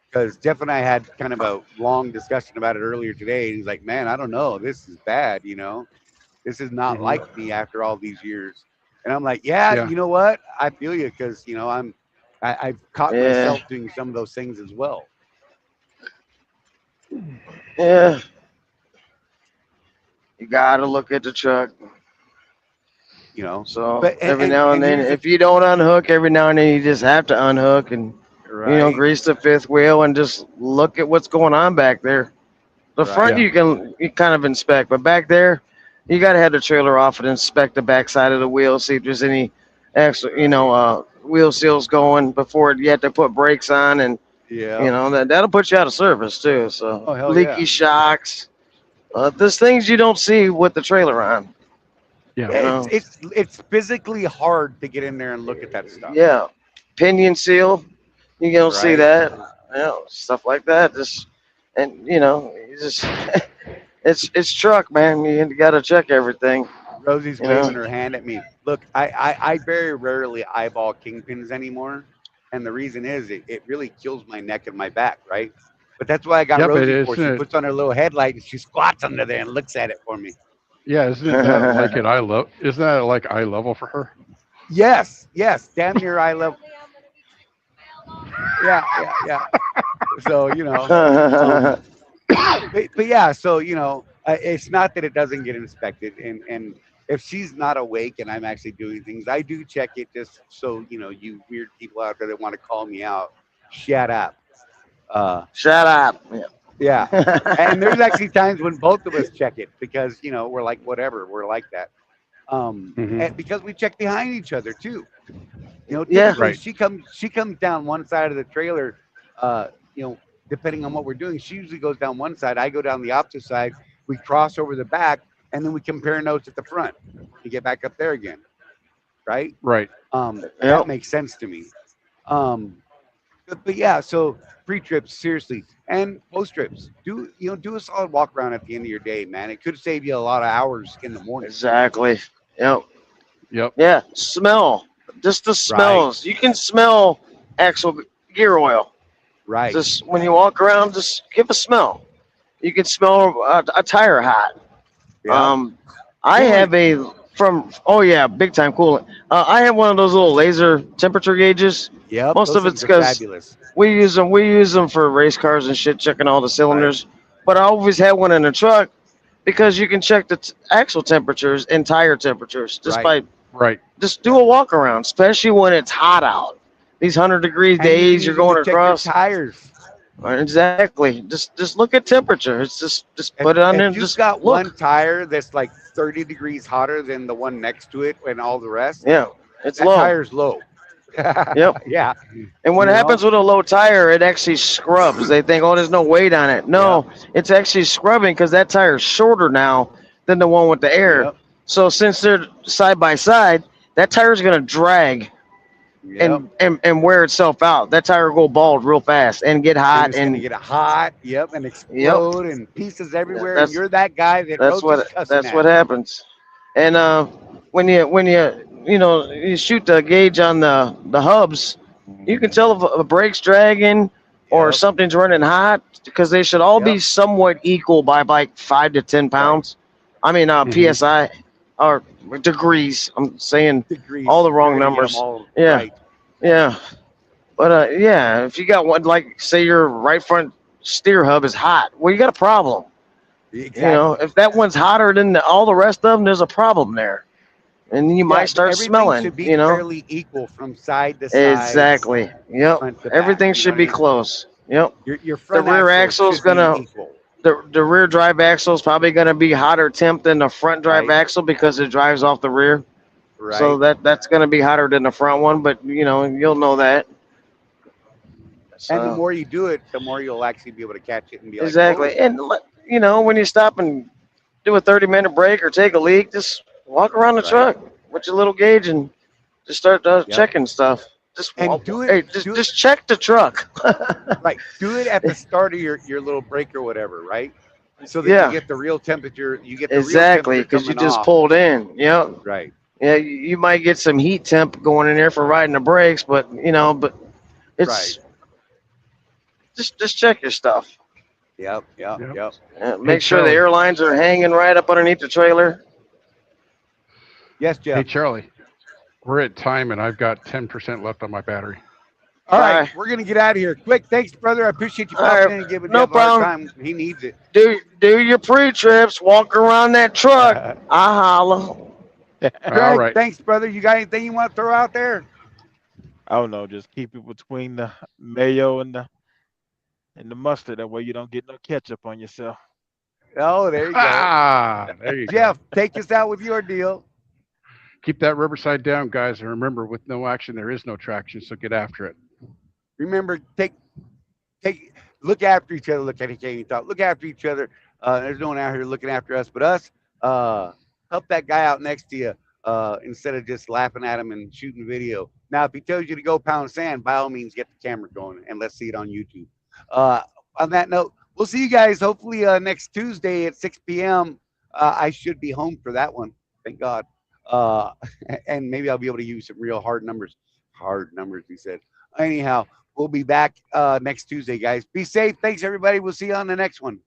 because Jeff and I had kind of a long discussion about it earlier today. And he's like, "Man, I don't know, this is bad. This is not Mhm. like me after all these years." And I'm like, "Yeah, Yeah. you know what? I feel you because I've caught Yeah. myself doing some of those things as well. yeah, you gotta look at the truck. So But every now and then, here's if you don't unhook, every now and then you just have to unhook and right, grease the fifth wheel and just look at what's going on back there. The front Yeah. you kind of inspect, but back there, you gotta have the trailer off and inspect the back side of the wheel, see if there's any extra, wheel seals going before you have to put brakes on, and yeah. that'll put you out of service too. So Oh hell leaky yeah. shocks, there's things you don't see with the trailer on. Yeah. You know? It's physically hard to get in there and look at that stuff. Yeah, pinion seal, you don't see Right. that. Stuff like that. You just it's truck, man. You got to check everything. Rosie's You know? waving her hand at me. Look, I very rarely eyeball kingpins anymore, and the reason is it really kills my neck and my back, right? But that's why I got Yeah, but Rosie for. She isn't it? puts on her little headlight and she squats under there and looks at it for me. Yeah, isn't it that like at eye level? Isn't that like eye level for her? Yes, damn near eye level. Yeah. So but yeah, so it's not that it doesn't get inspected, and if she's not awake and I'm actually doing things, I do check it just so you weird people out there that want to call me out, shut up. Shut up. Yeah, and there's Yeah. actually times when both of us check it because we're like whatever, we're like that. Mhm. And because we check behind each other too. Yeah. Typically Right. she comes down one side of the trailer. Uh, depending on what we're doing, she usually goes down one side. I go down the opposite side. We cross over the back, and then we compare notes at the front. We get back up there again, right? Right. That Yep. makes sense to me. Um, but yeah, so pre-trips seriously, and post-trips. Do a solid walk around at the end of your day, man. It could save you a lot of hours in the morning. Exactly. Yep. Yep. Yeah. Smell. Just the smells. You can smell axle gear oil. Right. Just when you walk around, just give a smell. You can smell a tire hot. Yeah. I Coolant. have big time coolant. I have one of those little laser temperature gauges. Yep. Most those of it's things are 'cause fabulous. We use them. We use them for race cars and shit, checking all the cylinders. But I always had one in the truck because you can check the axle temperatures and tire temperatures just Right. by Right. just do a walk around, especially when it's hot out. These 100-degree And you can days use you're them to going check your across. tires. Exactly. Just look at temperature. It's just If, put it on there if and you've just got look. one tire that's like 30 degrees hotter than the one next to it and all the rest, Yeah, it's that low. tire's low. Yep. Yeah. And what You know? happens with a low tire, it actually scrubs. They think, oh, there's no weight on it. No, it's actually scrubbing because that tire's shorter now than the one with the air. Yep. So since they're side by side, that tire's gonna drag Yep. and wear itself out. That tire will go bald real fast and get And hot it's gonna and get hot, and explode and pieces everywhere. And That's- you're that guy that that's Roach is cussing that's at. what happens. And when you shoot the gauge on the hubs, you can tell if a brake's dragging or Yep. something's running hot because they should all be Yep. somewhat equal by like 5 to 10 pounds. I mean Mhm. PSI or degrees. I'm saying Degrees. all the wrong You're gonna get 'em numbers. all Yeah. right. yeah. But yeah, if you got one like say your right front steer hub is hot, well you got a problem. Exactly. If that one's hotter than all the rest of them, there's a problem there. and you might start everything smelling. should be You know, fairly equal from side to side. exactly. Yep. Front to back, Everything you know should what be I mean? close. Yep. Your The front rear axle axle's should be gonna equal. the rear drive axle is probably gonna be hotter temp than the front drive Right. axle because it drives off the rear. Right. So that's gonna be hotter than the front one, but you'll know that. and the So more you do it, the more you'll actually be able to catch it and be like, exactly. oh, And when you stop and do a 30-minute break or take a leak, just walk around the Right. truck with your little gauge and just start Yep. checking stuff. Just And do it- hey, do it- just check the truck. right. Do it at the start of your little break or whatever, right? So that Yeah. you get the real temperature. You get the Exactly, real because temperature you coming just off. pulled in. Yep. Right. Yeah, you might get some heat temp going in there for riding the brakes, but it's Right. just check your stuff. Yep. Yep. Make sure the Charlie. airlines are hanging right up underneath the trailer. Yes, Hey, Jeff. Charlie, we're at time, and I've got 10% left on my battery. All right, Bye. we're gonna get out of here. Quick, thanks, brother. I appreciate you All popping right, in and giving no Jeff a hard problem. time. He needs it. Do your pre-trips, walk around that truck. I holla. All Greg, right. thanks, brother. You got anything you want to throw out there? I don't know. Just keep it between the mayo and the mustard. That way you don't get no ketchup on yourself. Oh, there you go. There you go. Jeff, take us out with your deal. Keep that rubber side down, guys. And remember, with no action, there is no traction. So get after it. Remember, look after each other. Look at each other. Look after each other. There's no one out here looking after us but us. Help that guy out next to you instead of just laughing at him and shooting video. Now, if he tells you to go pound sand, by all means, get the camera going and let's see it on YouTube. On that note, we'll see you guys hopefully next Tuesday at 6 p.m. I should be home for that one. Thank God. And maybe I'll be able to use some real hard numbers. Hard numbers, he said. Anyhow, we'll be back next Tuesday, guys. Be safe. Thanks, everybody. We'll see you on the next one.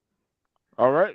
All right.